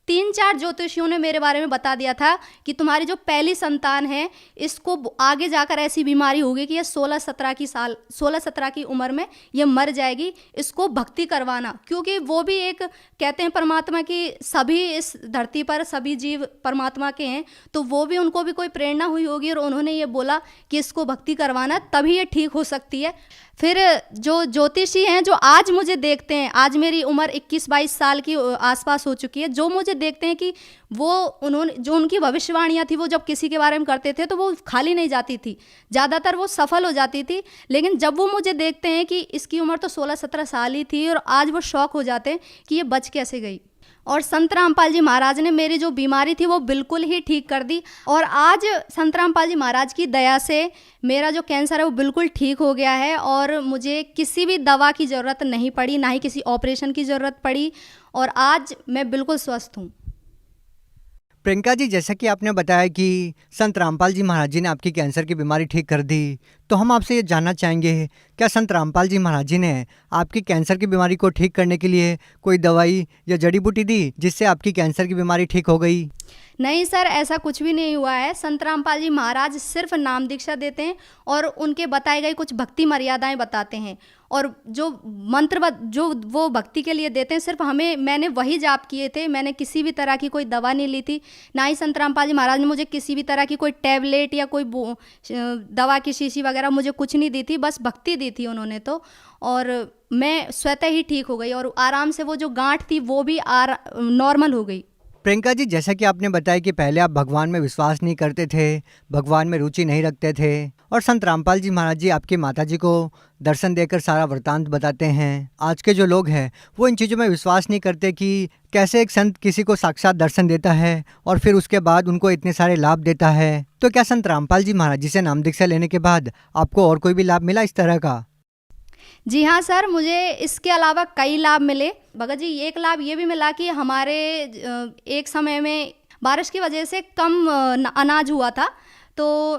3-4 ज्योतिषियों ने मेरे बारे में बता दिया था कि तुम्हारी जो पहली संतान है इसको आगे जाकर ऐसी बीमारी होगी कि ये 16-17 की उम्र में ये मर जाएगी, इसको भक्ति करवाना। क्योंकि वो भी एक कहते हैं परमात्मा की, सभी इस धरती पर सभी जीव परमात्मा के हैं, तो वो भी उनको भी कोई प्रेरणा हुई होगी और उन्होंने ये बोला कि इसको भक्ति करवाना, तभी ये ठीक हो सकती है। फिर जो ज्योतिषी हैं जो आज मुझे देखते हैं, आज मेरी उम्र 21-22 साल की आसपास हो चुकी है, जो मुझे देखते हैं कि जो उनकी भविष्यवाणियाँ थी वो जब किसी के बारे में करते थे तो वो खाली नहीं जाती थी, ज़्यादातर वो सफल हो जाती थी। लेकिन जब वो मुझे देखते हैं कि इसकी उम्र तो 16-17 साल ही थी, और आज वो शौक हो जाते हैं कि ये बच कैसे गई। और संत रामपाल जी महाराज ने मेरी जो बीमारी थी वो बिल्कुल ही ठीक कर दी। और आज संत रामपाल जी महाराज की दया से मेरा जो कैंसर है वो बिल्कुल ठीक हो गया है और मुझे किसी भी दवा की ज़रूरत नहीं पड़ी, ना ही किसी ऑपरेशन की ज़रूरत पड़ी और आज मैं बिल्कुल स्वस्थ हूँ। प्रियंका जी, जैसा कि आपने बताया कि संत रामपाल जी महाराज जी ने आपकी कैंसर की बीमारी ठीक कर दी, तो हम आपसे ये जानना चाहेंगे, क्या संत रामपाल जी महाराज जी ने आपकी कैंसर की बीमारी को ठीक करने के लिए कोई दवाई या जड़ी बूटी दी जिससे आपकी कैंसर की बीमारी ठीक हो गई? नहीं सर, ऐसा कुछ भी नहीं हुआ है। संत रामपाल जी महाराज सिर्फ नाम दीक्षा देते हैं और उनके बताए गए कुछ भक्ति मर्यादाएं बताते हैं और जो मंत्र जो वो भक्ति के लिए देते हैं सिर्फ मैंने वही जाप किए थे। मैंने किसी भी तरह की कोई दवा नहीं ली थी, ना ही संत रामपाल जी महाराज ने मुझे किसी भी तरह की कोई टैबलेट या कोई दवा की शीशी वगैरह मुझे कुछ नहीं दी थी, बस भक्ति दी थी उन्होंने तो। और मैं स्वतः ही ठीक हो गई और आराम से वो जो गांठ थी वो भी नॉर्मल हो गई। प्रियंका जी, जैसा कि आपने बताया कि पहले आप भगवान में विश्वास नहीं करते थे, भगवान में रुचि नहीं रखते थे और संत रामपाल जी महाराज जी आपकी माता जी को दर्शन देकर सारा वृतांत बताते हैं। आज के जो लोग हैं वो इन चीज़ों में विश्वास नहीं करते कि कैसे एक संत किसी को साक्षात दर्शन देता है और फिर उसके बाद उनको इतने सारे लाभ देता है। तो क्या संत रामपाल जी महाराज जी से नाम दीक्षा लेने के बाद आपको और कोई भी लाभ मिला इस तरह का? जी हाँ सर, मुझे इसके अलावा कई लाभ मिले। भगत जी, एक लाभ ये भी मिला कि हमारे एक समय में बारिश की वजह से कम अनाज हुआ था, तो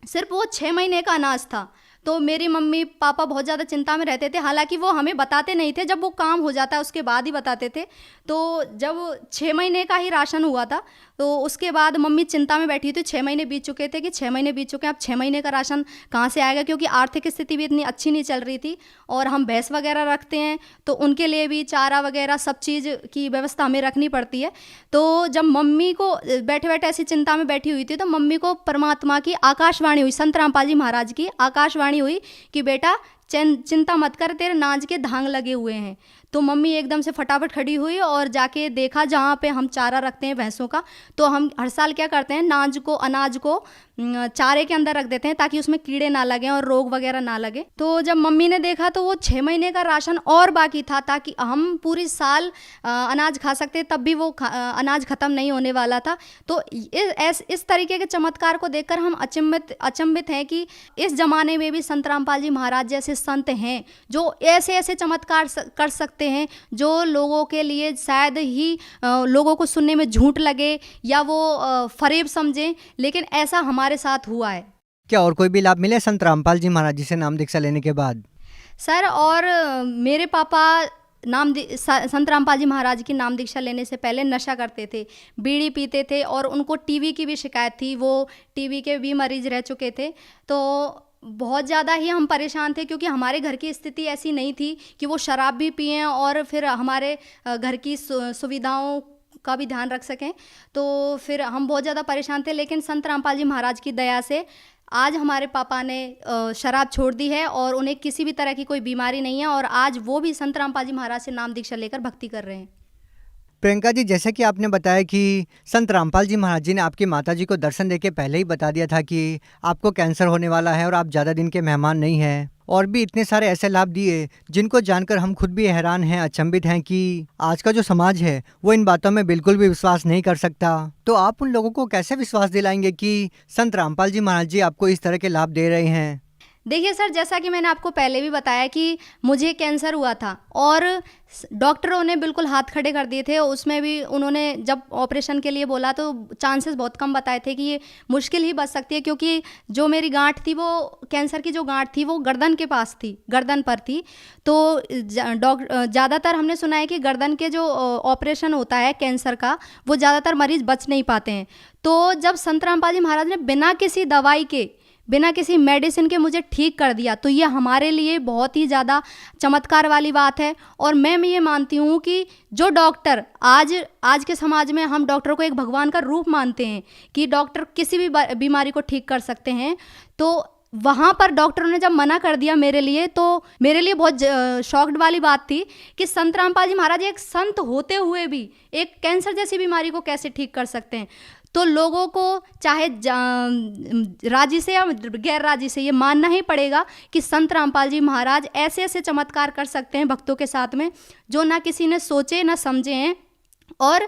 सिर्फ वो 6 महीने का अनाज था। तो मेरी मम्मी पापा बहुत ज़्यादा चिंता में रहते थे, हालांकि वो हमें बताते नहीं थे, जब वो काम हो जाता है उसके बाद ही बताते थे। तो जब 6 महीने का ही राशन हुआ था तो उसके बाद मम्मी चिंता में बैठी थी। 6 महीने बीत चुके थे कि 6 महीने बीत चुके हैं, अब 6 महीने का राशन कहाँ से आएगा, क्योंकि आर्थिक स्थिति भी इतनी अच्छी नहीं चल रही थी और हम भैंस वगैरह रखते हैं तो उनके लिए भी चारा वगैरह सब चीज़ की व्यवस्था हमें रखनी पड़ती है। तो जब मम्मी को बैठे बैठे ऐसी चिंता में बैठी हुई थी तो मम्मी को परमात्मा की आकाशवाणी हुई, संत रामपाल जी महाराज की आकाशवाणी हुई कि बेटा चिंता मत कर, तेरे नाज के धांग लगे हुए हैं। तो मम्मी एकदम से फटाफट खड़ी हुई और जाके देखा जहाँ पे हम चारा रखते हैं भैंसों का। तो हम हर साल क्या करते हैं, अनाज को चारे के अंदर रख देते हैं ताकि उसमें कीड़े ना लगें और रोग वगैरह ना लगे। तो जब मम्मी ने देखा तो वो 6 महीने का राशन और बाकी था, ताकि हम पूरी साल अनाज खा सकते, तब भी वो अनाज ख़त्म नहीं होने वाला था। तो इस तरीके के चमत्कार को देखकर हम अचंभित हैं कि इस ज़माने में भी संत रामपाल जी महाराज जैसे संत हैं जो ऐसे ऐसे चमत्कार कर सकते हैं जो लोगों के लिए शायद ही लोगों को सुनने में झूठ लगे या वो फरेब समझें, लेकिन ऐसा हमारे साथ हुआ है। क्या और कोई भी लाभ मिले संत रामपाल जी महाराज जी से नाम दीक्षा लेने के बाद? सर, और मेरे पापा संत रामपाल जी महाराज की नाम दीक्षा लेने से पहले नशा करते थे, बीड़ी पीते थे और उनको टीबी की भी शिकायत थी, वो टीबी के भी मरीज रह चुके थे। तो बहुत ज़्यादा ही हम परेशान थे क्योंकि हमारे घर की स्थिति ऐसी नहीं थी कि वो शराब भी पिएं और फिर हमारे घर की सुविधाओं का भी ध्यान रख सकें। तो फिर हम बहुत ज़्यादा परेशान थे, लेकिन संत रामपाल जी महाराज की दया से आज हमारे पापा ने शराब छोड़ दी है और उन्हें किसी भी तरह की कोई बीमारी नहीं है और आज वो भी संत रामपाल जी महाराज से नाम दीक्षा लेकर भक्ति कर रहे हैं। प्रियंका जी, जैसे कि आपने बताया कि संत रामपाल जी महाराज जी ने आपकी माता जी को दर्शन देके पहले ही बता दिया था कि आपको कैंसर होने वाला है और आप ज़्यादा दिन के मेहमान नहीं हैं, और भी इतने सारे ऐसे लाभ दिए जिनको जानकर हम खुद भी हैरान हैं, अचंभित हैं कि आज का जो समाज है वो इन बातों में बिल्कुल भी विश्वास नहीं कर सकता। तो आप उन लोगों को कैसे विश्वास दिलाएंगे कि संत रामपाल जी महाराज जी आपको इस तरह के लाभ दे रहे हैं? देखिए सर, जैसा कि मैंने आपको पहले भी बताया कि मुझे कैंसर हुआ था और डॉक्टरों ने बिल्कुल हाथ खड़े कर दिए थे। उसमें भी उन्होंने जब ऑपरेशन के लिए बोला तो चांसेस बहुत कम बताए थे कि ये मुश्किल ही बच सकती है, क्योंकि जो मेरी गांठ थी वो कैंसर की जो गांठ थी वो गर्दन के पास थी, गर्दन पर थी। तो ज़्यादातर हमने सुना है कि गर्दन के जो ऑपरेशन होता है कैंसर का वो ज़्यादातर मरीज बच नहीं पाते हैं। तो जब संत रामपाल जी महाराज ने बिना किसी दवाई के, बिना किसी मेडिसिन के मुझे ठीक कर दिया, तो ये हमारे लिए बहुत ही ज़्यादा चमत्कार वाली बात है। और मैं ये मानती हूँ कि जो डॉक्टर आज के समाज में हम डॉक्टर को एक भगवान का रूप मानते हैं कि डॉक्टर किसी भी बीमारी को ठीक कर सकते हैं, तो वहाँ पर डॉक्टरों ने जब मना कर दिया मेरे लिए, तो मेरे लिए बहुत शॉक्ड वाली बात थी कि संत रामपाल जी महाराज एक संत होते हुए भी एक कैंसर जैसी बीमारी को कैसे ठीक कर सकते हैं। तो लोगों को चाहे राजी से या गैर राजी से ये मानना ही पड़ेगा कि संत रामपाल जी महाराज ऐसे ऐसे चमत्कार कर सकते हैं भक्तों के साथ में जो ना किसी ने सोचे ना समझे हैं। और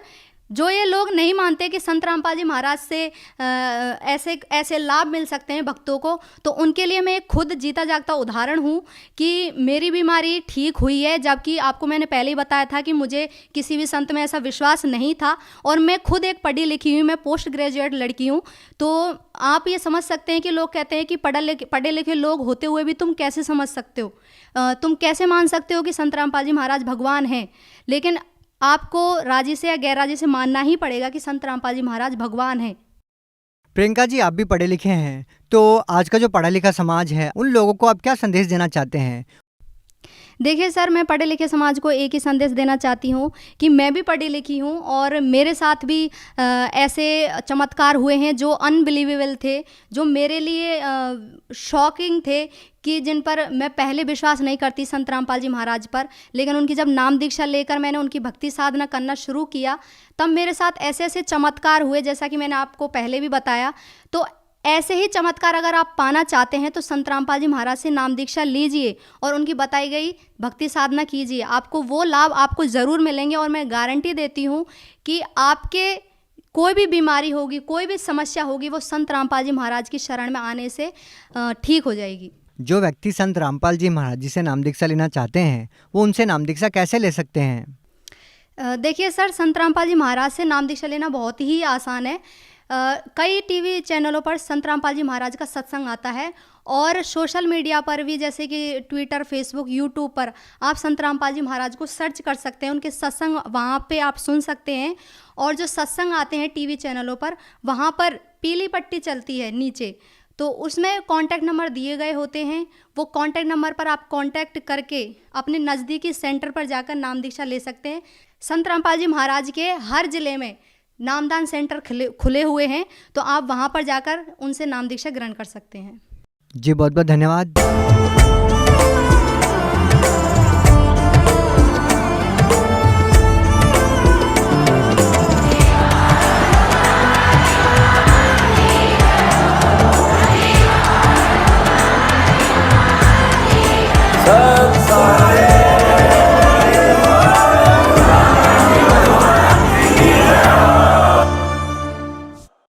जो ये लोग नहीं मानते कि संत रामपाल जी महाराज से ऐसे ऐसे लाभ मिल सकते हैं भक्तों को, तो उनके लिए मैं एक खुद जीता जागता उदाहरण हूँ कि मेरी बीमारी ठीक हुई है, जबकि आपको मैंने पहले ही बताया था कि मुझे किसी भी संत में ऐसा विश्वास नहीं था। और मैं खुद एक पढ़ी लिखी हुई, मैं पोस्ट ग्रेजुएट लड़की हूँ। तो आप ये समझ सकते हैं कि लोग कहते हैं कि पढ़े लिखे लोग होते हुए भी तुम कैसे समझ सकते हो, तुम कैसे मान सकते हो कि संत रामपाल जी महाराज भगवान हैं। लेकिन आपको राजी से या गैर राजी से मानना ही पड़ेगा कि संत रामपाल जी महाराज भगवान हैं। प्रियंका जी, आप भी पढ़े लिखे हैं, तो आज का जो पढ़ा लिखा समाज है उन लोगों को आप क्या संदेश देना चाहते हैं? देखिए सर, मैं पढ़े लिखे समाज को एक ही संदेश देना चाहती हूँ कि मैं भी पढ़ी लिखी हूँ और मेरे साथ भी ऐसे चमत्कार हुए हैं जो अनबिलीवेबल थे, जो मेरे लिए शॉकिंग थे, कि जिन पर मैं पहले विश्वास नहीं करती संत रामपाल जी महाराज पर। लेकिन उनकी जब नाम दीक्षा लेकर मैंने उनकी भक्ति साधना करना शुरू किया, तब मेरे साथ ऐसे ऐसे चमत्कार हुए, जैसा कि मैंने आपको पहले भी बताया। तो ऐसे ही चमत्कार अगर आप पाना चाहते हैं तो संत रामपाल जी महाराज से नाम दीक्षा लीजिए और उनकी बताई गई भक्ति साधना कीजिए, आपको वो लाभ आपको ज़रूर मिलेंगे। और मैं गारंटी देती हूँ कि आपके कोई भी बीमारी होगी, कोई भी समस्या होगी, वो संत रामपाल जी महाराज की शरण में आने से ठीक हो जाएगी। जो व्यक्ति संत रामपाल जी महाराज जी से नाम दीक्षा लेना चाहते हैं वो उनसे नाम दीक्षा कैसे ले सकते हैं? देखिए सर, संत रामपाल जी महाराज से नाम दीक्षा लेना बहुत ही आसान है। कई टीवी चैनलों पर संत रामपाल जी महाराज का सत्संग आता है और सोशल मीडिया पर भी, जैसे कि ट्विटर, फेसबुक, यूट्यूब पर आप संत रामपाल जी महाराज को सर्च कर सकते हैं। उनके सत्संग वहाँ पे आप सुन सकते हैं। और जो सत्संग आते हैं टीवी चैनलों पर, वहाँ पर पीली पट्टी चलती है नीचे, तो उसमें कांटेक्ट नंबर दिए गए होते हैं। वो कांटेक्ट नंबर पर आप कांटेक्ट करके अपने नज़दीकी सेंटर पर जाकर नाम दीक्षा ले सकते हैं। संत रामपाल जी महाराज के हर ज़िले में नामदान सेंटर खुले हुए हैं, तो आप वहाँ पर जाकर उनसे नाम दीक्षा ग्रहण कर सकते हैं। जी बहुत बहुत धन्यवाद।